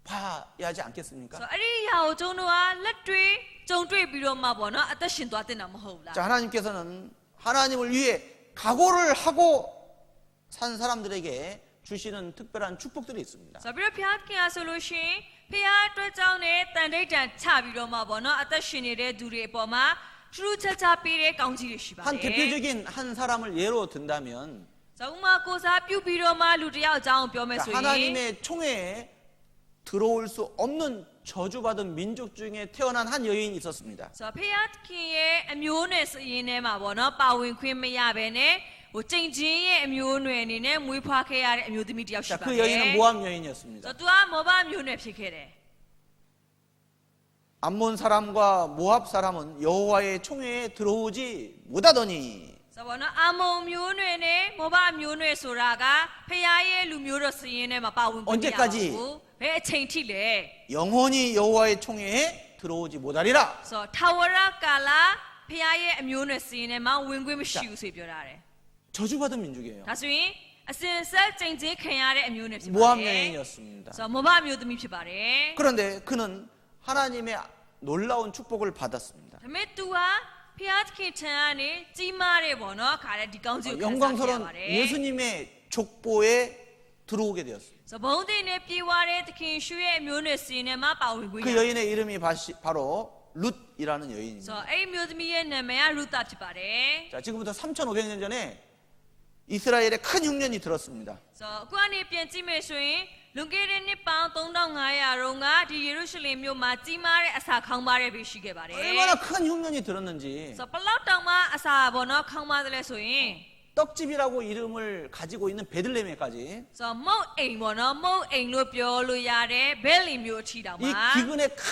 봐야지 않겠습니까? ဆိုတော့အဲ့ဒီအရာကိုကျွန်တော်ကလက်တွေ့ကြုံတွေ့ပြီးတော့မှပေါ့နော်အသက်ရှင်သွားတင်တာမဟုတ်လား 자, 하나님께서는 하나님을 위해 각오를 하고 산 사람들에게 주시는 특별한 축복들이 있습니다. ဆိုတော့ပြီးတော့ဖះခင်အားဆိုလို့ရှိရင်ဖះအတွက်ကြောင့်နဲ့တန်တိတ်တန်ချပြီးတော့မှပေါ့နော်အသက်ရှင်နေတဲ့သူတွေအပေါ်မှာထူးထူးခြားခြားပေးတဲ့ကောင်းကြီးတွေရှိပါတ 한 ယ် 대표적인 한 사람을 예로 든다면 ဆိုတော့ဥမာကိုစားပြုပြီးတော့မှလူတစ်ယောက်အကြောင်းကိုပြောမယ် 자, ဆိုရင် 하나님의 총회에 들어올 수 없는 저주받은 민족 중에 태어난 한 여인이 있었습니다. ဆိုတော့ဖះခင်ရဲ့အမျိုးနဲ့စရင်ထဲမှာပေါ့နော်ပါဝင်ခွင့်မရဘဲနဲ့ဟိုကျင့်ချင်းရဲ့အမျိုးနွယ်အနေနဲ့မွေးဖွားခဲ့ရတဲ့အမျိုးသမီးတစ်ယောက်ရှိ 자, ပါတ 그 ယ် 여인은 모압 여인이었습니다. ဆိုတော့သူကမောဘမျိုးနွယ်ဖြစ်ခဲ့တယ် 암몬 사람과 모압 사람은 여호와의 총회에 들어오지 못하더니 ဆိုတော့နော်အာမုံမျိုးနွယ်နဲ့မောဘမျိုးနွယ်ဆိုတာကဖះရဲ့လူမျိုးတော်စရင်ထဲမှာပါဝင်ခွင့်မရပါဘူးဘယ်အချိန်ထိလဲ 영원히 여호와의 총회에 들어오지 못하리라. So 타워라 깔라 피아의 묘의 시네마 윈gwim 쉬우 소ပြောတာတယ်. 저주받은 민족이에요. ဒါဆိုရင်အစဉ်ဆက်ကျင့်ခြင်းခံရတဲ့묘의ဖြစ် 모압 ပါတယ်. 여인이었습니다. So 모압 묘သမီးဖြစ်ပါတယ်. 그런데 그는 하나님의 놀라운 축복을 받았습니다. ဒါပေမဲ့ तू ဟာဖျားသခင်ထံကနေကြီးမားတဲ့ပေါ့နော်ခါတဲ့ဒီကောင်းကြီးကိုခံစားရ 영광스러운 ပါတယ်. 예수님의 족보에 들어오게 되었습니다. Soဘုံသိနဲ့ပြေဝတဲ့သခင်ရှုရဲ့묘의စီနဲ့မှပါဝင်ခွင့် 그 ရ. 여인의 이름이 바로 룻이라는 So 여인입니다. အဲ့묘သမီးရဲ့နာမည်က루타ဖြစ်ပါတယ်. 자, 지금부터 3,500년 전에 이스라엘에 큰 흉년이 들었습니다. So အခုကနေပြန်ကြည့်မယ်ဆိုရင်လွန်ခဲ့တဲ့နှစ်ပေါင်း3500တုန်းကဒီယေရုရှလင်မြို့မှာကြီးမားတဲ့အစာခေါင်းပါးတဲ့ဘေးရှိခဲ့ပါတယ်. 얼마나 큰 흉년이 들었는지 So ဘလောက်တောင်မှအစာပေါ့နော်ခေါင်းပါးတယ်လဲဆိုရင် 떡집이라고 이름을 가지고 있는 베들레헴에까지 So မုတ်အိမ်ပေါ့နော်မုတ်အိမ်လို့ပြောလို့ရတဲ့ဘဲလီမြို့အထိတောင် 이 မှာ 기근의 큰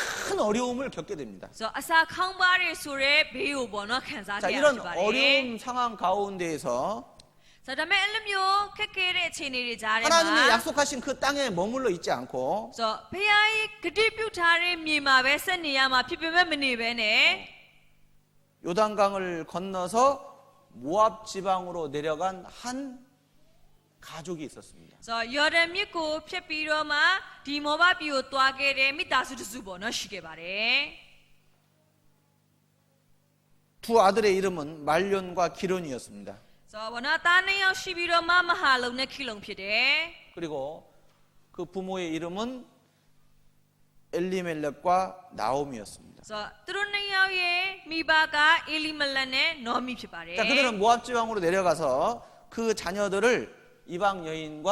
어려움을 겪게 됩니다. So အစာခေါင်းပါးတဲ့ဆိုတဲ့ဘေးကိုပေါ့နော်ခံစား 자, ကြရ 이런 ဖြစ်ပါတယ်. 어려운 상황 가운데에서 So ဒါပေမဲ့အဲ့လိုမျိုးခက်ခဲတဲ့အခြေအနေတွေကြားထဲ 하나님이 မှာ 약속하신 그 땅에 머물러 있지 않고 So ဖခင်ကြီးဂတိပြုထားတဲ့မြေမှာပဲဆက်နေရမှာဖြစ်ပေမဲ့မနေဘဲနဲ့ 요단강을 건너서 모압 지방으로 내려간 한 가족이 있었습니다. So ယော်ဒန်မြစ်ကိုဖြတ်ပြီးတော့မှဒီမောဘပြည်ကိုတွားခဲ့တဲ့မိသားစုတစုပေါ့နော်ရှိခဲ့ပါတယ် 두 아들의 이름은 말론과 기론이었습니다. So ဘောနော်တားနှစ်ယောက်ရှိပြီးတော့မှမဟာလုံနဲ့ခိလုံဖြစ်တယ် 그리고 그 부모의 이름은 엘리멜렉과 나옴이었습니다. So သူတို့နှစ်ယောက်ရဲ့မိဘကအေလီမလက်နဲ့နော်မီဖြစ်ပါတယ် 자, 그들은 모압 지방으로 내려가서 그 자녀들을 이방 여인과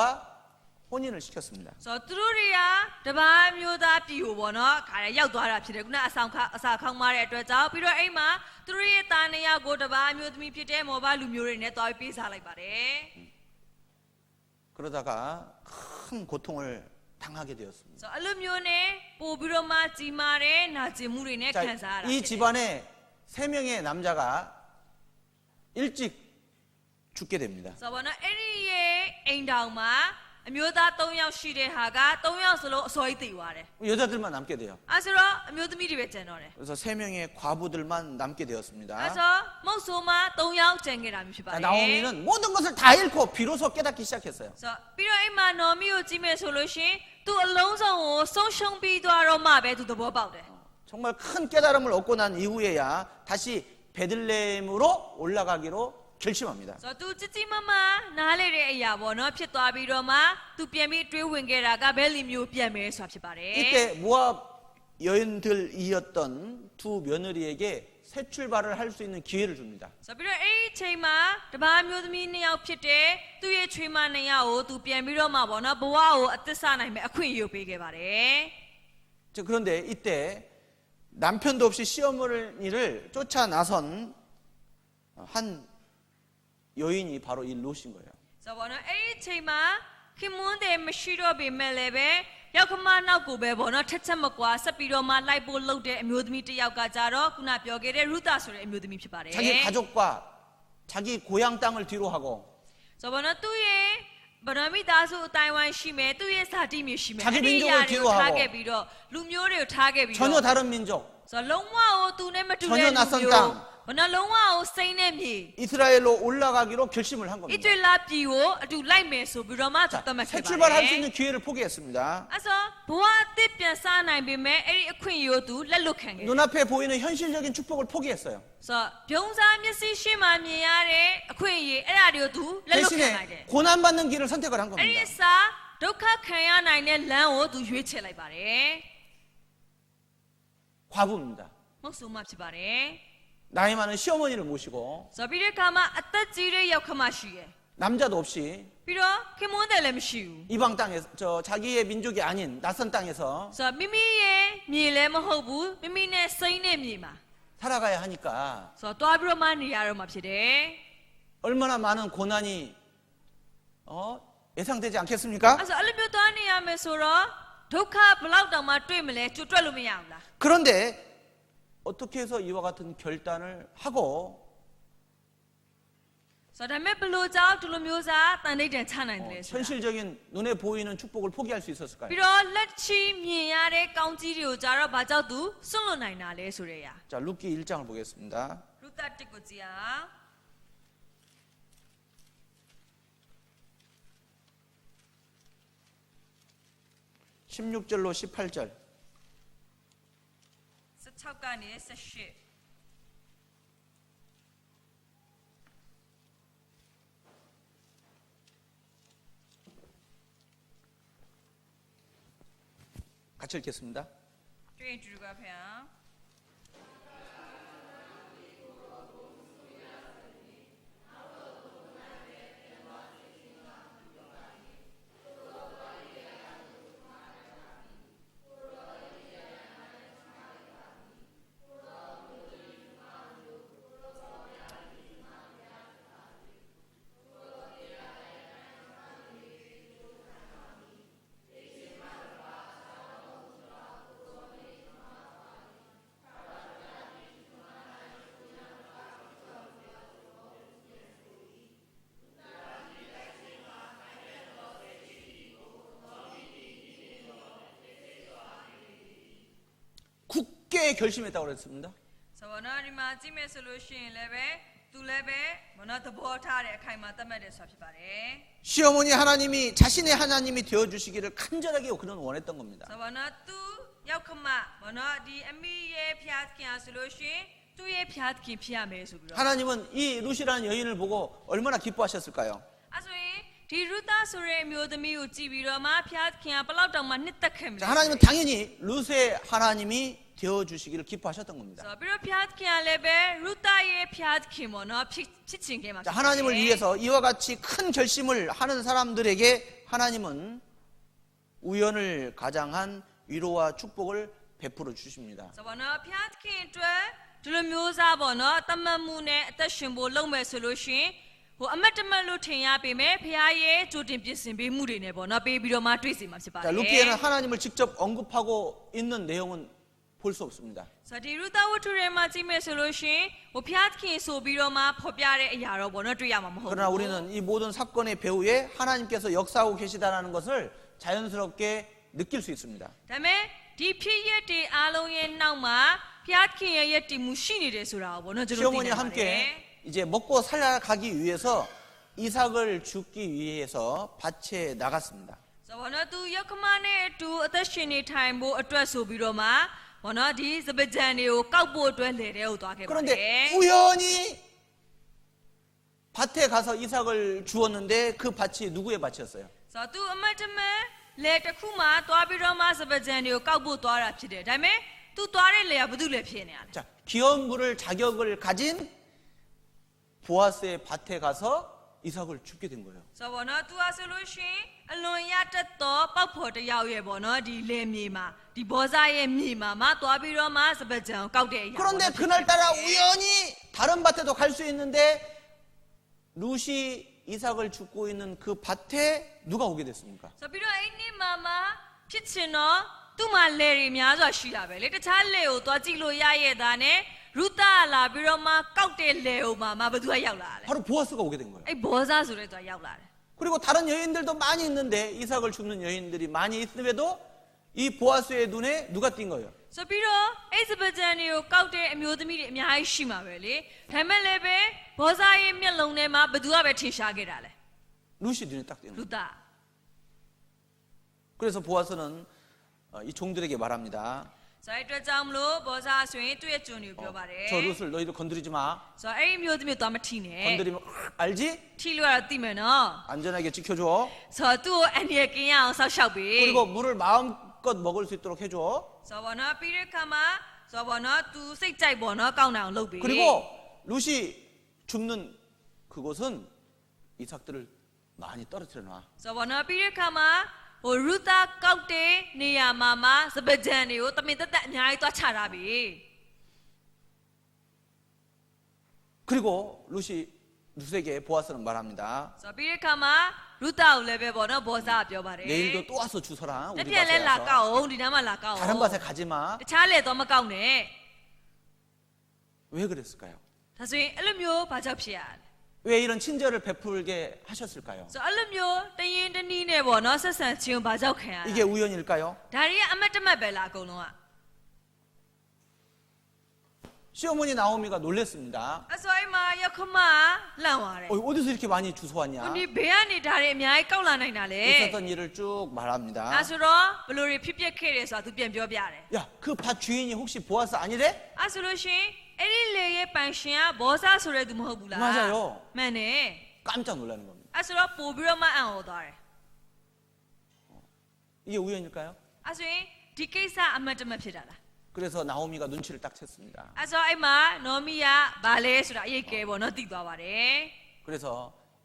혼인을 시켰습니다. So သူတို့တွေကတပားမျိုးသားပြည်ကိုပေါ့နော်ခါရရောက်သွားတာဖြစ်တယ်ခုနအဆောင်အစာခေါင်းမားတဲ့အတွက်ကြောင့်ပြီးတော့အိမ်မှာသူတို့ရဲ့တာနှစ်ယောက်ကိုတပားမျိုးသမီးဖြစ်တဲ့မောဘလူမျိုးတွေနဲ့တွားပြီးပေးစားလိုက်ပါတယ် 그러다가 큰 고통을 당하게 되었습니다. So အဲ့လိုမျိုးနဲ့ပို့ပြီးတော့မှကြီးမားတဲ့နာကျင်မှုတွေနဲ့ 자, ခံစားရတာ 이 ဖြစ်တယ် 집안에 세 명의 남자가 일찍 죽게 됩니다. So ဘောနော်အဲ့ဒီရဲ့အိမ်တောင်မှာအမျိုးသား3ယောက်ရှိတဲ့ဟာက3ယောက်စလုံးအစောကြီးတည်သွားတယ် 여자들만 남게 돼요. အဲ့ဆိုတော့အမျိုးသမီးတွေပဲကျန်တော့တယ် 그래서 세 명의 과부들만 남게 အဲ့ 되었습니다. ဆိုမုတ်ဆိုးမှာ3ယောက်ကျန်ခဲ့တာမျိုးဖြစ်ပါ 자, တယ် 나오미는 모든 것을 다 잃고 비로소 깨닫기 시작했어요. So ပြီးတော့အိမ်မှာနော်မီကိုကြည့်မယ်ဆိုလို့ရှင်သူအလုံးစုံကိုဆုံးရှုံးပြီးသွားတော့မှပဲသူသဘောပေါက်တယ် 정말 큰 깨달음을 얻고 난 이후에야 다시 베들레헴으로 올라가기로 결심합니다. So သူကြည်ကြည်မမနားလေတဲ့အရာပေါ့နော်ဖြစ်သွားပြီးတော့မှသူပြန်ပြီးတွေးဝင်ခဲ့တာကဘယ်လီမျိုးပြန်မယ်ဆိုတာဖြစ်ပါတယ် 이때 모압 여인들이었던 두 며느리에게 새 출발을 할 수 있는 기회를 줍니다. So ပြီးတော့အဲ့ဒီအချိန်မှာတပားမျိုးသမီးနှစ်ယောက်ဖြစ်တဲ့သူ့ရဲ့ချွေးမနှစ်ယောက်ကိုသူပြန်ပြီးတော့မှပေါ့နော်ဘဝကိုအသက်ဆနိုင်မဲ့အခွင့်အရေးပေးခဲ့ပါတယ် 자, 그런데 이때 남편도 없이 시어머니를 쫓아 나선 한 여인이 바로 이 롯인 거예요. So ဘောနော်အဲ့ဒီအချိန်မှာခင်မွန်းတယ်မရှိတော့ပေမဲ့လည်းပဲရောက်ခမနောက်ကိုပဲဘောနော်ထက်ချက်မကွာဆက်ပြီးတော့မှလိုက်ဖို့လုပ်တဲ့အမျိုးသမီးတစ်ယောက်ကကြတော့ခုနပြောခဲ့တဲ့ရူတာဆိုတဲ့အမျိုးသမီးဖြစ်ပါတယ် 자기 가족과 자기 고향 땅을 뒤로 하고 So ဘောနော်သူ့ရဲ့ဗရမီသားစုအတိုင်းဝိုင်းရှိမယ်သူ့ရဲ့ဇာတိမျိုးရှိမယ် 자기 အဲ့ဒီ 민족을 အရာတွေကို 뒤로 ထား 하고 ခဲ့ပြီးတော့လူမျိုးတွေကိုထားခဲ့ပြီး 전혀 တော့ 다른 민족 So လုံးဝကိုသူနဲ့မတူတဲ့ 전혀 လူ 낯선 မျိုး 땅 ဘောနော်လုံးဝကိုစိမ့်တဲ့မြေ 이스라엘로 올라가기로 결심을 한 ဣ 겁니다. သရေလပြည်ကိုအတူလိုက်မယ်ဆိုပြီးတော့မှသူ 자, သတ်မှတ် 새 ခဲ့ပါတ 출발할 수 ယ် 있는 기회를 포기했습니다. အဲ့ဆိုဘဝအသစ်ပြန်စနိုင်ပေမဲ့အဲ့ဒီအခွင့်အရေးကိုသူလက်လွတ်ခံခဲ့တယ် 눈앞에 보이는 현실적인 축복을 포기했어요. ဆိုတော့ပြုံးစားမျက်စိရှိမှမြင်ရတဲ့အခွင့်အရေးအဲ့ဒါတွေကိုသူလက်လွတ်ခံလိုက်တယ် 대신에 고난받는 길을 선택을 한 အဲ့ဒီ 겁니다. အစားဒုက္ခခံရနိုင်တဲ့လမ်းကိုသူရွေးချယ်လိုက်ပါတယ် 과부입니다. မဟုတ်ဆိုမှဖြစ်ပါတယ် 나이 많은 시어머니를 모시고 ဆိုတော့ပြီးတဲ့အခါမှာအသက်ကြီးတဲ့ရောက်ခမရှိရယ် 남자도 없이 ပြီးတော့ခင်မွန်းတယ်လည်းမရှိဘူး 이방 땅에서 자기의 민족이 아닌 낯선 땅에서 ဆိုတော့မိမိရဲ့မြေလည်းမဟုတ်ဘူးမိမိနဲ့စိမ့်တဲ့မြေမှာ 살아가야 하니까 ဆိုတော့တွားပြီးတော့မှနေရတော့မှဖြစ်တယ် 얼마나 많은 고난이 예상되지 않겠습니까? အဲ့ဆိုအဲ့လိုမျိုးတွားနေရမယ်ဆိုတော့ဒုက္ခဘယ်လောက်တောင်မှတွေ့မလဲကျွတ်တွက်လို့မရဘူးလား 그런데 어떻게 해서 이와 같은 결단을 하고 ဆိုတော့ဒါပေမဲ့ဘလို့ကြောင့်ဒီလိုမျိုးစားတန်တိတ်တန်ချနိုင်တယ်လဲဆိုတာ 현실적인 눈에 보이는 축복을 포기할 수 있었을까요? ပြီးတော့လက်ချီမြင်ရတဲ့ကောင်းကြီးတွေကိုကြတော့ဘာကြောင့်သူစွန့်လွတ်နိုင်တာလဲဆိုတဲ့အရာ 자, 룻기 1장을 보겠습니다. လူသတစ်ကိုကြည့်အောင် 16절로 18절. 16ကနေ18 같이 읽겠습니다. တွေ့ရင်တူတူကဖေအောင် 굳게 결심했다고 그랬습니다. ဆိုတော့နော်ဒီမှာကြည့်မယ်ဆိုလို့ရှိရင်လည်းပဲသူလည်းပဲမနော်သဘောထားတဲ့အခိုင်အမာသတ်မှတ်တယ်ဆိုတာဖြစ်ပါတယ် 시어머니 하나님이 자신의 하나님이 되어 주시기를 간절하게 그는 원했던 겁니다. ဆိုတော့နော်သူရောက်ခမမနော်ဒီအမိရဲ့ဖျားခင်အားဆိုလို့ရှိရင်သူ့ရဲ့ဖျားခင်ဖြစ်ရမယ်ဆိုပြီးတော့ 하나님은 이 룻이라는 여인을 보고 얼마나 기뻐하셨을까요? အဲ့ဆိုရင်ဒီရူတာဆိုတဲ့အမျိုးသမီးကိုကြည့်ပြီးတော့မှဖျားခင်ကဘလောက်တောင်မှနှစ်သက်ခဲ့မလဲ 자, 하나님은 당연히 룻의 하나님이 되어 주시기를 기뻐하셨던 겁니다. ဆိုတော့ပြီးတော့ဖျားခင်ကလည်းပဲရူတာရဲ့ဖျားခင်ပေါ့နော်ဖြစ်ချင်ခဲ့မှာ 자, 하나님을 위해서 이와 같이 큰 결심을 하는 사람들에게 하나님은 우연을 가장한 위로와 축복을 베풀어 주십니다. ဆိုတော့နော်ဖျားခင်အတွက်ဒီလိုမျိုးစားပေါ့နော်တမန်မှုနဲ့အသက်ရှင်ဖို့လုပ်မယ်ဆိုလို့ရှိရင်ဟိုအမတ်တမတ်လို့ထင်ရပေမဲ့ဖျားရဲ့ကြိုတင်ပြင်ဆင်ပေးမှုတွေနဲ့ပေါ့နော်ပေးပြီးတော့မှတွေ့စီမှာဖြစ်ပါတ 자, ယ် 룻기에는 하나님을 직접 언급하고 있는 내용은 볼 수 없습니다. ဆိုတော့ဒီရူတာဝတ္ထုထဲမှာကြည့်မယ်ဆိုလို့ရှိရင်ဟိုဖျားခင်ဆိုပြီးတော့မှဖော်ပြတဲ့အရာတော့ပေါ့နော်တွေ့ရမှာမဟုတ် 그러나 ဘူး 우리는 이 모든 사건의 배후에 하나님께서 역사하고 계시다라는 것을 자연스럽게 느낄 수 있습니다. ဒါပေမဲ့ဒီဖြစ်ရက်တွေအားလုံးရဲ့နောက်မှာဖျားခင်ရဲ့ယက်တီမှုရှိနေတယ်ဆိုတာကိုပေါ့နော်ကျွန်တော်သိ 시어머니와 နေပါတယ် 함께 이제 먹고 살아가기 위해서 이삭을 죽기 위해서 밭에 나갔습니다. ဆိုတော့နော်သူရောက်ခမနဲ့အတူအသက်ရှင်နေထိုင်ဖို့အတွက်ဆိုပြီးတော့မှဘောနော်ဒီစပကြံတွေကိုကောက်ဖို့အတွက်လေတဲ့ကိုသွားခဲ့ပါတယ် 그런데 우연히 밭에 가서 이삭을 주었는데 그 밭이 누구의 밭이었어요? ဆိုတော့သူအမတ်တမန်လေတစ်ခုမှသွားပြီးတော့မှစပကြံတွေကိုကောက်ဖို့သွားတာဖြစ်တယ်ဒါပေမဲ့သူသွားတဲ့လေကဘာလို့လဲဖြစ်နေရလဲ 자, 기업 물을 자격을 가진 보아스의 밭에 가서 이삭을 줍게 된 거예요. ဆိုတော့ဘောနော်သူအားဆိုလို့ရှိရင်အလွန်ရတတ်သောပောက်ဖို့တစ်ယောက်ရဲ့ဘောနော်ဒီလေမြေမှာဒီဘောဇာရဲ့မြေမှာမှသွားပြီးတော့မှစပကြံကိုကောက်တဲ့အရာ 그런데 그날따라 우연히 다른 밭에도 갈 수 있는데 룻이 이삭을 줍고 있는 그 밭에 누가 오게 됐습니까? ဆိုပြီးတော့အဲ့ဒီမှာမှဖြစ်ချင်တော့သူ့မှာလေတွေများစွာရှိတာပဲလေတခြားလေကိုသွားကြည့်လို့ရရဲ့သားနဲ့ရူတာလာပြီးတော့မှကောက်တဲ့လေဟိုမှာဘယ်သူကရောက်လာလဲ 바로 보아스가 오게 된 거예요. အဲ့ဘောဇာဆိုတဲ့သူကရောက်လာတယ် 그리고 다른 여인들도 많이 있는데 이삭을 줍는 여인들이 많이 있음에도 이 보아스의 눈에 누가 띈 거예요? ဆိုပြီးတော့အဲ့စပကြံတွေကိုကောက်တဲ့အမျိုးသမီးတွေအများကြီးရှိမှာပဲလေဒါပေမဲ့လည်းပဲဘောဇာရဲ့မျက်လုံးထဲမှာဘယ်သူကပဲထင်ရှားခဲ့တာလဲ 룻이 눈에 딱 띄는 ရူ 거예요. တာ 그래서 보아스는 이 종들에게 말합니다. ဆိုတဲ့အတွက်ကြောင့်မလို့ဘောဇာဆိုရင်သူ့ရဲ့ကျွန်တွေကိုပြောပါတယ် 저 룻을 너희들 건드리지 마. ဆိုတော့အဲ့ဒီမျိုးသမီးကိုသွားမထိနဲ့ 건드리면 알지? ထိလို့ရတော့သိမယ်နော် 안전하게 지켜줘. ဆိုတော့သူ့ကိုအန်ဒီရကင်းရအောင်ဆောက်ရှောက်ပေး 그리고 물을 마음껏 먹을 수 있도록 해줘. ဆိုတော့ဘောနော်ပြီးတဲ့ခါမှာဆိုတော့ဘောနော်သူစိတ်ကြိုက်ဘောနော်ကောင်းတာအောင်လုပ်ပေး 그리고 룻이 줍는 그곳은 이삭들을 많이 떨어뜨려 놔. ဆိုတော့ဘောနော်ပြီးတဲ့ခါမှာဟိုရူတာကောက်တဲ့နေရာမှာမှစပကြံတွေကိုတမင်တက်တက်အများကြီးသွားချတာပြီ 그리고 룻에게 보아스는 말합니다. ဆိုတော့ပြီးတဲ့ခါမှာရူတာကိုလည်းပဲဘောနော်ဘောဇာကပြောပါတယ် 내일도 또 와서 주서라. တ 우리 ပြန်လဲ 밭에 လာကောက် 와서. အောင်ဒီနားမှာလာကောက်အောင် 다른 밭에 가지 마. တခြားလေတော့မကောက်နဲ့ 왜 그랬을까요? ဒါဆိုရင်အဲ့လိုမျိုးဘာကြောင့်ဖြစ်ရလဲ 왜 이런 친절을 베풀게 하셨을까요? ဆိုအဲ့လိုမျိုးတရင်တနည်းနဲ့ပေါ့နော်ဆက်ဆံခြင်းဘာကြောင့်ခံရလဲ 이게 우연일까요? ဒါတွေကအမတ်တမတ်ပဲလားအကုန်လုံးက 시어머니 나오미가 놀랬습니다. အစောအိမ်မှာရခမလန့်သွားတယ် 어디서 이렇게 많이 주워왔냐? ဒီဘေးကနေဒါတွေအများကြီးကောက်လာနိုင်တာလေ 있었던 일을 쭉 말합니다. အဲဆိုတော့ဘယ်လိုတွေဖြစ်ပျက်ခဲ့တယ်ဆိုတာသူပြန်ပြောပြတယ် 야, 그 밭 주인이 혹시 보아스 아니래? အဲဆိုလို့ရှိရင်အဲ့ဒီလေရဲ့ပိုင်ရှင်ကဘောဆာဆိုတဲ့သူမဟုတ်ဘူးလား 맞아요. မှန်တယ် 깜짝 놀라는 겁니다. အဲဆိုတော့ပို့ပြီးတော့မှအံ့ဩသွားတယ် 이게 우연일까요? အဲဆိုရင်ဒီကိစ္စအမတ်တမတ်ဖြစ်တာလား 그래서 나오미가 눈치를 딱 챘습니다. အဲဆိုအဲ့မှာနော်မီကဘာလဲဆိုတာအရေးကဲပေါ့နော်သိသွားပါတယ် 그래서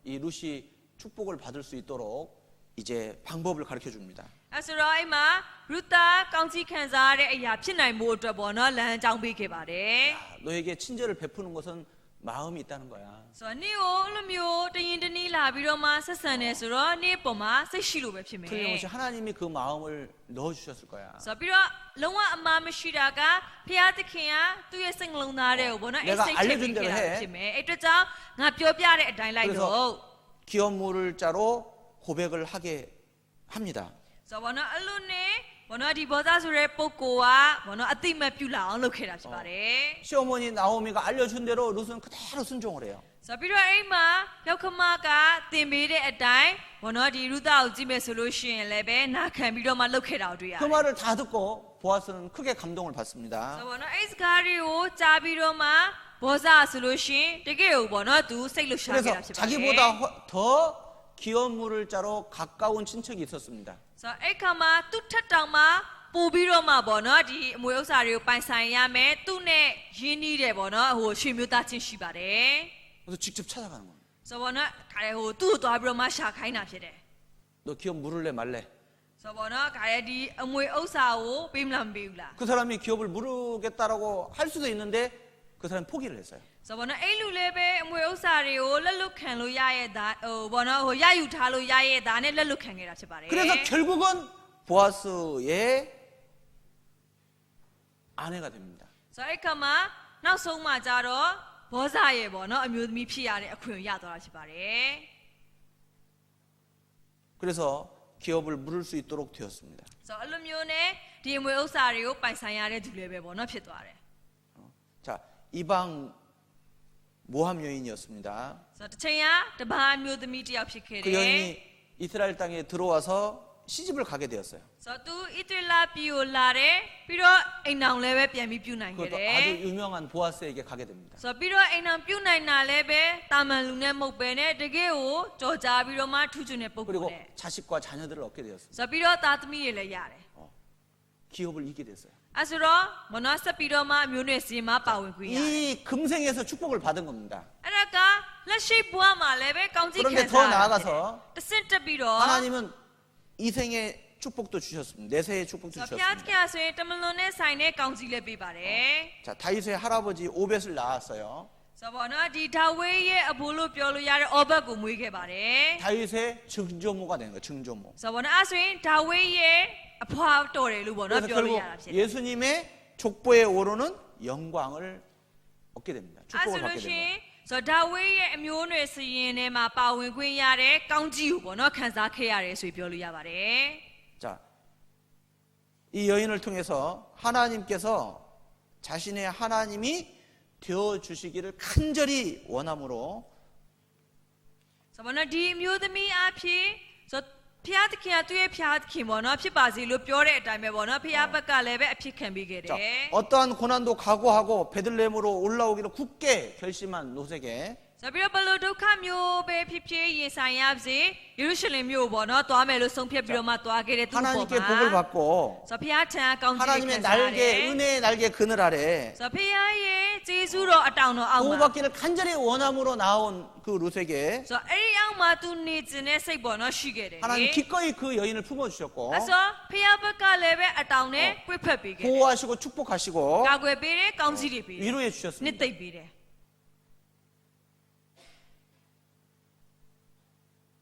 이 루시 축복을 받을 수 있도록 이제 방법을 가르쳐 줍니다. အဲဆိုတော့အဲ့မှာရူတာကောင်းကြီးခံစားရတဲ့အရာဖြစ်နိုင်မှုအတွက်ပေါ့နော်လမ်းအကြောင်းပေးခဲ့ပါတယ် 야, 너에게 친절을 베푸는 것은 마음이 있다는 거야. ဆိုတော့နေ့ကိုအဲ့လိုမျိုးတရင်တနည်းလာပြီးတော့မှဆက်ဆံနေဆိုတော့နေ့ပေါ်မှာစိတ်ရှိလို့ပဲဖြစ်မယ် 틀림없이 하나님이 그 마음을 넣어 주셨을 거야. ဆိုတော့ပြီးတော့လုံးဝအမှားမရှိတာကဖျားသခင်ကသူ့ရဲ့စိတ်နှလုံးသားထဲကိုပေါ့နော်အဲ့စိတ်ထည့်ပေးခဲ့တာဖြစ်မယ်အဲ့အတွက်ကြောင့်ငါပြောပြတဲ့အတိုင်းလိုက်တော့ 그래서 기업물을 자로 고백을 하게 합니다. ဆိုတော့ဘောနော်အဲ့လိုနဲ့ဘောနော်ဒီဘောသားဆိုတဲ့ပုဂ္ဂိုလ်ကဘောနော်အတိမတ်ပြုလာအောင်လုပ်ခဲ့တာဖြစ်ပါတယ် 시어머니 나오미가 알려준 대로 룻은 그대로 순종을 해요. ဆိုတော့ပြီးတော့အဲ့မှာရောက်ခမကတင်ပေးတဲ့အတိုင်းဘောနော်ဒီရူတာကိုကြည့်မယ်ဆိုလို့ရှိရင်လည်းပဲနာခံပြီးတော့မှလုပ်ခဲ့တာကိုတွေ့ရတယ် 그 말을 다 듣고 보아스는 크게 감동을 받습니다. ဆိုတော့ဘောနော်အဲ့စကားတွေကိုကြားပြီးတော့မှဘောစားဆိုလို့ရှိရင်တကယ်ကိုဘောနော်သူစိတ်လှရှာခဲ့တာ 그래서 ဖြစ်ပါတယ် 자기보다 더 기업물을 자로 가까운 친척이 있었습니다. ဆိုတော့အဲ့ခါမှာသူ့ထက်တောင်မှပို့ပြီးတော့မှဘောနော်ဒီအမွေဥစ္စာတွေကိုပိုင်ဆိုင်ရမယ်သူ့နဲ့ရင်းနှီးတယ်ဘောနော်ဟိုရွှေမျိုးသားချင်းရှိပါတယ် 그래서 직접 찾아가는 거예요. ဆိုတော့ဘောနော်ခါရဲဟိုသူ့ကိုသွားပြီးတော့မှရှာခိုင်းတာဖြစ်တယ် 너 기업 물을래 말래? ဆိုတော့ဘောနော်ခါရဲဒီအမွေဥစ္စာကိုပေးမလားမပေးဘူးလား 그 사람이 기업을 물으겠다라고 할 수도 있는데 그 사람이 포기를 했어요. ဆိုတော့ဘောနော်အဲ့လူလေးပဲအမွေဥစ္စာတွေကိုလက်လွတ်ခံလို့ရရဲ့ဒါဟိုဘောနော်ဟိုရယူထားလို့ရရဲ့ဒါနဲ့လက်လွတ်ခံခဲ့တာဖြစ်ပါတယ် 그래서 결국은 보아스의 아내가 됩니다. ဆိုတော့အဲ့ခါမှာနောက်ဆုံးမှကြတော့ဘောဇာရဲ့ဘောနော်အမျိုးသမီးဖြစ်ရတဲ့အခွင့်ရသွားတာဖြစ်ပါတယ် 그래서 기업을 물을 수 있도록 되었습니다. ဆိုတော့အဲ့လိုမျိုးနဲ့ဒီအမွေဥစ္စာတွေကိုပိုင်ဆိုင်ရတဲ့သူလေးပဲဘောနော်ဖြစ်သွားတယ် 자, 이방 모함 여인이었습니다. ဆိုတော့တစ်ချိန်ကတပါးအမျိုးသမီးတစ်ယောက်ဖြစ်ခဲ့တ 그 ယ် 여인이 이스라엘 땅에 들어와서 시집을 가게 되었어요. ဆိုတော့သူဣသရေလပြည်ကိုလာတယ်ပြီးတော့အိမ်အောင်လည်းပဲပြန်ပြီးပြုနိုင်ခဲ့ 그것도 တယ် 아주 유명한 보아스에게 가게 됩니다. ဆိုတော့ပြီးတော့အိမ်အောင်ပြုနိုင်တာလည်းပဲတာမန်လူနဲ့မဟုတ်ပဲနဲ့တကယ်ကိုကြော်ကြားပြီးတော့မှထူးချွန်တဲ့ပုံကို 그리고 နဲ့ 자식과 자녀들을 얻게 되었습니다. ဆိုတော့ပြီးတော့သားသမီးတွေလည်းရတယ် 기업을 이기게 됐어요. အဲဆိုတော့မနောဆက်ပြီးတော့မှအမျိုးနွယ်စီမှာပါဝင်ခွင့်ရတယ် 이 금생에서 축복을 받은 겁니다. အဲ့ဒါကလက်ရှိဘဝမှာလည်းပဲကောင်းကြီးခံ 그런데 စား 더 나아가서 တဆင့်တက်ပြီးတော့ 하나님은 이생의 축복도 주셨습니다. 내세의 축복도 ဆိုတော့ဘုရားသ 주셨습니다. ခင်ဆိုရင်တမလွန်နဲ့ဆိုင်တဲ့ကောင်းကြီးလည်းပေးပါတယ် 자, 다윗의 할아버지 오벳을 낳았어요. ဆိုတော့နော်ဒီဒါဝိရဲ့အဘိုးလို့ပြောလို့ရတဲ့အောဘတ်ကိုမွေးခဲ့ပါတယ် 다윗의 증조모가 되는 거예요. 증조모. ဆိုတော့နော်အဲဆိုရင်ဒါဝိရဲ့အဖွားတော်တယ်လို့ပေါ့နော် 그래서 ပြောလို့ 결국 ရတာဖြစ်တယ် 예수님의 족보에 오르는 영광을 얻게 됩니다. အဲဆို 축복을 လို့ 받게 ရှိရင် 됩니다. ဆိုတော့ဒါဝိရဲ့အမျိုးနွယ်စီရင်ထဲမှာပါဝင်ခွင့်ရတဲ့ကောင်းကြီးကိုပေါ့နော်ခံစားခဲ့ရတယ်ဆိုပြီးပြောလို့ရပါတယ် 자, 이 여인을 통해서 하나님께서 자신의 하나님이 되어 주시기를 간절히 원함으로 ဆိုတော့နော်ဒီအမျိုးသမီးအဖြစ်ဆိုတော့ဖျားသခင်ကသူ့ရဲ့ဖျားသခင်ပေါ့နော်ဖြစ်ပါစေလို့ပြောတဲ့အတိုင်းပဲပေါ့နော်ဖျားဘက်ကလည်းပဲအဖြစ်ခံပေးခဲ့တယ် 자, 어떠한 고난도 각오하고 베들레헴으로 올라오기를 굳게 결심한 롯에게 ဆိုပြီးတော့ဘလို့ဒုက္ခမျိုးပဲဖြစ်ဖြစ်ရင်ဆိုင်ရပါစေယေရုရှလင်မြို့ပေါ့နော်သွားမယ်လို့ဆုံးဖြတ်ပြီးတော့မှသွားခဲ့တဲ့သူပေါ့ 하나님께 မှာ 복을 받고 ဆိုဖျားထံကောင်းကြီး 하나님의 ခံစားရတယ် 날개 은혜의 날개 그늘 아래 ဆိုဖျားရဲ့ကျေးဇူးတော်အတောင်တော်အောက်မှာ 보호받기를 간절히 원함으로 나온 그 롯에게 ဆိုအဲ့ဒီအောက်မှာသူနေခြင်းနဲ့စိတ်ပေါ့နော်ရှိခဲ့တယ် 하나님 기꺼이 그 여인을 품어주셨고 အဲ့ဆိုဖျားဘက်ကလည်းပဲအတောင်နဲ့ပြည့်ဖက်ပေးခဲ့တယ် 보호하시고 축복하시고 ကာကွယ်ပေးတယ်ကောင်းကြီးတွေပေးတယ် 위로해 နှစ် 주셨습니다. သိမ့်ပေးတယ်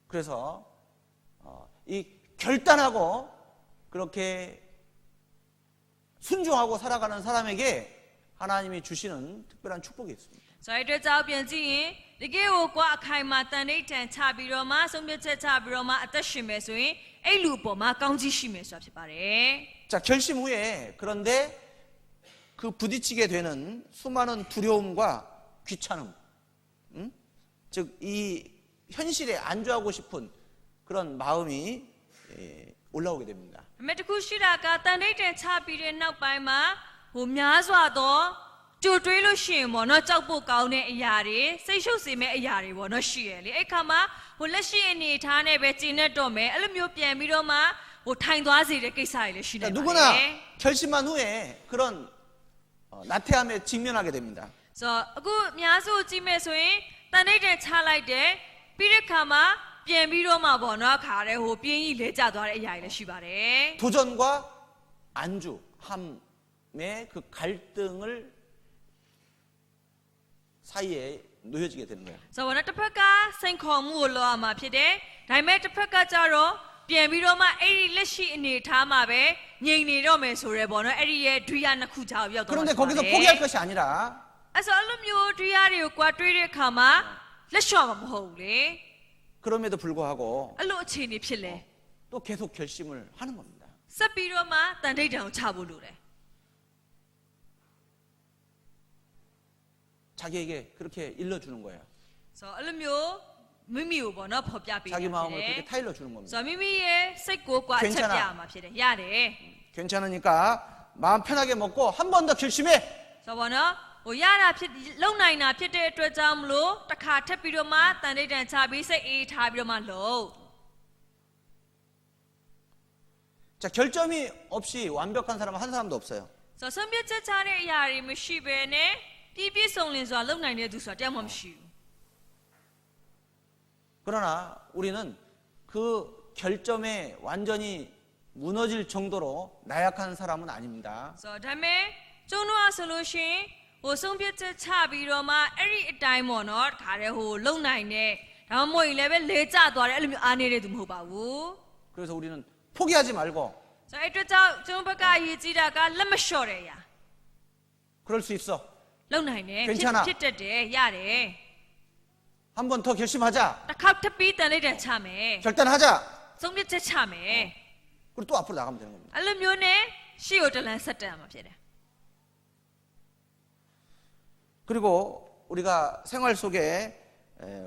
그래서 이 결단하고 그렇게 순종하고 살아가는 사람에게 하나님이 주시는 특별한 축복이 있습니다. ဆိုတော့အတွက်ကြောင့်ပြန်ကြည့်ရင်တကယ်ကိုကွာအခိုင်မှာတန်ဋိဌာန်ချပြီးတော့မှဆုံးဖြတ်ချက်ချပြီးတော့မှအသက်ရှင်မယ်ဆိုရင်အဲ့လူအပေါ်မှာကောင်းကြီးရှိမယ်ဆိုတာဖြစ်ပါတယ် 자, 결심 후에 그런데 그 부딪히게 되는 수많은 두려움과 귀찮음, 즉 이 현실에 안주하고 싶은 그런 마음이 올라오게 됩니다. အမေတခုရှိတာကတန်ဋိဌာန်ချပြီးတဲ့နောက်ပိုင်းမှာဟိုများစွာသောကြိုတွေးလို့ရှိရင်ပေါ့နော်ကြောက်ဖို့ကောင်းတဲ့အရာတွေစိတ်ရှုပ်စေမဲ့အရာတွေပေါ့နော်ရှိရလေအဲ့ခါမှာဟိုလက်ရှိအနေထားနဲ့ပဲကျင့်တတ်တော့မယ်အဲ့လိုမျိုးပြန်ပြီးတော့မှဟိုထိုင်သွားစေတဲ့ကိစ္စတွေလည်းရှိနေပါ 자, တယ် 누구나 결심한 후에 그런 나태함에 직면하게 됩니다. ဆိုတော့အခုအများစုကြည့်မဲ့ဆိုရင်တန်ဋိဌာန်ချလိုက်တယ်ပြီးတဲ့ခါမှာပြန်ပြီးတော့မှပေါ့နော်ခါတဲ့ဟိုပြင်းကြီးလဲကျသွားတဲ့အရာတွေလည်းရှိပါတယ် 도전과 안주함의 그 갈등을 사이에 놓여지게 되는 거예요. ဆိုတော့တစ်ဖက်ကစိန်ခေါ်မှုကိုလောရမှာဖြစ်တယ်ဒါပေမဲ့တစ်ဖက်ကကြတော့ပြန်ပြီးတော့မှအဲ့ဒီလက်ရှိအနေထားမှာပဲငြိမ်နေတော့မယ်ဆိုရဲပေါ့နော်အဲ့ဒီရဲ့ဒွိယနှစ်ခုကြောင့်ရောက်တော့ 그런데 거기서 포기할 것이 아니라 အဲ့ဆိုအဲ့လိုမျိုးဒွိယတွေကိုကွာတွေးတဲ့အခါမှာလက်လျှော့မှာမဟုတ်ဘူးလေ 그럼에도 불구하고 အဲ့လိုအခြေအနေဖြစ်လဲ 또 계속 결심을 하는 겁니다. ဆက်ပြီးတော့မှတန်ဋိဌာန်ကိုချဖို့လိုတယ် 자기에게 그렇게 일러주는 거예요. ဆိုတော့အဲ့လိုမျိုးမိမိကိုပေါ့နော်ဖော်ပြပေး 자기 တယ် 마음을 그렇게 타일러 주는 겁니다. ဆိုတော့မိမိရဲ့စိတ်ကိုကွာအချက်ပြမှာဖြစ်တယ်ရတယ် 괜찮으니까 마음 편하게 먹고 한 번 더 결심해. ဆိုတော့ပေါ့နော်ဟိုရတာဖြစ်လုံနိုင်တာဖြစ်တဲ့အတွက်ကြောင့်မလို့တစ်ခါထပ်ပြီးတော့မှတန်ဋိဌာန်ချပြီးစိတ်အေးထားပြီးတော့မှလုံ 자, 결점이 없이 완벽한 사람은 한 사람도 없어요. ဆိုတော့ဆုံးဖြတ်ချက်ချတဲ့အရာတွေမရှိဘဲနဲ့ပြည့်ပြည့်စုံလင်စွာလုံနိုင်တဲ့သူဆိုတာတယောက်မှမရှိဘူး 그러나 우리는 그 결점에 완전히 무너질 정도로 나약한 사람은 아닙니다. ဆိုတော့ဒါပေမဲ့ကျုံတော့ဆိုလို့ရှိရင်ဟိုဆုံးဖြတ်ချက်ချပြီးတော့မှအဲ့ဒီအတိုင်းပေါ့နော်တခါတည်းဟိုလုံနိုင်တဲ့ဒါမှမဟုတ်ရင်လည်းပဲလဲကျသွားတယ်အဲ့လိုမျိုးအားနေတဲ့သူမဟုတ်ပါဘူး 그래서 우리는 포기하지 말고 ဆိုတော့အဲ့အတွက်ကြောင့်ကျုံဘက်ကအရေးကြီးတာကလက်မလျှော့တဲ့အရာ 그럴 수 있어. လုံနိုင်တယ် 괜찮아. ဖြစ်တတ်တယ်ရတယ် 한 번 더 결심하자. တစ်ခေါက်ထပ်ပြီးတန်လိုက်တဲ့ချမယ် 결단하자. ဆုံးဖြတ်ချက်ချမယ် 그리고 또 앞으로 나가면 되는 겁니다. အဲ့လိုမျိုးနဲ့ရှေ့ကိုတလန်ဆက်တက်ရမှာဖြစ်တယ် 그리고 우리가 생활 속에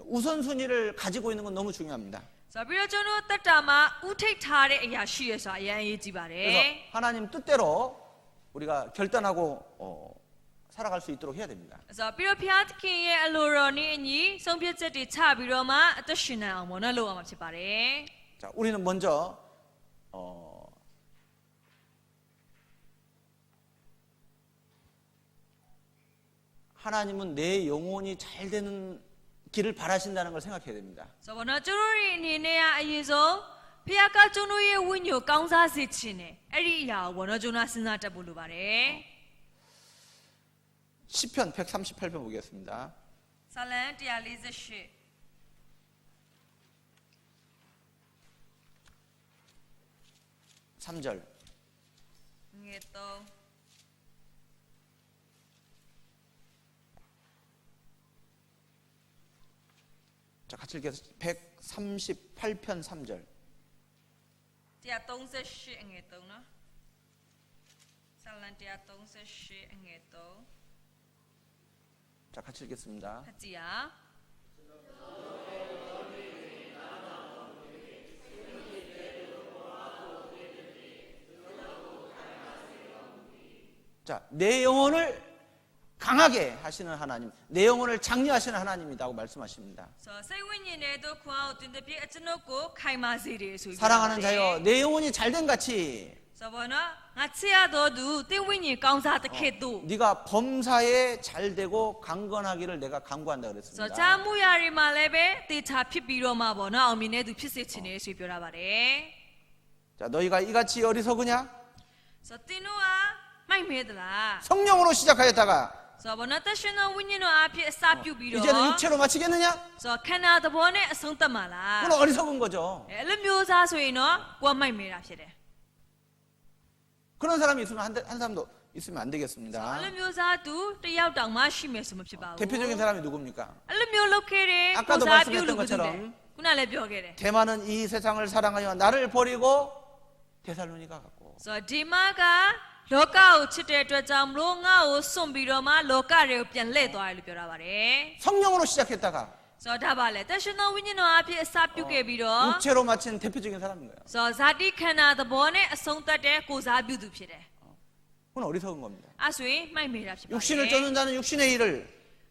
우선순위를 가지고 있는 건 너무 중요합니다. ဆိုတော့ပြီးတော့ကျွန်တော်တက်တာမှာဥထိတ်ထားတဲ့အရာရှိရဆိုတာအရင်အရေးကြီးပါတယ် 그래서 하나님 뜻대로 우리가 결단하고 살아갈 수 있도록 해야 됩니다. ဆိုတော့ပြီးတော့ဖျားသခင်ရဲ့အလိုတော်နဲ့အညီဆုံးဖြတ်ချက်တွေချပြီးတော့မှအသက်ရှင်နိုင်အောင်ပေါ့နော်လုပ်ရမှာဖြစ်ပါတယ် 자, 우리는 먼저 하나님은 내 영혼이 잘 되는 길을 바라신다는 걸 생각해야 됩니다. ဆိုတော့နော်ကျွန်တော်တို့အနေနဲ့ကအရင်ဆုံးဖျားကကျွန်တော်ရဲ့ဝိညာဉ်ကိုကောင်းစားစေခြင်းနဲ့အဲ့ဒီအရာကိုပေါ့နော်ကျွန်တော်စဉ်းစားတတ်ဖို့လိုပါတယ် 시편 138편 보겠습니다. ဆာလံ148 3절. ငယ်တော့ 자, 같이 읽겠습니다. 138편 3절. 138ငယ်တော့နော်ဆာလံ138ငယ်တော့ 자, 같이 읽겠습니다. ဖတ်ကြည့်ရ 자, 내 영혼을 강하게 하시는 하나님, 내 영혼을 장려하시는 하나님이라고 말씀하십니다. ဆိုတော့စိတ်ဝိညာဉ်နဲ့တော့ခွန်အောင်တင်တဲ့ပြည့်အကျွန်ုပ်ကိုခိုင်မာစေတယ်ဆိုပြီး 사랑하는 자여, 내 영혼이 잘된 같이 ဆိုတော့နော်ငါချစ်ရတော်သူတင်းဝိညာဉ်ကောင်းစားတဲ့ခေတ်တို့ 네가 범사에 잘되고 강건하기를 내가 간구한다 ဆိုတော့ 그랬습니다. ချာမှုရာတွေမှာလည်းပဲတေချာဖြစ်ပြီးတော့မှပေါ့နော်အောင်မြင်တဲ့သူဖြစ်စေချင်တယ်ဆိုပြီးပြောတာပါတယ် 자, 너희가 이같이 어리석으냐? ဆိုတော့တင်းတို့ကမိုက်မဲသလား 성령으로 시작하였다가 ဆိုတော့ဘောနော်တရှင်တော်ဝိညာဉ်တော်အဖြစ်အစပြုပြီးတော့ 이제는 육체로 마치겠느냐? ဆိုတော့ခန္ဓာသဘောနဲ့အဆုံးသတ်မှာလား 그건 어리석은 거죠. အဲ့လိုမျိုးစားဆိုရင်တော့ကိုယ်ကမိုက်မဲတာဖြစ်တယ် 그런 사람이 있으면 한 사람도 있으면 안 되겠습니다. အဲ့လိုမျိုးစားသူတယောက်တောင်မှရှိမယ်ဆိုမဖြစ်ပါဘူး 대표적인 사람이 누굽니까? အဲ့လိုမျိုးလုပ်ခဲ့တဲ့ 아까도 ကိုစားပြုလို့ 말씀했던 ဘယ်သူလဲ 것처럼 ခုနလည်းပြောခဲ့တယ် 대만은 이 세상을 사랑하여 나를 버리고 데살로니가 갔고 ဆိုတော့ဒီမှာကလောကကိုချစ်တဲ့အတွက်ကြောင့်မလို့ငါ့ကိုစွန့်ပြီးတော့မှလောကတွေကိုပြန်လှည့်သွားတယ်လို့ပြောတာပါတယ် 성령으로 시작했다가 ဆိုတော့ဒါပါလေတရှင်တော်ဝိညာဉ်တော်အဖြစ်အစပြုခဲ့ပြီးတော့ 육체로 마친 대표적인 사람인 거예요. ဆိုတော့ဇာတိခန္ဓာသဘောနဲ့အဆုံးသတ်တဲ့ကိုစားပြုသူဖြစ်တယ် 그건 어리석은 겁니다. အဲ့ဆိုရင်မှိုက်မေတာဖြစ်ပါတယ် 육신을 쫓는 자는 육신의 일을,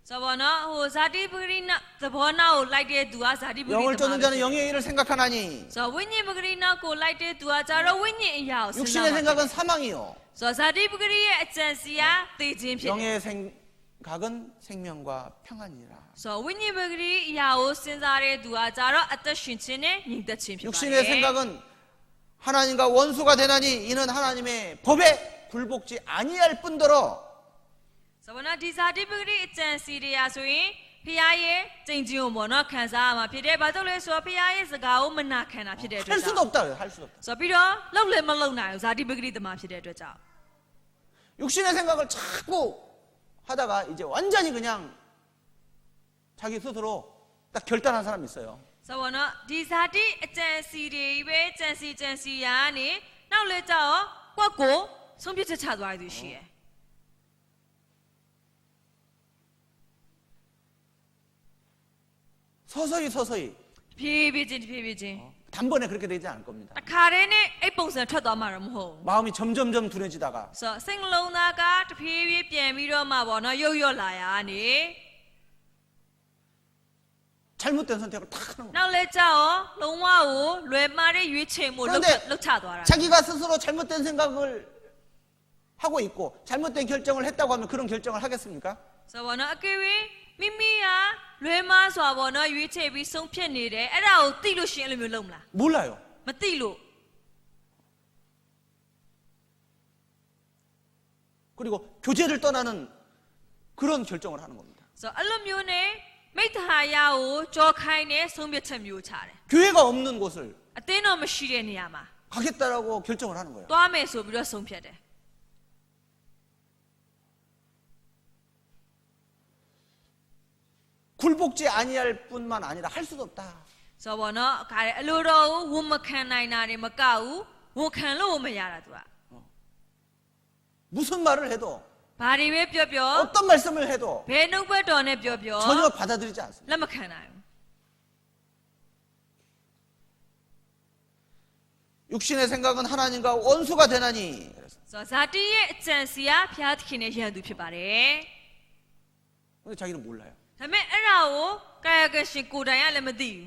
ဆိုတော့နော်ဟိုဇာတိပဂရိနာသဘောနာကိုလိုက်တဲ့သူကဇာတိပဂရိ 영을 သ 쫓는 မား 자는 영의 일을 생각하나니 ဆိုတော့ဝိညာဉ်ပဂရိနာကိုလိုက်တဲ့သူကကြတော့ဝိညာဉ်အရာကိုစဉ်းစား 육신의 မှာ 생각은 사망이요 ဆိုတော့ဇာတိပဂရိရဲ့အကြံစီကသေခြင်းဖြစ်တယ် 영의 생각은 생명과 평안이라. ဆိုတော့ဝိညာဉ်ပဂရိအရာကိုစဉ်းစားတဲ့သူကကြတော့အသက်ရှင်ခြင်းနဲ့ညီသက်ခြင်းဖြစ်ပါတယ် 육신의 생각은 하나님과 원수가 되나니 이는 하나님의 법에 굴복지 아니할 뿐더러 ဆိုတော့နော်ဒီဇာတိပဂရိအကြံစီတွေကဆိုရင်ဖခင်ရဲ့ကြင်ကြီးကိုပေါ့နော်ခံစားရမှာဖြစ်တယ်ဘာကြောင့်လဲဆိုတော့ဖခင်ရဲ့စကားကိုမနာခံတာဖြစ်တဲ့အတွက် 할 ကြောင့် 수도 없다. 할 수도 없다. ဆိုတော့ပြီးတော့လှုပ်လည်းမလှုပ်နိုင်ဘူးဇာတိပဂရိသမားဖြစ်တဲ့အတွက်ကြောင့် 육신의 생각을 자꾸 하다가 이제 완전히 그냥 자기 스스로 딱 결단한 사람이 있어요. ဆိုတော့နော်ဒီဇာတိအကြံစီတွေပဲကြံစီရာကနေနောက်လဲကြောက်ကိုယ့်ကိုဆုံးဖြတ်ချက်ချသွားရသူရှိတယ် 서서히 ဖြည်းဖြည်းချင်း 단번에 그렇게 되지 않을 겁니다. တခါတည်းနဲ့အဲ့ပုံစံထွက်သွားမှာတော့မဟုတ်ဘူး 마음이 점점점 둔해지다가 ဆိုတော့စိတ်နှလုံးသားကတဖြည်းဖြည်းပြန်ပြီးတော့မှပေါ့နော်ရုပ်ရော့လာရာကနေ 잘못된 선택을 탁 하는 거예요. နောက်လဲကြောက်လုံးဝကိုလွယ်မှားတဲ့ရွေးချယ်မှုလှုပ်ချသွားတာ 자기가 스스로 잘못된 생각을 하고 있고 잘못된 결정을 했다고 하면 그런 결정을 하겠습니까? ဆိုတော့နော်အကေဝေမိမိကလွယ်မှားစွာပေါ့နော်ရွေးချယ်ပြီးဆုံးဖြတ်နေတယ်အဲ့ဒါကိုသိလို့ရှိရင်အဲ့လိုမျိုးလုပ်မလား 몰라요. မသိလို့ 그리고 교제를 떠나는 그런 결정을 하는 겁니다. ဆိုတော့အဲ့လိုမျိုးနဲ့မိတ္တဟာယကိုကြောခိုင်းတဲ့ဆုံးဖြတ်ချက်မျိုးချတယ် 교회가 없는 곳을 အသင်းတော်မရှိတဲ့နေရာမှာ 가겠다라고 결정을 하는 거예요. သွားမယ်ဆိုပြီးတော့ဆုံးဖြတ်တယ် 굴복지 아니할 뿐만 아니라 할 수도 없다. ဆိုတော့နော်ခါတဲ့အလိုတော်ကိုဝန်မခံနိုင်တာတွေမကဘူးဝန်ခံလို့မရတာသူက 무슨 말을 해도 ဘာတွေပဲပြောပြော 어떤 말씀을 해도 ဘယ်နှုတ်ဘက်တော်နဲ့ပြောပြော 전혀 받아들이지 않습니다. လက်မခံနိုင်ဘူး 육신의 생각은 하나님과 원수가 되나니. 그래서 ဆိုတော့ဇာတိရဲ့အကြံစီကဘုရားသခင်ရဲ့ယဟန်သူဖြစ်ပါတယ် 근데 자기는 몰라요. ဒါပေမဲ့အဲ့ဒါကိုကာယကရှင်ကိုယ်တိုင်ကလည်းမသိဘူး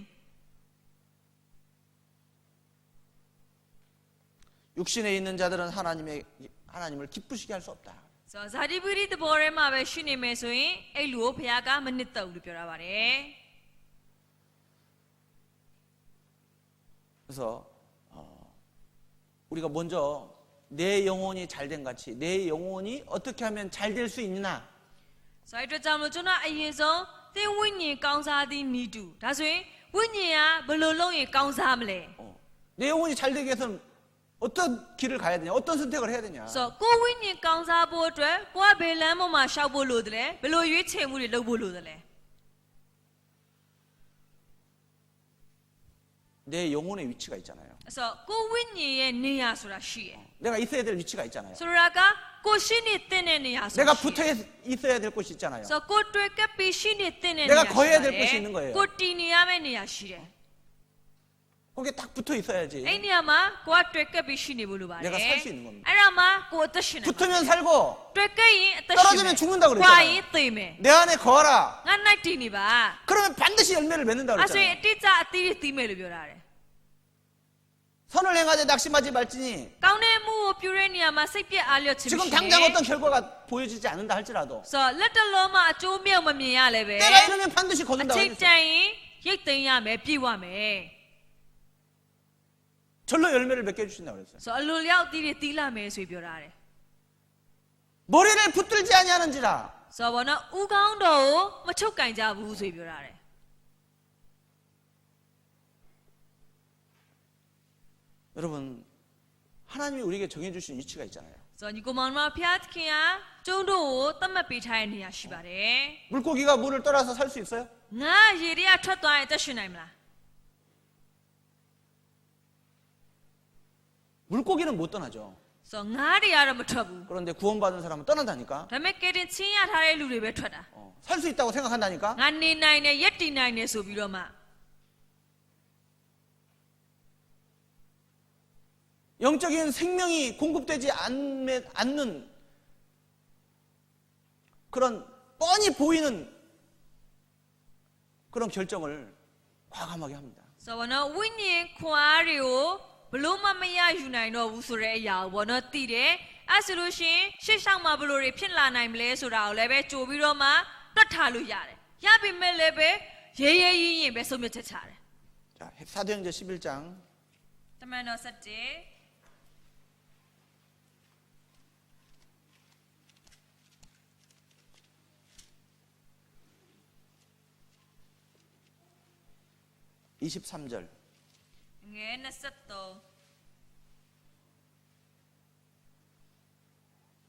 육신에 있는 자들은 하나님을 기쁘시게 할 수 없다. ဆိုတော့ဇာတိပဂရိသဘောထဲမှာပဲရှိနေမယ်ဆိုရင်အဲ့လူကိုဘုရားကမနစ်သက်ဘူးလို့ပြောတာပါတယ် 그래서 우리가 먼저 내 영혼이 잘된 같이 내 영혼이 어떻게 하면 잘 될 수 있느냐. ဆိုတော့အဲ့အတွက်ကြောင့်မလို့ကျွန်တော်အရင်ဆုံးသင်ဝိညာဉ်ကောင်းစားသည်နီတူဒါဆိုရင်ဝိညာဉ်ကဘယ်လိုလုပ်ရင်ကောင်းစားမလဲ 내 영혼이 잘 되기 위해서는 어떤 길을 가야 되냐, 어떤 선택을 해야 되냐. ဆိုတော့ကိုယ်ဝိညာဉ်ကောင်းစားဖို့အတွက်ကိုယ်ကဘယ်လမ်းပေါ်မှာရှောက်ဖို့လိုတယ်လဲဘယ်လိုရွေးချယ်မှုတွေလုပ်ဖို့လိုတယ်လဲ 내 영혼의 위치가 있잖아요. ဆိုတော့ကိုယ်ဝိညာဉ်ရဲ့နေရာဆိုတာရှိတယ် 내가 있어야 될 위치가 있잖아요. ဆိုတော့ကကိုရှိနေတဲ့နေရာဆိုတာ 내가 ရှိတယ် 붙어 있어야 될 곳이 있잖아요. ဆိုတော့ကိုတွေ့ကပ်ပြီးရှိနေတဲ့နေရာ 내가 거해야 될 ရှိ 곳이 တယ် 있는 거예요. ကိုတည်နေရမယ့်နေရာရှိတယ် 거기에 딱 붙어 있어야지. အဲ့နေရာမှာကိုကတွေ့ကပ်ပြီးရှိနေဖို့လိုပါတယ် 내가 살 수 있는 겁니다. အဲ့ဒါမှကိုအသက်ရှင်နေမှာ 붙으면 살고 တွေ့ကပ်ရင်အသက်ရှင် 떨어지면 죽는다 ကွာ 그랬잖아요. ရင်သေမယ် 내 안에 거하라. ငါနိုင်တည်နေပါ 그러면 반드시 열매를 맺는다 အဲ့ဆိုရင် 그랬잖아요. အတိအကျအသီးတွေသီးမယ်လို့ပြောတာတယ် 선을 행하되 낙심하지 말지니 ကောင်းတဲ့မှုကိုပြုတဲ့နေရာမှာစိတ်ပြက်အားလျော့ခြင်း 지금 မရှိ 당장 ဘူး 어떤 결과가 보여지지 않는다 할지라도 ဆိုတော့လက်တလုံးမှာအကျိုးမြောက်မမြင်ရလဲပဲ 때가 이르면 반드시 အ 거둔다 ချိန် 그랬어요. တန်ရင်ရိတ်သိမ်းရမယ်ပြေဝမယ် 절로 열매를 맺게 해주신다 그랬어요. ဆိုတော့အလိုလျောက်သီးတွေသီးလာမယ်ဆိုပြီးပြောတာတယ် 머리를 붙들지 아니하는지라. ဆိုတော့ဘောနော်ဥကောင်းတော်ကိုမချုပ်ကင်ကြဘူးဆိုပြီးပြောတာတယ် 여러분 하나님이 우리에게 정해주신 위치가 있잖아요. ဆိုတော့ညီကိုမောင်နှမဖျားသခင်ကကျုံတို့ကိုသတ်မှတ်ပေးထားတဲ့နေရာရှိပါတယ် 물고기가 물을 떠나서 살 수 있어요? ငါရေတွေကထွက်သွားရင်အသက်ရှင်နိုင်မလား 물고기는 못 떠나죠. ဆိုတော့ငါးတွေကတော့မထွက်ဘူး 그런데 구원받은 사람은 떠난다니까. ဒါပေမဲ့ကယ်တင်ချင်းရထားတဲ့လူတွေပဲထွက်တာ 살 수 있다고 생각한다니까. ငါနေနိုင်တယ်ရက်တည်နိုင်တယ်ဆိုပြီးတော့မှ 영적인 생명이 공급되지 않는 그런 뻔히 보이는 그런 결정을 과감하게 합니다. ဆိုတော့နော်ဝိညာဉ်ခွာတွေကိုဘလို့မှမရယူနိုင်တော့ဘူးဆိုတဲ့အရာကိုဘောနော်သိတယ်အဲ့ဆိုလို့ရှင်ရှေ့ဆောင်မှာဘလို့တွေဖြစ်လာနိုင်မလဲဆိုတာကိုလည်းပဲကြိုပြီးတော့မှတတ်ထားလို့ရတယ်ရပြီမဲ့လည်းပဲရေးရေးရင်းရင်ပဲဆုံးဖြတ်ချက်ချတယ် 자, 사도행전 11장 တမန်တော်7 23절. ငယ်23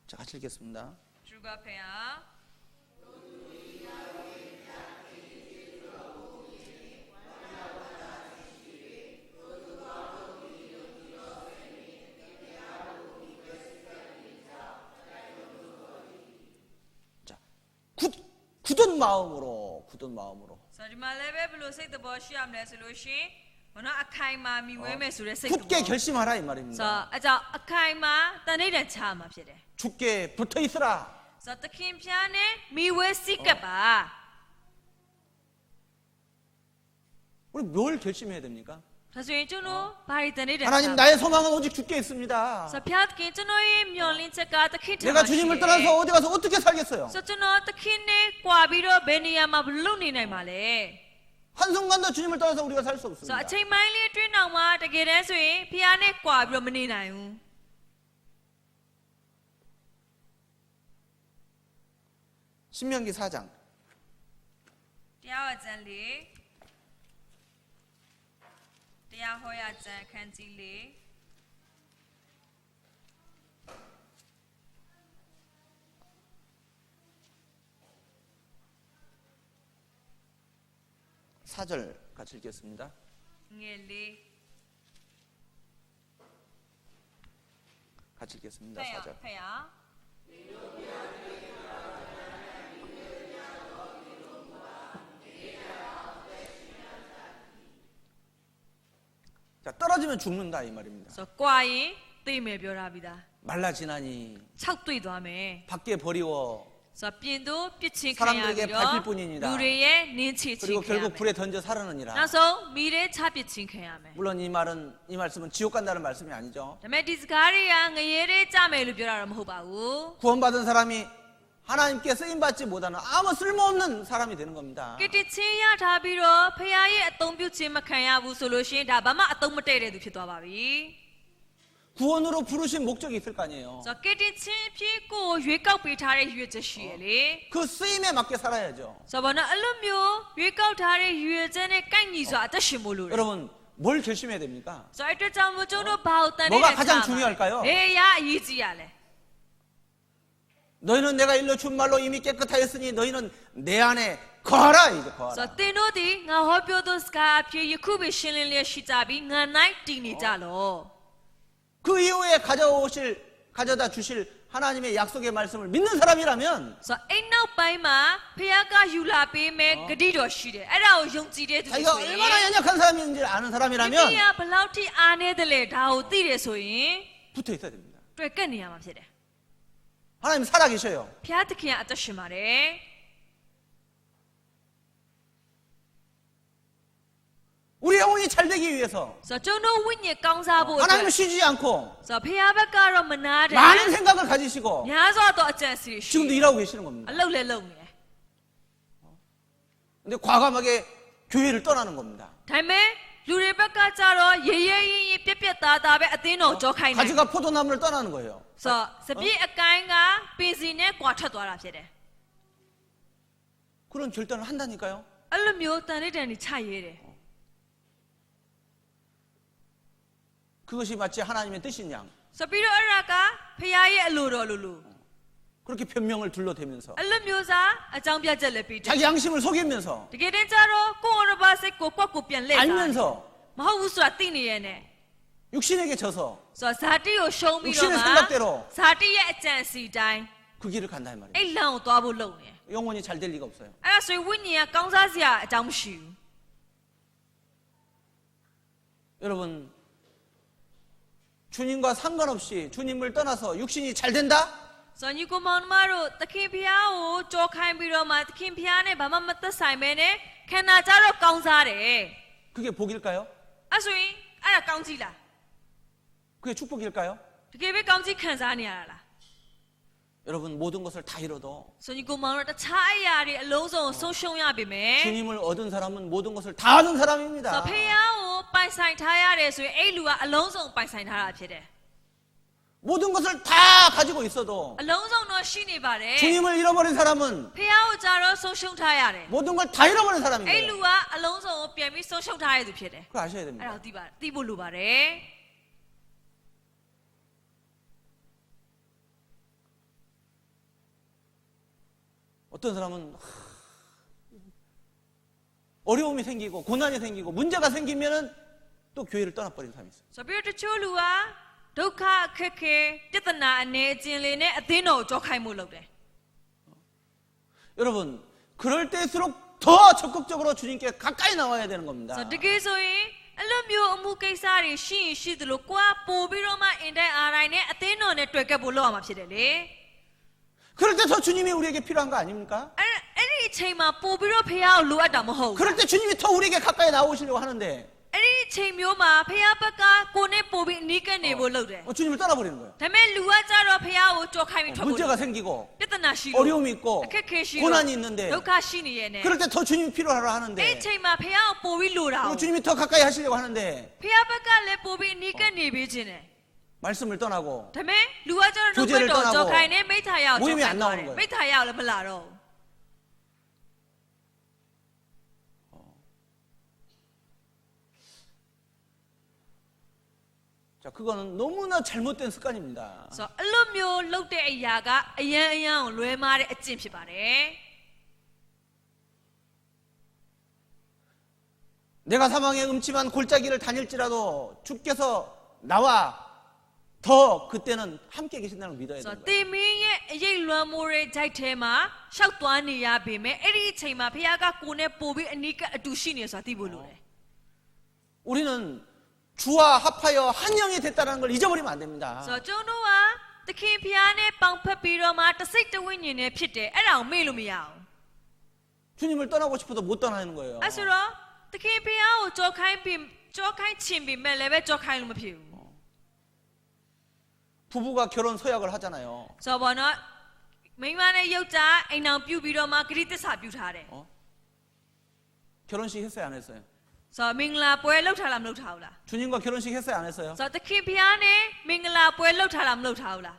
자, 같이 읽겠습니다. သူကဖေဟာ 자, 굳은 마음으로. ဆိုတော့ဒီမှာလည်းပဲဘလို့စိတ်တဘောရှိရမလဲဆိုလို့ရှင်ဘောနော်အခိုင်မာမိဝဲမယ်ဆိုတဲ့စိတ်တဘော 굳게 결심하라 이 ဆို 말입니다. တော့အကြောင်းအခိုင်မာတန်ဋိဌာန်ချမှာဖြစ်တယ် 죽게 붙어 있으라. ဆိုတော့သခင်ဖျားနဲ့မိဝဲစိတ်ကပ်ပါ 우리 뭘 결심해야 됩니까? ဒါဆိုရင်ကျွန်တော်ဘာတွေတန်ဋိဌာန် 하나님 나의 소망은 오직 주께 있습니다. ဆိုတော့ဖျားသခင်ကျွန်တော်ရဲ့မျှော်လင့်ချက်ကသခင်ထံမှာ 내가 주님을 떠나서 어디 가서 어떻게 살겠어요? ဆိုတော့ကျွန်တော်သခင်နဲ့꽈ပြီးတော့ဘယ်နေရာမှာဘလို့နေနိုင်မှာလဲ 한순간도 주님을 떠나서 우리가 살 수 ဆိုတော့ 없습니다. အချိန်ပိုင်းလေးအတွင်းတောင်မှတကယ်တမ်းဆိုရင်ဖျားနဲ့꽈ပြီးတော့မနေနိုင်ဘူး 신명기 4장 တရားဟောကျမ်းလေးတရားဟောရကျမ်းအခန်းကြီးလေး 4절 같이 읽겠습니다. ငယ်လေး 같이 읽겠습니다. ဖတ်ရ 4절. ဖတ်ရ 자, 떨어지면 죽는다 이 말입니다. ဆိုတော့꽈ရင်သိမယ်ပြောတာပြီးသား 말라지나니 6တွေ့သွားမယ် 밖에 버리워 ဆိုတော့ပြင်သို့ပြစ်ချင်းခံရ 사람들에게 ပြီးတော့ 밟힐 뿐이니라. လူတွေရဲ့နင်းချေချ 그리고 င်ခံရ 결국 မယ် 불에 던져 사르느니라. နောက်ဆုံးမိတဲ့ချပစ်ချင်းခံရမယ် 물론 이 말씀은 지옥 간다는 말씀이 아니죠. ဒါပေမဲ့ဒီစကားတွေကငရဲတဲ့ကြမယ်လို့ပြောတာတော့မဟုတ်ပါဘူး 구원받은 사람이 하나님께 쓰임 받지 못하는 아무 쓸모없는 사람이 되는 겁니다. ကတိချင်းရထားပြီးတော့ဖခင်ရဲ့အသုံးပြုခြင်းမခံရဘူးဆိုလို့ရှိရင်ဒါဘာမှအသုံးမတည့်တဲ့သူဖြစ်သွားပါပြီ 구원으로 부르신 목적이 있을 거 아니에요. ဆိုတော့ကတိချင်းအဖြစ်ကိုရွေးကောက်ပေးထားတဲ့ရွေးချက်ရှိရလေ 그 쓰임에 맞게 살아야죠. ဆိုတော့ဘာလို့အဲ့လိုမျိုးရွေးကောက်ထားတဲ့ရွေးချက်နဲ့ကိုက်ညီစွာအသက်ရှင်ဖို့လိုတယ် 여러분 뭘 결심해야 됩니까? ဆိုတော့အဲ့အတွက်ကြောင့်မို့ကျွန်တော်တို့ဘာကိုတန်နေ 뭐가 လဲ 가장 중요할까요? အေးရအရေးကြီးရလဲ 너희는 내가 일러 준 말로 이미 깨끗하였으니 너희는 내 안에 거하라 이제 ဆို 거하라. တော့တင်တို့ဒီငါဟောပြောသောစကားအဖြစ်ယခုပဲရှင်းလင်းလျက်ရှိကြပြီးငါ၌တည်နေကြလော 그 이후에 가져다 주실 하나님의 약속의 말씀을 믿는 사람이라면 ဆိုတော့အိမ်နောက်ပိုင်းမှာဖခင်ကယူလာပေးမယ်ဂတိတော်ရှိတယ်အဲ့ဒါကိုယုံကြည်တဲ့သူတွေ 자기가 ဆိုရင် 얼마나 연약한 사람인지 아는 ဒီ 사람이라면 ကဘယ်လောက်ထိအားနေတယ်လဲဒါကိုသိတယ်ဆိုရင် 붙어 있어야 됩니다. တွေ့ကက်နေရမှာဖြစ်တယ် 하나님 살아계셔요. ဖခင်သခင်ကအသက်ရှင်ပါတယ် 우리 영혼이 잘 되기 위해서 ဆိုတော့ကျွန်တော်ဝိညာဉ်ကောင်းစားဖို့အတွက် 하나님은 쉬지 않고 ဆိုတော့ဖခင်ဘက်ကတော့မနာတယ် 많은 생각을 가지시고 များစွာသောအကြံစီတွေရှိ 지금도 일하고 계시는 အ 겁니다. လုပ်လဲလုပ်နေတယ် 근데 과감하게 교회를 떠나는 겁니다. ဒါပေမဲ့လူတွေဘက်ကကြတော့ရေရေရင်ရင်ပြက်ပြက်သားသားပဲအသင်းတော်ကြောခိုင်းတယ် 가지가 포도나무를 떠나는 거예요. ဆိုတော့စပြည့်အကိုင်းကပင်စီနဲ့ကွာထွက်သွားတာဖြစ်တယ် 그런 결단을 한다니까요. အဲ့လိုမျိုးတန်လေးတန်နေချရဲတယ် 그것이 마치 하나님의 뜻인 양 ဆိုပြီးတော့အဲ့ဒါကဖခင်ရဲ့အလိုတော်လို့လို့ 그렇게 변명을 둘러대면서 အဲ့လိုမျိုးစားအကြောင်းပြချက်လည်းပြီးတယ် 자기 양심을 속이면서 တကယ်တမ်းကျတော့ကိုယ်တော်ဘာစိတ်ကိုကွက်ကိုပြန်လှည့်စား 알면서 မဟုတ်ဘူးဆိုတာသိနေရတဲ့ 육신에게 져서 ဆိုတော့ဇာတိကိုရှုံးပြီးတော့ 육신의 မှ 생각대로 ဇာတိရဲ့အကြံစီတိုင်း 그 길을 간다 이 말이에요. အဲ့လမ်းကိုသွားဖို့လုပ်နေတယ် 영원히 잘 될 리가 없어요. အဲ့ဒါဆိုရင်ဝိညာဉ်ကကောင်းစားစရာအကြောင်းမရှိဘူး 여러분 주님과 상관없이 주님을 떠나서 육신이 잘 된다? ဆိုတော့ညီကိုမောင်နှမတို့သခင်ဖျားကိုကြောခိုင်းပြီးတော့မှသခင်ဖျားနဲ့ဘာမှမသက်ဆိုင်ပဲနဲ့ခန္ဓာကြတော့ကောင်းစားတယ် 그게 복일까요? အဲ့ဆိုရင်အဲ့ဒါကောင်းကြည့်လား 그게 축복일까요? တကယ်ပဲကောင်းကြည့်ခံစားနေရတာလား 여러분 모든 것을 다 잃어도 ဆိုညီကိုမောင်တို့တခြားအရာတွေအလုံးစုံဆုံးရှုံးရပြီမယ် 주님을 얻은 사람은 모든 것을 다 얻은 ဆို 사람입니다. တော့ဖျားကိုပိုင်ဆိုင်ထားရတယ်ဆိုရင်အဲ့လူကအလုံးစုံပိုင်ဆိုင်ထားတာဖြစ်တယ် 모든 것을 다 가지고 있어도 အလုံးစုံတော့ရှိနေပါတယ် 주님을 잃어버린 사람은 ဖျားကိုကြတော့ဆုံးရှုံးထားရတယ် 모든 걸 다 잃어버린 အဲ့ 사람이에요. လူကအလုံးစုံကိုပြန်ပြီးဆုံးရှုံးထားရသူဖြစ်တယ် 그거 아셔야 အဲ့ 됩니다. ဒါကိုသိဖို့လိုပါတယ် 어떤 사람은 어려움이 생기고 고난이 생기고 문제가 생기면은 또 교회를 떠나버린 사람이 있어요. ဆိုပြီးတော့တချို့လူကဒုက္ခအခက်ခဲပြဿနာအနေအကျဉ်းလေးနဲ့အသင်းတော်ကိုကြောခိုင်းမှုလုပ်တယ် 여러분 그럴 때일수록 더 적극적으로 주님께 가까이 나와야 되는 겁니다. ဆိုတော့တကယ်ဆိုရင်အဲ့လိုမျိုးအမှုကိစ္စတွေရှိရင်ရှိသလိုကိုကပို့ပြီးတော့မှအင်တိုက်အားတိုင်းနဲ့အသင်းတော်နဲ့တွေ့ကပ်ဖို့လုပ်ရမှာဖြစ်တယ်လေ 그럴 때 더 주님이 우리에게 필요한 거 아닙니까? အဲ့ဒီအချိန်မှာပို့ပြီးတော့ဖះကိုလိုအပ်တာမဟုတ်ဘူး 그럴 때 주님이 더 우리에게 가까이 나오시려고 하는데 အဲ့ဒီအချိန်မျိုးမှာဖះဘက်ကကိုနဲ့ပို့ပြီးအနီးကပ်နေဖို့လုပ်တယ် 주님을 떠나버리는 거예요. ဒါပေမဲ့လူကကြတော့ဖះကိုကြောခိုင်းပြီးထွက်ဖို့ 문제가 생기고 ပြဿနာရှိလို့ 어려움이 있고 အခက်ခဲရှိလို့ 고난이 있는데 ဒုက္ခရှိနေရဲ့နဲ့ 그럴 때 더 주님이 필요하라 အဲ့ 하는데 အချိန်မှာဖះကိုပို့ပြီးလိုတာ 그리고 주님이 더 가까이 하시려고 하는데 ဖះဘက်ကလည်းပို့ပြီးအနီးကပ်နေပေးခြင်းတယ် 말씀을 떠나고 ဒါပေမဲ့လူကကျတော့ 교제를 တော့ 떠나고 ကြောခိုင်းနေမိထာရအောင် 모임이 ကြော 안 ခိုင်း 나오는 သွားတယ် 거예요. မိထာရအောင်လည်းမလာတော့ဘူး 자 그거는 너무나 잘못된 습관입니다. ဆိုတော့အဲ့လိုမျိုးလုပ်တဲ့အရာကအယံအယံကိုလွဲမားတဲ့အကျင့်ဖြစ်ပါတယ် 내가 사망의 음침한 골짜기를 다닐지라도 주께서 나와 더 그때는 함께 계신다는 걸 믿어야 ဆို 되는 တော့ 거예요. တေမင်းရဲ့အရေးလွမ်းမိုးတဲ့ဂျိုက်ထဲမှာရှောက်သွားနေရပေမဲ့အဲ့ဒီအချိန်မှာဖះကကိုနဲ့ပို့ပြီးအနီးကအတူရှိနေဆိုတာသိဖို့လိုတယ် 우리는 주와 합하여 한 영이 됐다는 걸 잊어버리면 안 됩니다. ဆိုတော့ကျွန်တော်တို့ကသခင်ဖះနဲ့ပေါင်ဖက်ပြီးတော့မှတစ်စိတ်တစ်ဝိညာဉ်နဲ့ဖြစ်တယ်အဲ့ဒါကိုမေ့လို့မရအောင် 주님을 떠나고 싶어도 못 떠나는 거예요. အဲ့ဆိုတော့သခင်ဖះကိုကြောခိုင်းချင်ပြီးမဲ့လည်းပဲကြောခိုင်းလို့မဖြစ်ဘူး 부부가 결혼 서약을 하잖아요. ဆိုတော့ဘောနော်မိန်းမနဲ့ယောက်ျားအိမ်အောင်ပြုပြီးတော့မှဂရိတစ္ဆာပြုထားတယ် 결혼식 했어요, 안 했어요? ဆိုတော့မင်္ဂလာပွဲလုပ်ထားလားမလုပ်ထားဘူးလား 주님과 결혼식 했어요, 안 했어요? ဆိုတော့သခင်ဖះနဲ့မင်္ဂလာပွဲလုပ်ထားလားမလုပ်ထားဘူးလား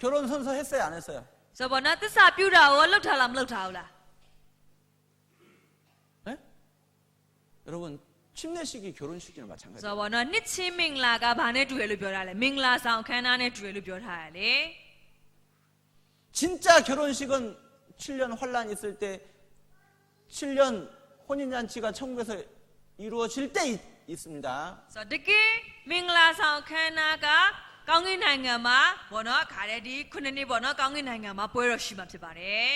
결혼 선서 했어요, 안 했어요? ဆိုတော့ဘောနော်တစ္ဆာပြုတာကိုလုပ်ထားလားမလုပ်ထားဘူးလား 네? 여러분 침례식이 결혼식이나 마찬가지예요. ဆိုတော့ဘောနော်နှစ်ချင်းမင်္ဂလာကဘာနဲ့တူရလို့ပြောတာလဲမင်္ဂလာဆောင်အခမ်းအနားနဲ့တူရလို့ပြောထားရလေ 진짜 결혼식은 7년 환란 있을 때 7년 혼인잔치가 천국에서 이루어질 때 있습니다. ဆိုတော့တကယ်မင်္ဂလာဆောင်အခမ်းအနားကကောင်းကင်နိုင်ငံမှာဘောနော်ခါတဲ့ဒီခုနှစ်နှစ်ဘောနော်ကောင်းကင်နိုင်ငံမှာပွဲတော်ရှိမှာဖြစ်ပါတယ်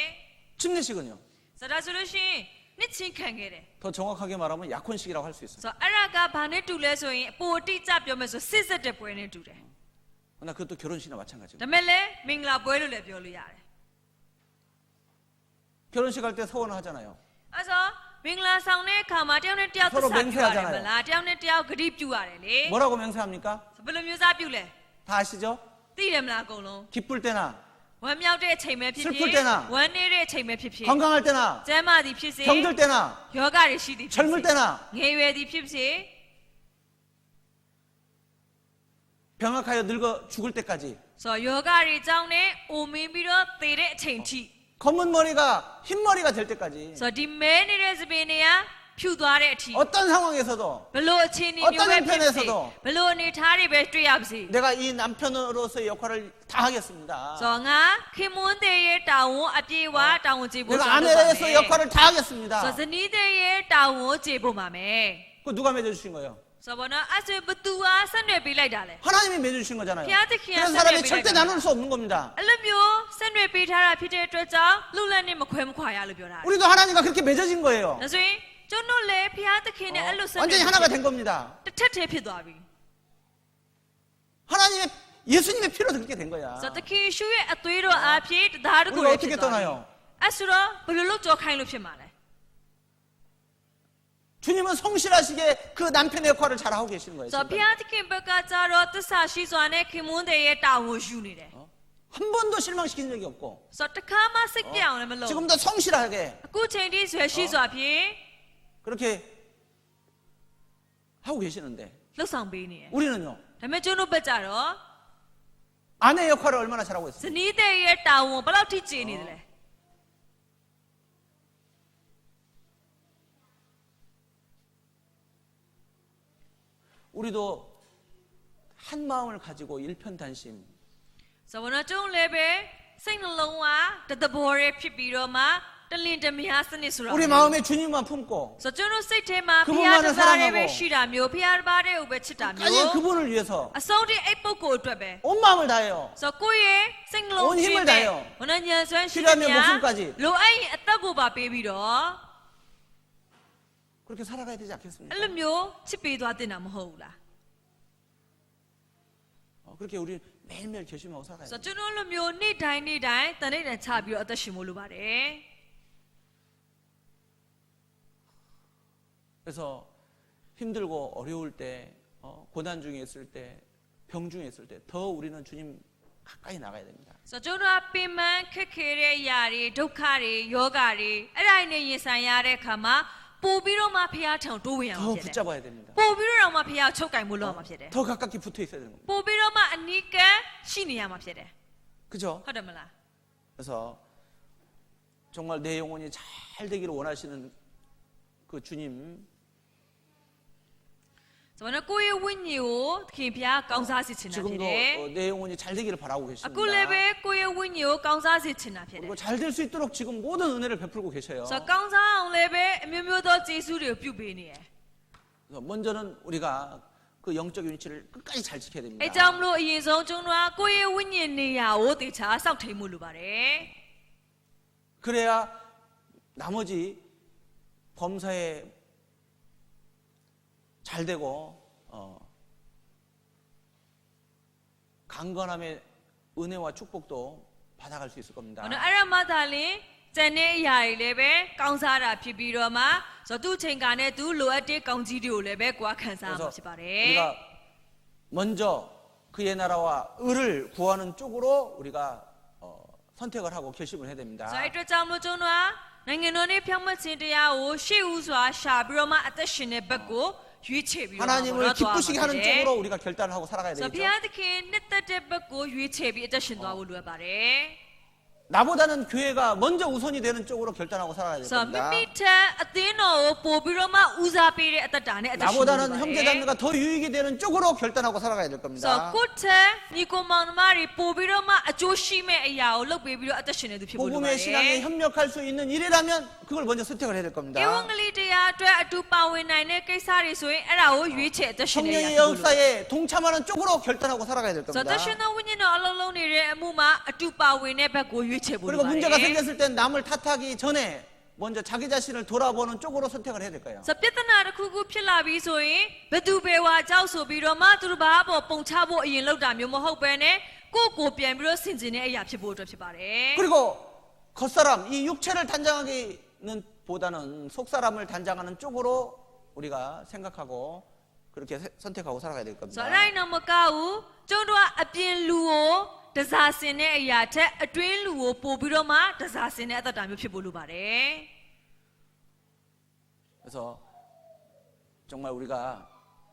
침례식은요. ဆိုတော့ဒါဆိုလို့ရှိရင်နှစ်ချင်းခံခဲ့တယ် 더 정확하게 말하면 약혼식이라고 할 수 있어요. ဆိုတော့အဲ့ဒါကဘာနဲ့တူလဲဆိုရင်အပိုတိကျပြောမယ်ဆိုစစ်စစ်တဲ့ပွဲနဲ့တူတယ် 그러나 그것도 결혼식이나 마찬가지예요. ဒါပေမဲ့လည်းမင်္ဂလာပွဲလို့လည်းပြောလို့ရတယ် 결혼식 할 때 서원을 하잖아요. အဲ့ဆိုမင်္ဂလာဆောင်တဲ့အခါမှာတယောက်နဲ့တယောက်သစ္စာပြုရတယ်မလားတယောက်နဲ့တယောက်ဂတိပြုရတယ်လေ 뭐라고 맹세합니까? ဘယ်လိုမျိုးစားပြုလဲ 다 아시죠? သိတယ်မလားအကုန်လုံး 기쁠 때나 ဝမ်းမြောက်တဲ့အချိန်ပဲဖြစ်ဖြစ်ဝမ်းနည်းတဲ့အချိန်ပဲဖြစ်ဖြစ် 건강할 때나 ကျမ်းမာသည်ဖြစ်စေ 병들 때나 ယောဂတွေရှိသည်ဖြစ် 젊을 စေ 때나 ငယ်ရွယ်သည်ဖြစ်စေ 병약하여 늙어 죽을 때까지 ဆိုတော့ယောဂတွေကြောင့်နဲ့အိုမင်းပြီးတော့သေတဲ့အချိန်ထိ 검은 머리가 흰 머리가 될 때까지 ဆိုတော့ဒီမဲနေတဲ့သပင်တွေက ဖြူသွားတဲ့အထိ 어떤 상황에서도 ဘလို့အခြေအနေမျိုးပဲဖြစ်စေဘလို့အနေထားတွေပဲတွေ့ရပါစေ 내가 이 남편으로서의 역할을 다 하겠습니다. ဆိုတော့ငါခင်မွန်းတဲ့ရဲ့တာဝန်အပြည့်ဝတာဝန်ကျေဖို့ 내가 ကျွန်တော်လုပ်ပါမယ် 아내로서 역할을 다 하겠습니다. ဆိုတော့ဇနီးတဲ့ရဲ့တာဝန်ကျေဖို့ပါမယ် 그 누가 맺어주신 거예요? ဆိုတော့နော်အဲ့ဆိုဘသူဟာဆက်နွယ်ပေးလိုက်တာလဲ 하나님이 맺어주신 거잖아요. 피아티키야 그런 사람이 선생님이 절대 그랬잖아. 나눌 수 없는 겁니다. အဲ့လိုမျိုးဆက်နွယ်ပေးထားတာဖြစ်တဲ့အတွက်ကြောင့်လူလက်နဲ့မခွဲမခွာရလို့ပြောတာ 우리도 하나님과 그렇게 맺어진 거예요. ဒါဆိုရင်ကျွန်တော်လည်းဖျားသခင်နဲ့အဲ့လိုဆက်နွယ် 완전히 하나가 된 겁니다. တစ်ထက်တည်းဖြစ်သွားပြီ 하나님의 예수님의 피로 그렇게 된 거야. ဆိုတော့သခင်ရှုရဲ့အသွေးတော်အားဖြင့်တရားတခု 우리가 လည်းဖြ 어떻게 စ်သွားပြီ 떠나요? အဲ့ဆိုတော့ဘယ်လိုလုပ်ကြောခိုင်းလို့ဖြစ်မှာလဲ 주님은 성실하시게 그 남편의 역할을 잘 하고 계시는 거예요. ဆိုတော့ဖျားသခင်ဘက်ကကြတော့သစ္စာရှိစွာနဲ့ခင်မွန်းတဲ့ရဲ့တာဝန်ယူနေတယ် 한 번도 실망시킨 적이 없고 ဆိုတော့တစ်ခါမှစိတ်ပြောင်းလည်းမလုပ် 지금도 성실하게 အခုချိန်ထိဆွဲရှိစွာဖြင့် 그렇게 하고 계시는데 လှုပ်ဆောင်ပေးနေတယ် 우리는요 ဒါပေမဲ့ကျွန်တော်ဘက်ကြတော့ 아내 역할을 얼마나 잘하고 ဇ 있어요. နီးတဲ့ရဲ့တာဝန်ဘယ်လောက်ထိကျေနေတယ်လဲ 우리도 한 마음을 가지고 일편단심 ဆိုတော့ကျွန်တော်လည်းပဲစိတ်နှလုံးကတဘောရဲဖြစ်ပြီးတော့မှတလင်တမယားစနစ်ဆိုတာ 우리 마음에 주님만 품고 ဆိုတော့ကျွန်တော်စိတ်ထဲမှာ က ဖ ဘု ျား ရား တ နဲ့ စား ဆရာ တွေပဲ ကို ရှိတာမျိုးဖျားတစ်ပါးတည်းကိုပဲချစ်တာမျိုး 아니 그분을 위해서 အဆုံးထိအဲ့ပုဂ္ဂိုလ်အတွက်ပဲ 온 마음을 다해요. ဆိုတော့ကိုယ့်ရဲ့စိတ်နှလုံး 온 힘을 သွင်း 다해요. ဘုန်းညာစွမ်းရှိ 필요하면 တဲ့များ 목숨까지. လိုအပ်ရင်အသက်ကိုပါပေးပြီးတော့ 그렇게 살아가야 되지 않겠습니까? အဲ့လိုမျိုးချစ်ပေးသွားတင်တာမဟုတ်ဘူးလား 그렇게 우리 매일매일 결심하고 살아가야 ဆို 돼요. တော့ကျွန်တော်လိုမျိုးနေ့တိုင်းနေ့တိုင်းတနေ့တိုင်းချပြီးတော့အသက်ရှင်ဖို့လိုပါတယ် 그래서 힘들고 어려울 때 고난 중에 있을 때 병 중에 있을 때 더 우리는 주님 가까이 나가야 됩니다. ဆိုတော့ကျွန်တော်ကပင်ပန်းခက်ခဲတဲ့အရာတွေဒုက္ခတွေယောဂတွေအဲ့ဒါတွေနဲ့ရင်ဆိုင်ရတဲ့အခါမှာပို့ပြီးတော့မှဖះထောင်တိုးဝင်ရမှာ 더 ဖြစ်တယ် 붙잡아야 됩니다. ပို့ပြီးတော့မှဖះချုပ်ကင်မှုလုပ်ရမှာဖြစ်တယ် 더 가깝게 붙어 있어야 되는 겁니다. ပို့ပြီးတော့မှအနီးကပ်ရှိနေရမှာဖြစ်တယ် 그죠? ဟုတ်တယ်မလား 그래서 정말 내 영혼이 잘 되기를 원하시는 그 주님 ဆိုတော့ကိုယ့်ရဲ့ဝိညာဉ်ကိုသခင်ဖះကောင်းစားစေချင်တာဖြစ် 지금도 တယ် 내 영혼이 잘 되기를 바라고 အခုလည်းပဲ 계십니다. ကိုယ့်ရဲ့ဝိညာဉ်ကိုကောင်းစားစေချင်တာဖြစ်တယ် 그리고 잘 될 수 있도록 지금 모든 은혜를 베풀고 계셔요. ဆိုတော့ကောင်းစားအောင်လည်းပဲအမျိုးမျိုးသောကျေးဇူးတွေကိုပြုပေးနေတယ် 그래서 먼저는 우리가 그 영적 위치를 끝까지 잘 지켜야 됩니다. အဲကြောင့်မလို့အရင်ဆုံးကျွန်တော်ကကိုယ့်ရဲ့ဝိညာဉ်နေရာကိုတေချာစောင့်ထိန်မှုလိုပါတယ် 그래야 나머지 범사에 잘 되고 강건함의 은혜와 축복도 받아갈 수 있을 겁니다. ဟိုနော်အဲ့ဒါမှသာလင်ကျန်တဲ့အရာတွေလည်းပဲကောင်းစားတာဖြစ်ပြီးတော့မှဆိုတော့သူ့ချိန်ကနဲ့သူလိုအပ်တဲ့ကောင်းကြီးတွေကိုလည်းပဲကိုယ်ခံစားရမှာ 그래서 ဖြစ်ပါတယ် 우리가 먼저 그의 나라와 의를 구하는 쪽으로 우리가 선택을 하고 결심을 해야 됩니다. ဆိုတော့အဲ့အတွက်ကြောင့်မလို့ကျွန်တော်ကနိုင်ငံတော်နဲ့ဖြောင့်မတ်ခြင်းတရားကိုရှေ့ဦးစွာရှာပြီးတော့မှအသက်ရှင်တဲ့ဘက်ကိုရွေးချယ်ပြီးတော့မှ 하나님을 기쁘시게 하는 쪽으로 우리가 결단을 하고 살아가야 ဆိုတော့ဘု 되겠죠. ရားသခင်နှစ်သက်တဲ့ဘက်ကိုရွေးချယ်ပြီးအသက်ရှင်သွားဖို့လိုအပ်ပါတယ် 나보다는 교회가 먼저 우선이 되는 쪽으로 결단하고 살아가야 될 ဆိုတော့မိ 겁니다. မိထက်အသင်းတော်ကိုပို့ပြီးတော့မှဦးစားပေးတဲ့အသက်တာနဲ့အသက်ရှင်ဖို့လို 나보다는 ပါတယ် 형제자매가 더 유익이 되는 쪽으로 결단하고 살아가야 될 ဆိုတော့ 겁니다. ကိုယ့်ထက်ညီကိုမောင်နှမတွေပို့ပြီးတော့မှအကျိုးရှိမဲ့အရာကိုလုပ်ပေးပြီးတော့အသက်ရှင်နေသူဖြစ်ဖို့လိုပါတ 복음의 ယ် 신앙에 협력할 수 있는 일이라면 그걸 먼저 선택을 해야 될 ဧဝံ 겁니다. ဂေလိတရားအတွက်အတူပါဝင်နိုင်တဲ့ကိစ္စတွေဆိုရင်အဲ့ဒါကိုရွေးချယ်အသက်ရှင်နေရ 성령의 ဖြစ်ဖို့လိုပါတယ် 역사에 동참하는 쪽으로 결단하고 살아가야 될 ဆိုတော့ 겁니다. သက်ရှင်သောဝိညာဉ်တော်အလုံးလုံးနေတဲ့အမှုမှာအတူပါဝင်တဲ့ဘက်ကိုရွေးချယ်ဖို့လို 그리고 ပါတ 문제가 ယ် 생겼을 땐 남을 탓하기 전에 먼저 자기 자신을 돌아보는 쪽으로 선택을 해야 될 거예요. ဆိုပြဿနာတစ်ခုခုဖြစ်လာပြီးဆိုရင်ဘသူပဲဝါကြောက်ဆိုပြီးတော့မှသူတို့ဘာပေါ်ပုံချဖို့အရင်လောက်တာမျိုးမဟုတ်ပဲနဲ့ကိုယ့်ကိုပြန်ပြီးတော့ဆင်ခြင်တဲ့အရာဖြစ်ဖို့အတွက်ဖြစ်ပါတယ် 그리고 겉사람, 이 육체를 단장하기는 보다는 속사람을 단장하는 쪽으로 우리가 생각하고 그렇게 선택하고 살아가야 될 ဆို 겁니다. တော့အဲ့တော့မကောက်ဘူးကျုံတို့ကအပြင်လူကိုတစားစင်တဲ့အရာထက်အတွင်းလူကိုပို့ပြီးတော့မှတစားစင်တဲ့အသက်တာမျိုးဖြစ်ဖို့လိုပါတယ် 그래서 정말 우리가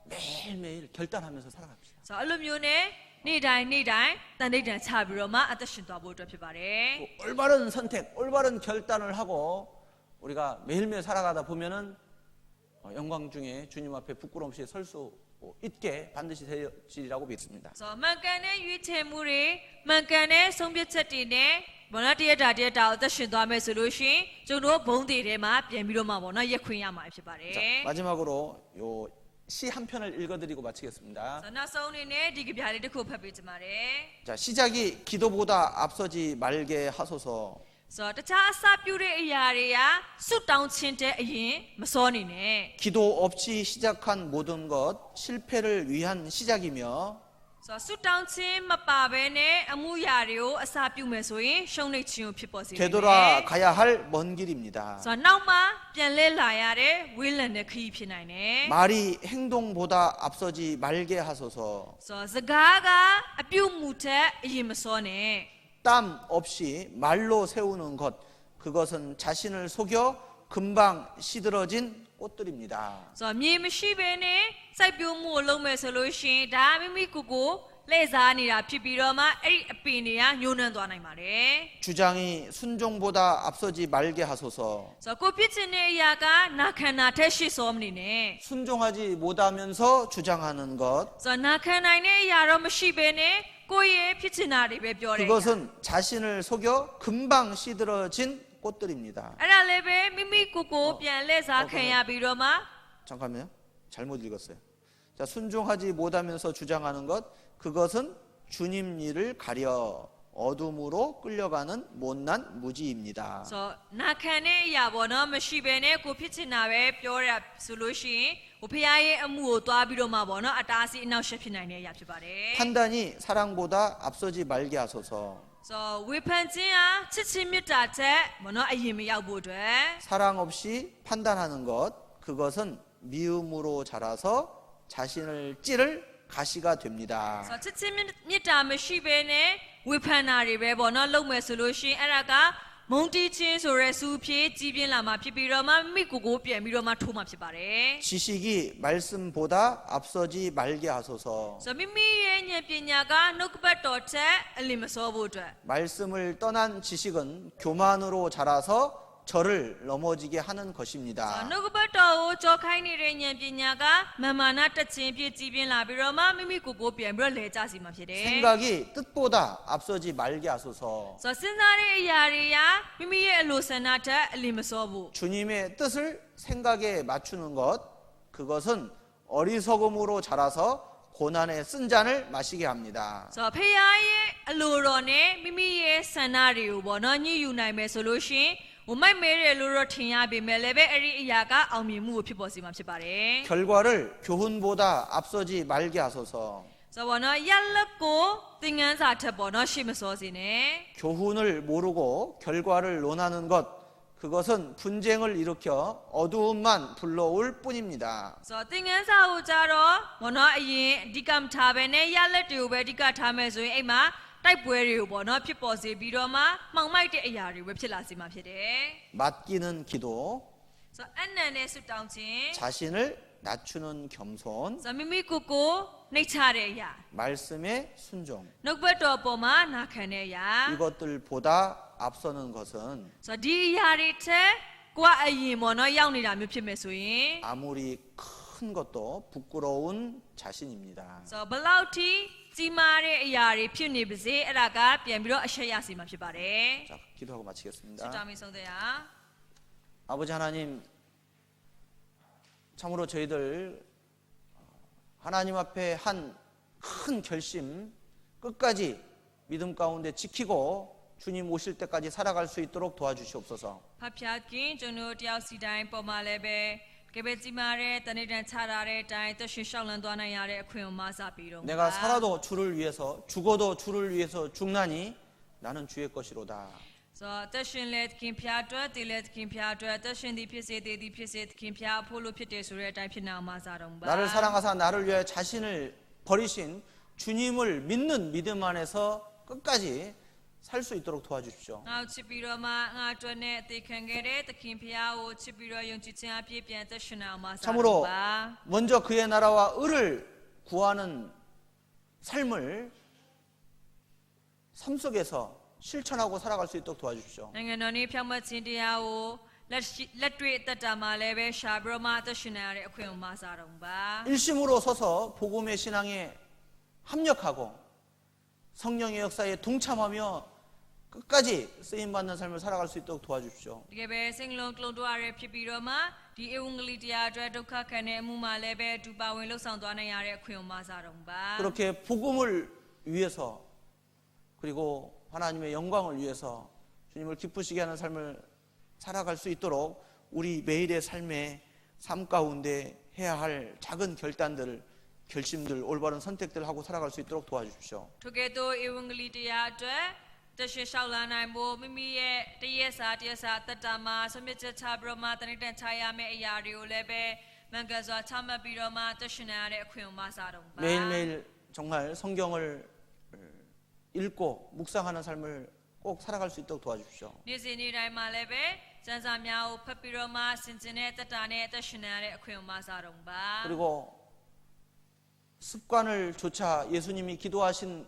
매일매일 결단하면서 살아갑시다. ဆိုတော့အဲ့လိုမျိုးနဲ့နေ့တိုင်းနေ့တိုင်းတန်တိတ်တန်ချပြီးတော့မှအသက်ရှင်သွားဖို့အတွက်ဖြစ်ပါတယ် 또 올바른 선택, 올바른 결단을 하고 우리가 매일매일 살아가다 보면은 영광 중에 주님 앞에 부끄러움 없이 설 수 있게 반드시 되리라고 믿습니다. ဆိုမှန်ကန်တဲ့ရွေးချယ်မှုတွေမှန်ကန်တဲ့ဆုံးဖြတ်ချက်တွေနဲ့ဘောနော်တရက်တာအသက်ရှင်သွားမယ်ဆိုလို့ရှိရင်ကျွန်တော်ဘုံတွေထဲမှာပြန်ပြီးတော့မှဘောနော်ရက်ခွင့်ရမှာဖြစ်ပါတယ် 자, 마지막으로 요 시 한 편을 읽어드리고 마치겠습니다. ဆိုနောက်ဆုံးအနေနဲ့ဒီကြပြလေးတစ်ခုဖတ်ပေးချင်ပါတယ် 자, 시작이 기도보다 앞서지 말게 하소서. ဆိုတော့တခြားအစပြုတဲ့အရာတွေကစွတ်တောင်းခြင်းတဲ့အရင်မစောနေနဲ့ 기도 없이 시작한 모든 것 실패를 위한 시작이며 ဆိုတော့စွတ်တောင်းခြင်းမပါဘဲနဲ့အမှုရာတွေကိုအစပြုမယ်ဆိုရင်ရှုံးနိမ့်ခြင်းကိုဖြစ်ပေါ်စေတယ် 되돌아가야 할 먼 길입니다. ဆိုတော့နောက်မှပြန်လဲလာရတဲ့ဝေးလံတဲ့ခရီးဖြစ်နိုင်တယ် 말이 행동보다 앞서지 말게 하소서. ဆိုတော့စကားကအပြုတ်မှုထက်အရင်မစောနဲ့ 땀 없이 말로 세우는 것 그것은 자신을 속여 금방 시들어진 꽃들입니다. ဆိုတော့မြေမရှိဘဲနဲ့စိုက်ပျိုးမှုကိုလုပ်မယ်ဆိုလို့ရှိရင်ဒါမိမိကိုယ်ကိုလှည့်စားနေတာဖြစ်ပြီးတော့မှအဲ့ဒီအပင်တွေကညှိုးနှံသွားနိုင်ပါတယ် 주장이 순종보다 앞서지 말게 하소서. ဆိုတော့ကိုဖြစ်ချင်တဲ့အရာကနာခံတာထက်ရှေ့စောမနေနဲ့ 순종하지 못하면서 주장하는 것 ဆိုတော့နာခံနိုင်တဲ့အရာတော့မရှိဘဲနဲ့ကိုယ့်ရဲ့ဖြစ်ချင်တာတွေပဲပြောတယ် 그것은 자신을 속여 금방 시들어진 꽃들입니다. အဲ့ဒါလည်းပဲမိမိကိုယ်ကိုပြန်လှည့်စားခံရပြီးတော့မှ 잠깐만요. 잘못 읽었어요. 자, 순종하지 못하면서 주장하는 것 그것은 주님 일을 가려 어둠으로 끌려가는 못난 무지입니다. ဆိုတော့နာခံတဲ့အရာပေါ့နော်မရှိဘဲနဲ့ကိုဖြစ်ချင်တာပဲပြောရဆိုလို့ရှိရင်ဟိုဖခင်ရဲ့အမှုကိုသွားပြီးတော့မှပေါ့နော်အတားအဆီးအနောက်ရှက်ဖြစ်နိုင်တဲ့အရာဖြစ်ပါတယ် 판단이 사랑보다 앞서지 말게 하소서. ဆိုတော့ဝေဖန်ခြင်းဟာချစ်ချင်းမေတ္တာတဲ့ပေါ့နော်အရင်မရောက်ဖို့အတွက် 사랑 없이 판단하는 것 그것은 미움으로 자라서 자신을 찌를 가시가 됩니다. ဆိုတော့ချစ်ချင်းမေတ္တာမရှိဘဲနဲ့ဝေဖန်တာတွေပဲပေါ့နော်လုပ်မယ်ဆိုလို့ရှိရင်အဲ့ဒါကမုံတီးချင်းဆိုရဲစူဖြစ်ကြီးပြင်းလာမှာဖြစ်ပြီးတော့မှမိကိုကိုပြန်ပြီးတော့မှထိုးမှာဖြစ်ပါတယ် 지식이 말씀보다 앞서지 말게 하소서. ဆိုတော့မိမိရဲ့ဉာဏ်ပညာကနှုတ်ကပတ်တော်ချက်အလင်းမစောဖို့အတွက် 말씀을 떠난 지식은 교만으로 자라서 저를 넘어지게 하는 것입니다. နှုတ်ကပတ်တော်ကိုကြောခိုင်းနေတဲ့ဉာဏ်ပညာကမာမာနတက်ခြင်းဖြစ်ကြီးပြင်းလာပြီးတော့မှမိမိကိုကိုပြန်ပြီးတော့လဲကျစီမှာဖြစ်တယ် 생각이 뜻보다 앞서지 말게 하소서. ဆိုတော့စဉ်းစားတဲ့အရာတွေကမိမိရဲ့အလိုဆန္ဒထက်အလင်းမစောဘူး 주님의 뜻을 생각에 맞추는 것 그것은 어리석음으로 자라서 고난의 쓴 잔을 마시게 합니다. ဆိုတော့ဖေယားရဲ့အလိုတော်နဲ့မိမိရဲ့ဆန္ဒတွေကိုပေါ့နော်ညှိယူနိုင်မယ်ဆိုလို့ရှိရင်ဟိုမိုက်မဲတယ်လို့တော့ထင်ရပေမဲ့လည်းပဲအဲ့ဒီအရာကအောင်မြင်မှုကိုဖြစ်ပေါ်စေမှာဖြစ်ပါတယ် 결과를 교훈보다 앞서지 말게 하소서. ဆိုတော့ပေါ့နော်ရက်လက်ကိုသင်ခန်းစာထက်ပေါ့နော်ရှေ့မစောစေနဲ့ 교훈을 모르고 결과를 논하는 것 그것은 분쟁을 일으켜 어두움만 불러올 뿐입니다. ဆိုတော့သင်ခန်းစာကိုကြတော့ပေါ့နော်အရင်အဓိကမထားဘဲနဲ့ရက်လက်တွေကိုပဲအဓိကထားမယ်ဆိုရင်အဲ့မှာတိုက်ပွဲတွေကိုပေါ့နော်ဖြစ်ပေါ်စေပြီးတော့မှမှောင်မိုက်တဲ့အရာတွေပဲဖြစ်လာစေမှာဖြစ်တယ် 맡기는 기도 ဆိုတော့အနန္တနဲ့ဆုတောင်းခြင်း 자신을 낮추는 겸손 ဆိုတော့မိမိကိုယ်ကိုနှိတ်ချတဲ့အရာ 말씀의 순종 နှုတ်ဘတ်တော်ပေါ်မှာနာခံတဲ့အရာ 이것들보다 앞서는 것은 ဆိုတော့ဒီအရာတွေထက်ကိုယ်ကအရင်ပေါ့နော်ရောက်နေတာမျိုးဖြစ်မယ်ဆိုရင် 아무리 큰 것도 부끄러운 자신입니다. ဆိုတော့ဘယ်လောက်ထိကြီးမားတဲ့အရာတွေဖြစ်နေပါစေအဲ့ဒါကပြန်ပြီးတော့အရှက်ရစီမှာဖြစ်ပါတယ် 자, 기도하고 ဆု 마치겠습니다. တောင်းပြီးဆုံးသက်ရ 아버지 하나님, 참으로 저희들 하나님 앞에 한 큰 결심 끝까지 믿음 가운데 지키고 주님 오실 때까지 살아갈 수 있도록 도와주시옵소서. ဖတ်ဖြတ်ကင်းကျွန်တော်တယောက်စီတိုင်းပေါ်မှာလည်းပဲကဲပဲကြီးမားတဲ့တနေ့တန်ချတာတဲ့အတိုင်းသက်ရှင်ရှောက်လန်းသွားနိုင်ရတဲ့အခွင့်အမစပြီးတော့ 내가 살아도 주를 위해서 죽어도 주를 위해서 죽나니 나는 주의 것이로다. ဆိုတော့သက်ရှင်လက်သခင်ဖျားအတွက်တည်လက်သခင်ဖျားအတွက်သက်ရှင်သည်ဖြစ်စေတည်သည်ဖြစ်စေသခင်ဖျားအဖို့လို့ဖြစ်တယ်ဆိုတဲ့အတိုင်းဖြစ်နေအောင်မစားတော့ပါ 나를 사랑하사 나를 위하여 자신을 버리신 주님을 믿는 믿음 안에서 끝까지 살 수 있도록 도와주십시오. ငါချစ်ပြီးတော့မှငါအတွက်နဲ့အသေးခံခဲ့တဲ့သခင်ဖျားကိုချစ်ပြီးတော့ယုံကြည်ခြင်းအပြည့်ပြန်သက်ရှင်အောင်မစားတော့ 참으로 ပါ 먼저 그의 나라와 의를 구하는 삶을 삶 속에서 실천하고 살아갈 수 있도록 도와주십시오. နိုင်ငံတော်နေဖြောင့်မတ်ခြင်းတရားကို လက်တွေ့အသက်တာမှာလည်းပဲရှာပြီးတော့မှအသက်ရှင်နေရတဲ့အခွင့်အရေးမစားတော့ပါ 일심으로 서서 복음의 신앙에 합력하고 성령의 역사에 동참하며 끝까지 쓰임받는 삶을 살아갈 수 있도록 도와주십시오. တကယ်ပဲစိတ်လုံးကလုံးတွားရဖြစ်ပြီးတော့မှဒီဧဝံဂေလိတရားအတွက်ဒုက္ခခံတဲ့အမှုမှာလည်းပဲဒူပါဝင်လှုပ်ဆောင်သွားနိုင်ရတဲ့အခွင့်အရေးမစားတော့ပါ 그렇게 복음을 위해서 그리고 하나님의 영광을 위해서 주님을 기쁘시게 하는 삶을 살아갈 수 있도록 우리 매일의 삶의 삶 가운데 해야 할 작은 결심들, 올바른 선택들을 하고 살아갈 수 있도록 도와주십시오. ထိုကဲ့သို့ဧဝံဂေလိတရားအတွက်တရှိလျှောက်လာနိုင်ဖို့မိမိရဲ့တရက်စာတရက်စာအသက်တာမှာဆွမြတ်ချက်ချပြီးတော့မှတဏိတန်ချရမယ့်အရာတွေကိုလည်းပဲမင်္ဂလာစွာချမှတ်ပြီးတော့မှတရှိနေရတဲ့အခွင့်အရေးမစားတော့ပါ 매일매일 정말 성경을 읽고 묵상하는 삶을 꼭 살아갈 수 있도록 도와주십시오. နေ့စဉ်နေ့တိုင်းမှာလည်းပဲစံစာများကိုဖတ်ပြီးတော့မှစင်ကျင်တဲ့တက်တာနဲ့တက်ရှင်နေရတဲ့အခွင့်အရေးမစားတော့ပါ 그리고 습관을 조차 예수님이 기도하신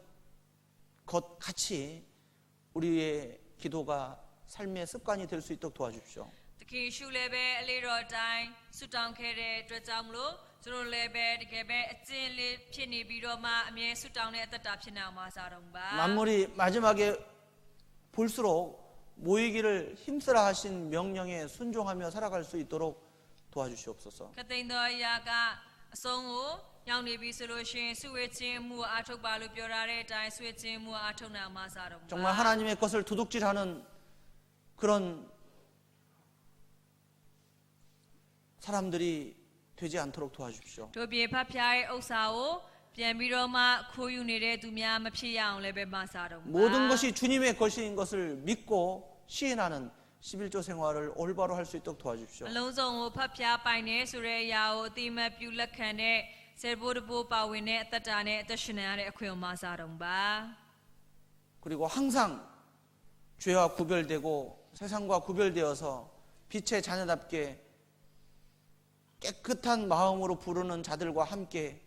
것 같이 우리의 기도가 삶의 습관이 될 수 있도록 도와주십시오. တခင်ရှုလည်းပဲအလေးတော်အတိုင်းဆုတောင်းခဲ့တဲ့အတွက်ကြောင့်မလို့သူတို့လည်းပဲတကယ်ပဲအကျင့်လေးဖြစ်နေပြီးတော့မှအမြဲဆုတောင်းတဲ့အသက်တာဖြစ်နေအောင်မစားတော့ပါ 만물이 마지막에 볼수록 모이기를 힘쓰라 하신 명령에 순종하며 살아갈 수 있도록 도와주시옵소서. ခသိန်းတော်အရာကအဆုံးကိုရောက်နေပြီဆိုလို့ရှိရင်ဆုဝေခြင်းမှုအားထုတ်ပါလို့ပြောထားတဲ့အတိုင်းဆုဝေခြင်းမှုအားထုတ်နိုင်အောင်မစားတော့ပါ 정말 하나님의 것을 도둑질하는 그런 사람들이 되지 않도록 도와주십시오. တို့ပြေဖတ်ဖျားရဲ့ဥစ္စာကိုပြန်ပြီးတော့မှခိုးယူနေတဲ့သူများမဖြစ်ရအောင်လည်းပဲမစားတော့ပါ 모든 것이 주님의 것인 것을 믿고 시인하는 11조 생활을 올바로 할 수 있도록 도와주십시오. အလုံးစုံကိုဖတ်ဖျားပိုင်နေဆိုတဲ့အရာကိုအတိမတ်ပြုလက်ခံတဲ့စေဘိုးတဘိုးပါဝင်တဲ့အသက်တာနဲ့အသက်ရှင်နေရတဲ့အခွင့်အရေးမစားတော့ပါ 그리고 항상 죄와 구별되고 세상과 구별되어서 빛의 자녀답게 깨끗한 마음으로 부르는 자들과 함께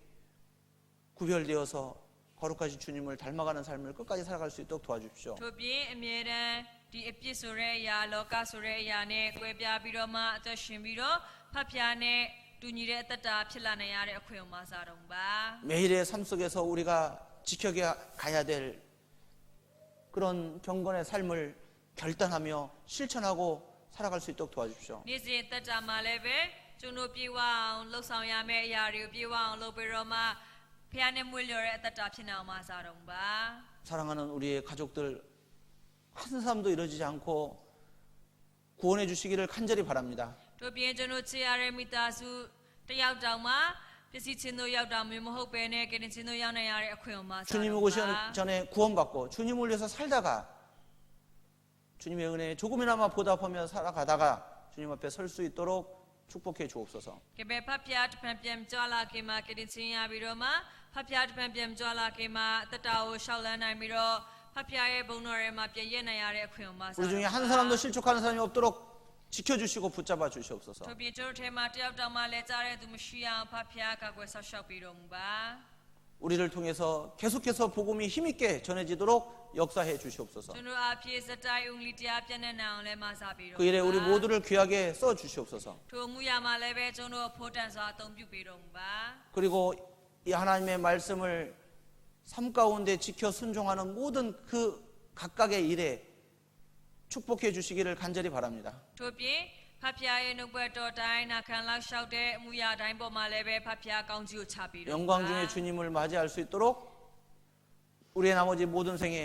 구별되어서 거룩하신 주님을 닮아가는 삶을 끝까지 살아갈 수 있도록 도와주십시오. တို့ပြင်အမြဲတမ်းဒီအပြစ်ဆိုတဲ့အရာလောကဆိုတဲ့အရာနဲ့ကွဲပြားပြီးတော့မှအသက်ရှင်ပြီးတော့ဖတ်ဖျားနဲ့တူညီတဲ့အသက်တာဖြစ်လာနိုင်ရတဲ့အခွင့်အရေးမစားတော့ပါ 매일의 삶 속에서 우리가 지켜가야 될 그런 경건의 삶을 결단하며 실천하고 살아갈 수 있도록 도와주십시오. နေ့စဉ်အသက်တာမှာလည်းပဲကျွန်တော်ပြေဝအောင်လှုပ်ဆောင်ရမယ့်အရာတွေကိုပြေဝအောင်လုပ်ပြီးတော့မှဖျားနဲ့မွေးလျော်တဲ့အသက်တာဖြစ်နေအောင်မစားတော့ပါ 사랑하는 우리의 가족들 한 사람도 이러지 않고 구원해 주시기를 간절히 바랍니다. တို့ပြင်ကျွန်တော်ချစ်ရတဲ့မိသားစုတယောက်တောင်မှပစ္စည်းချင်းတို့ရောက်တာမျိုးမဟုတ်ပဲနဲ့ကရင်ချင်းတို့ရောက်နေရတဲ့အခွင့်အရေးမစား 주님 တော့ 오기 ပါ 전에 구원받고 주님을 위해서 살다가 주님의 은혜에 조금이나마 보답하며 살아가다가 주님 앞에 설 수 있도록 축복해 주옵소서. ကဲပဲဖတ်ဖျားတစ်ဖန်ပြန်ကြွလာခင်မှာကရင်ချင်းရပြီးတော့မှဖတ်ဖျားတစ်ဖန်ပြန်ကြွလာခင်မှာအသက်တာကိုရှောက်လန်းနိုင်ပြီးတော့ဖတ်ဖျားရဲ့ဘုံတော်ထဲမှာပြည့်ရနိုင်ရတဲ့အခွင့်အရေးမစား 우리 중에 한 사람도 실족하는 사람이 없도록 지켜주시고 붙잡아 주시옵소서. တို့ပြင်ကျွန်တော်ထဲမှာတယောက်တောင်မှလဲကြားတဲ့သူမရှိအောင်ဖတ်ဖျားကာကွယ်ဆောက်ရှောက်ပြီးတော့မူပါ 우리를 통해서 계속해서 복음이 힘있게 전해지도록 역사해 주시옵소서. ကျွန်တော်အဖြစ်စတိုင်ဦးလီတရားပြည့်နေအောင်လဲမစားပြီးတော့ 그 일에 우리 모두를 귀하게 써 주시옵소서. ထိုမှုရမှာလည်းပဲကျွန်တော်ဖို့တန်စွာအသုံးပြုပြီးတော့မူပါ 그리고 이 하나님의 말씀을 삶 가운데 지켜 순종하는 모든 그 각각의 일에 축복해 주시기를 간절히 바랍니다. တို့ပြင်ဖတ်ဖျားရဲ့နှုတ်ဘတ်တော်တိုင်းနာခံလောက်လျှောက်တဲ့အမှုရတိုင်းပေါ်မှာလည်းပဲဖတ်ဖျားကောင်းကြီးကိုချပြီးတော့ 영광 중에 주님을 맞이할 수 있도록 우리의 나머지 모든 생에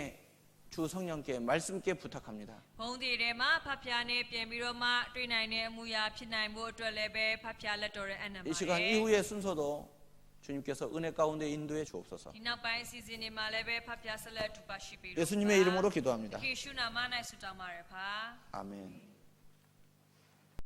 주 성령께 말씀께 부탁합니다. ဘုံဒီထဲမှာဖတ်ဖျားနဲ့ပြန်ပြီးတော့မှတွေ့နိုင်တဲ့အမှုရဖြစ်နိုင်ဖို့အတွက်လည်းပဲဖတ်ဖျားလက်တော်ရဲ့အနံပါ 이 시간 이후의 순서도 주님께서 은혜 가운데 인도해 주옵소서. ဒီနောက်ပိုင်းအစီအစဉ်တွေမှာလည်းပဲဖတ်ဖျားဆက်လက်ထူပါရှိပြီးတော့ 예수님의 이름으로 기도합니다. ယေရှုနာမ၌ဆုတောင်းပါရဖာ 아멘.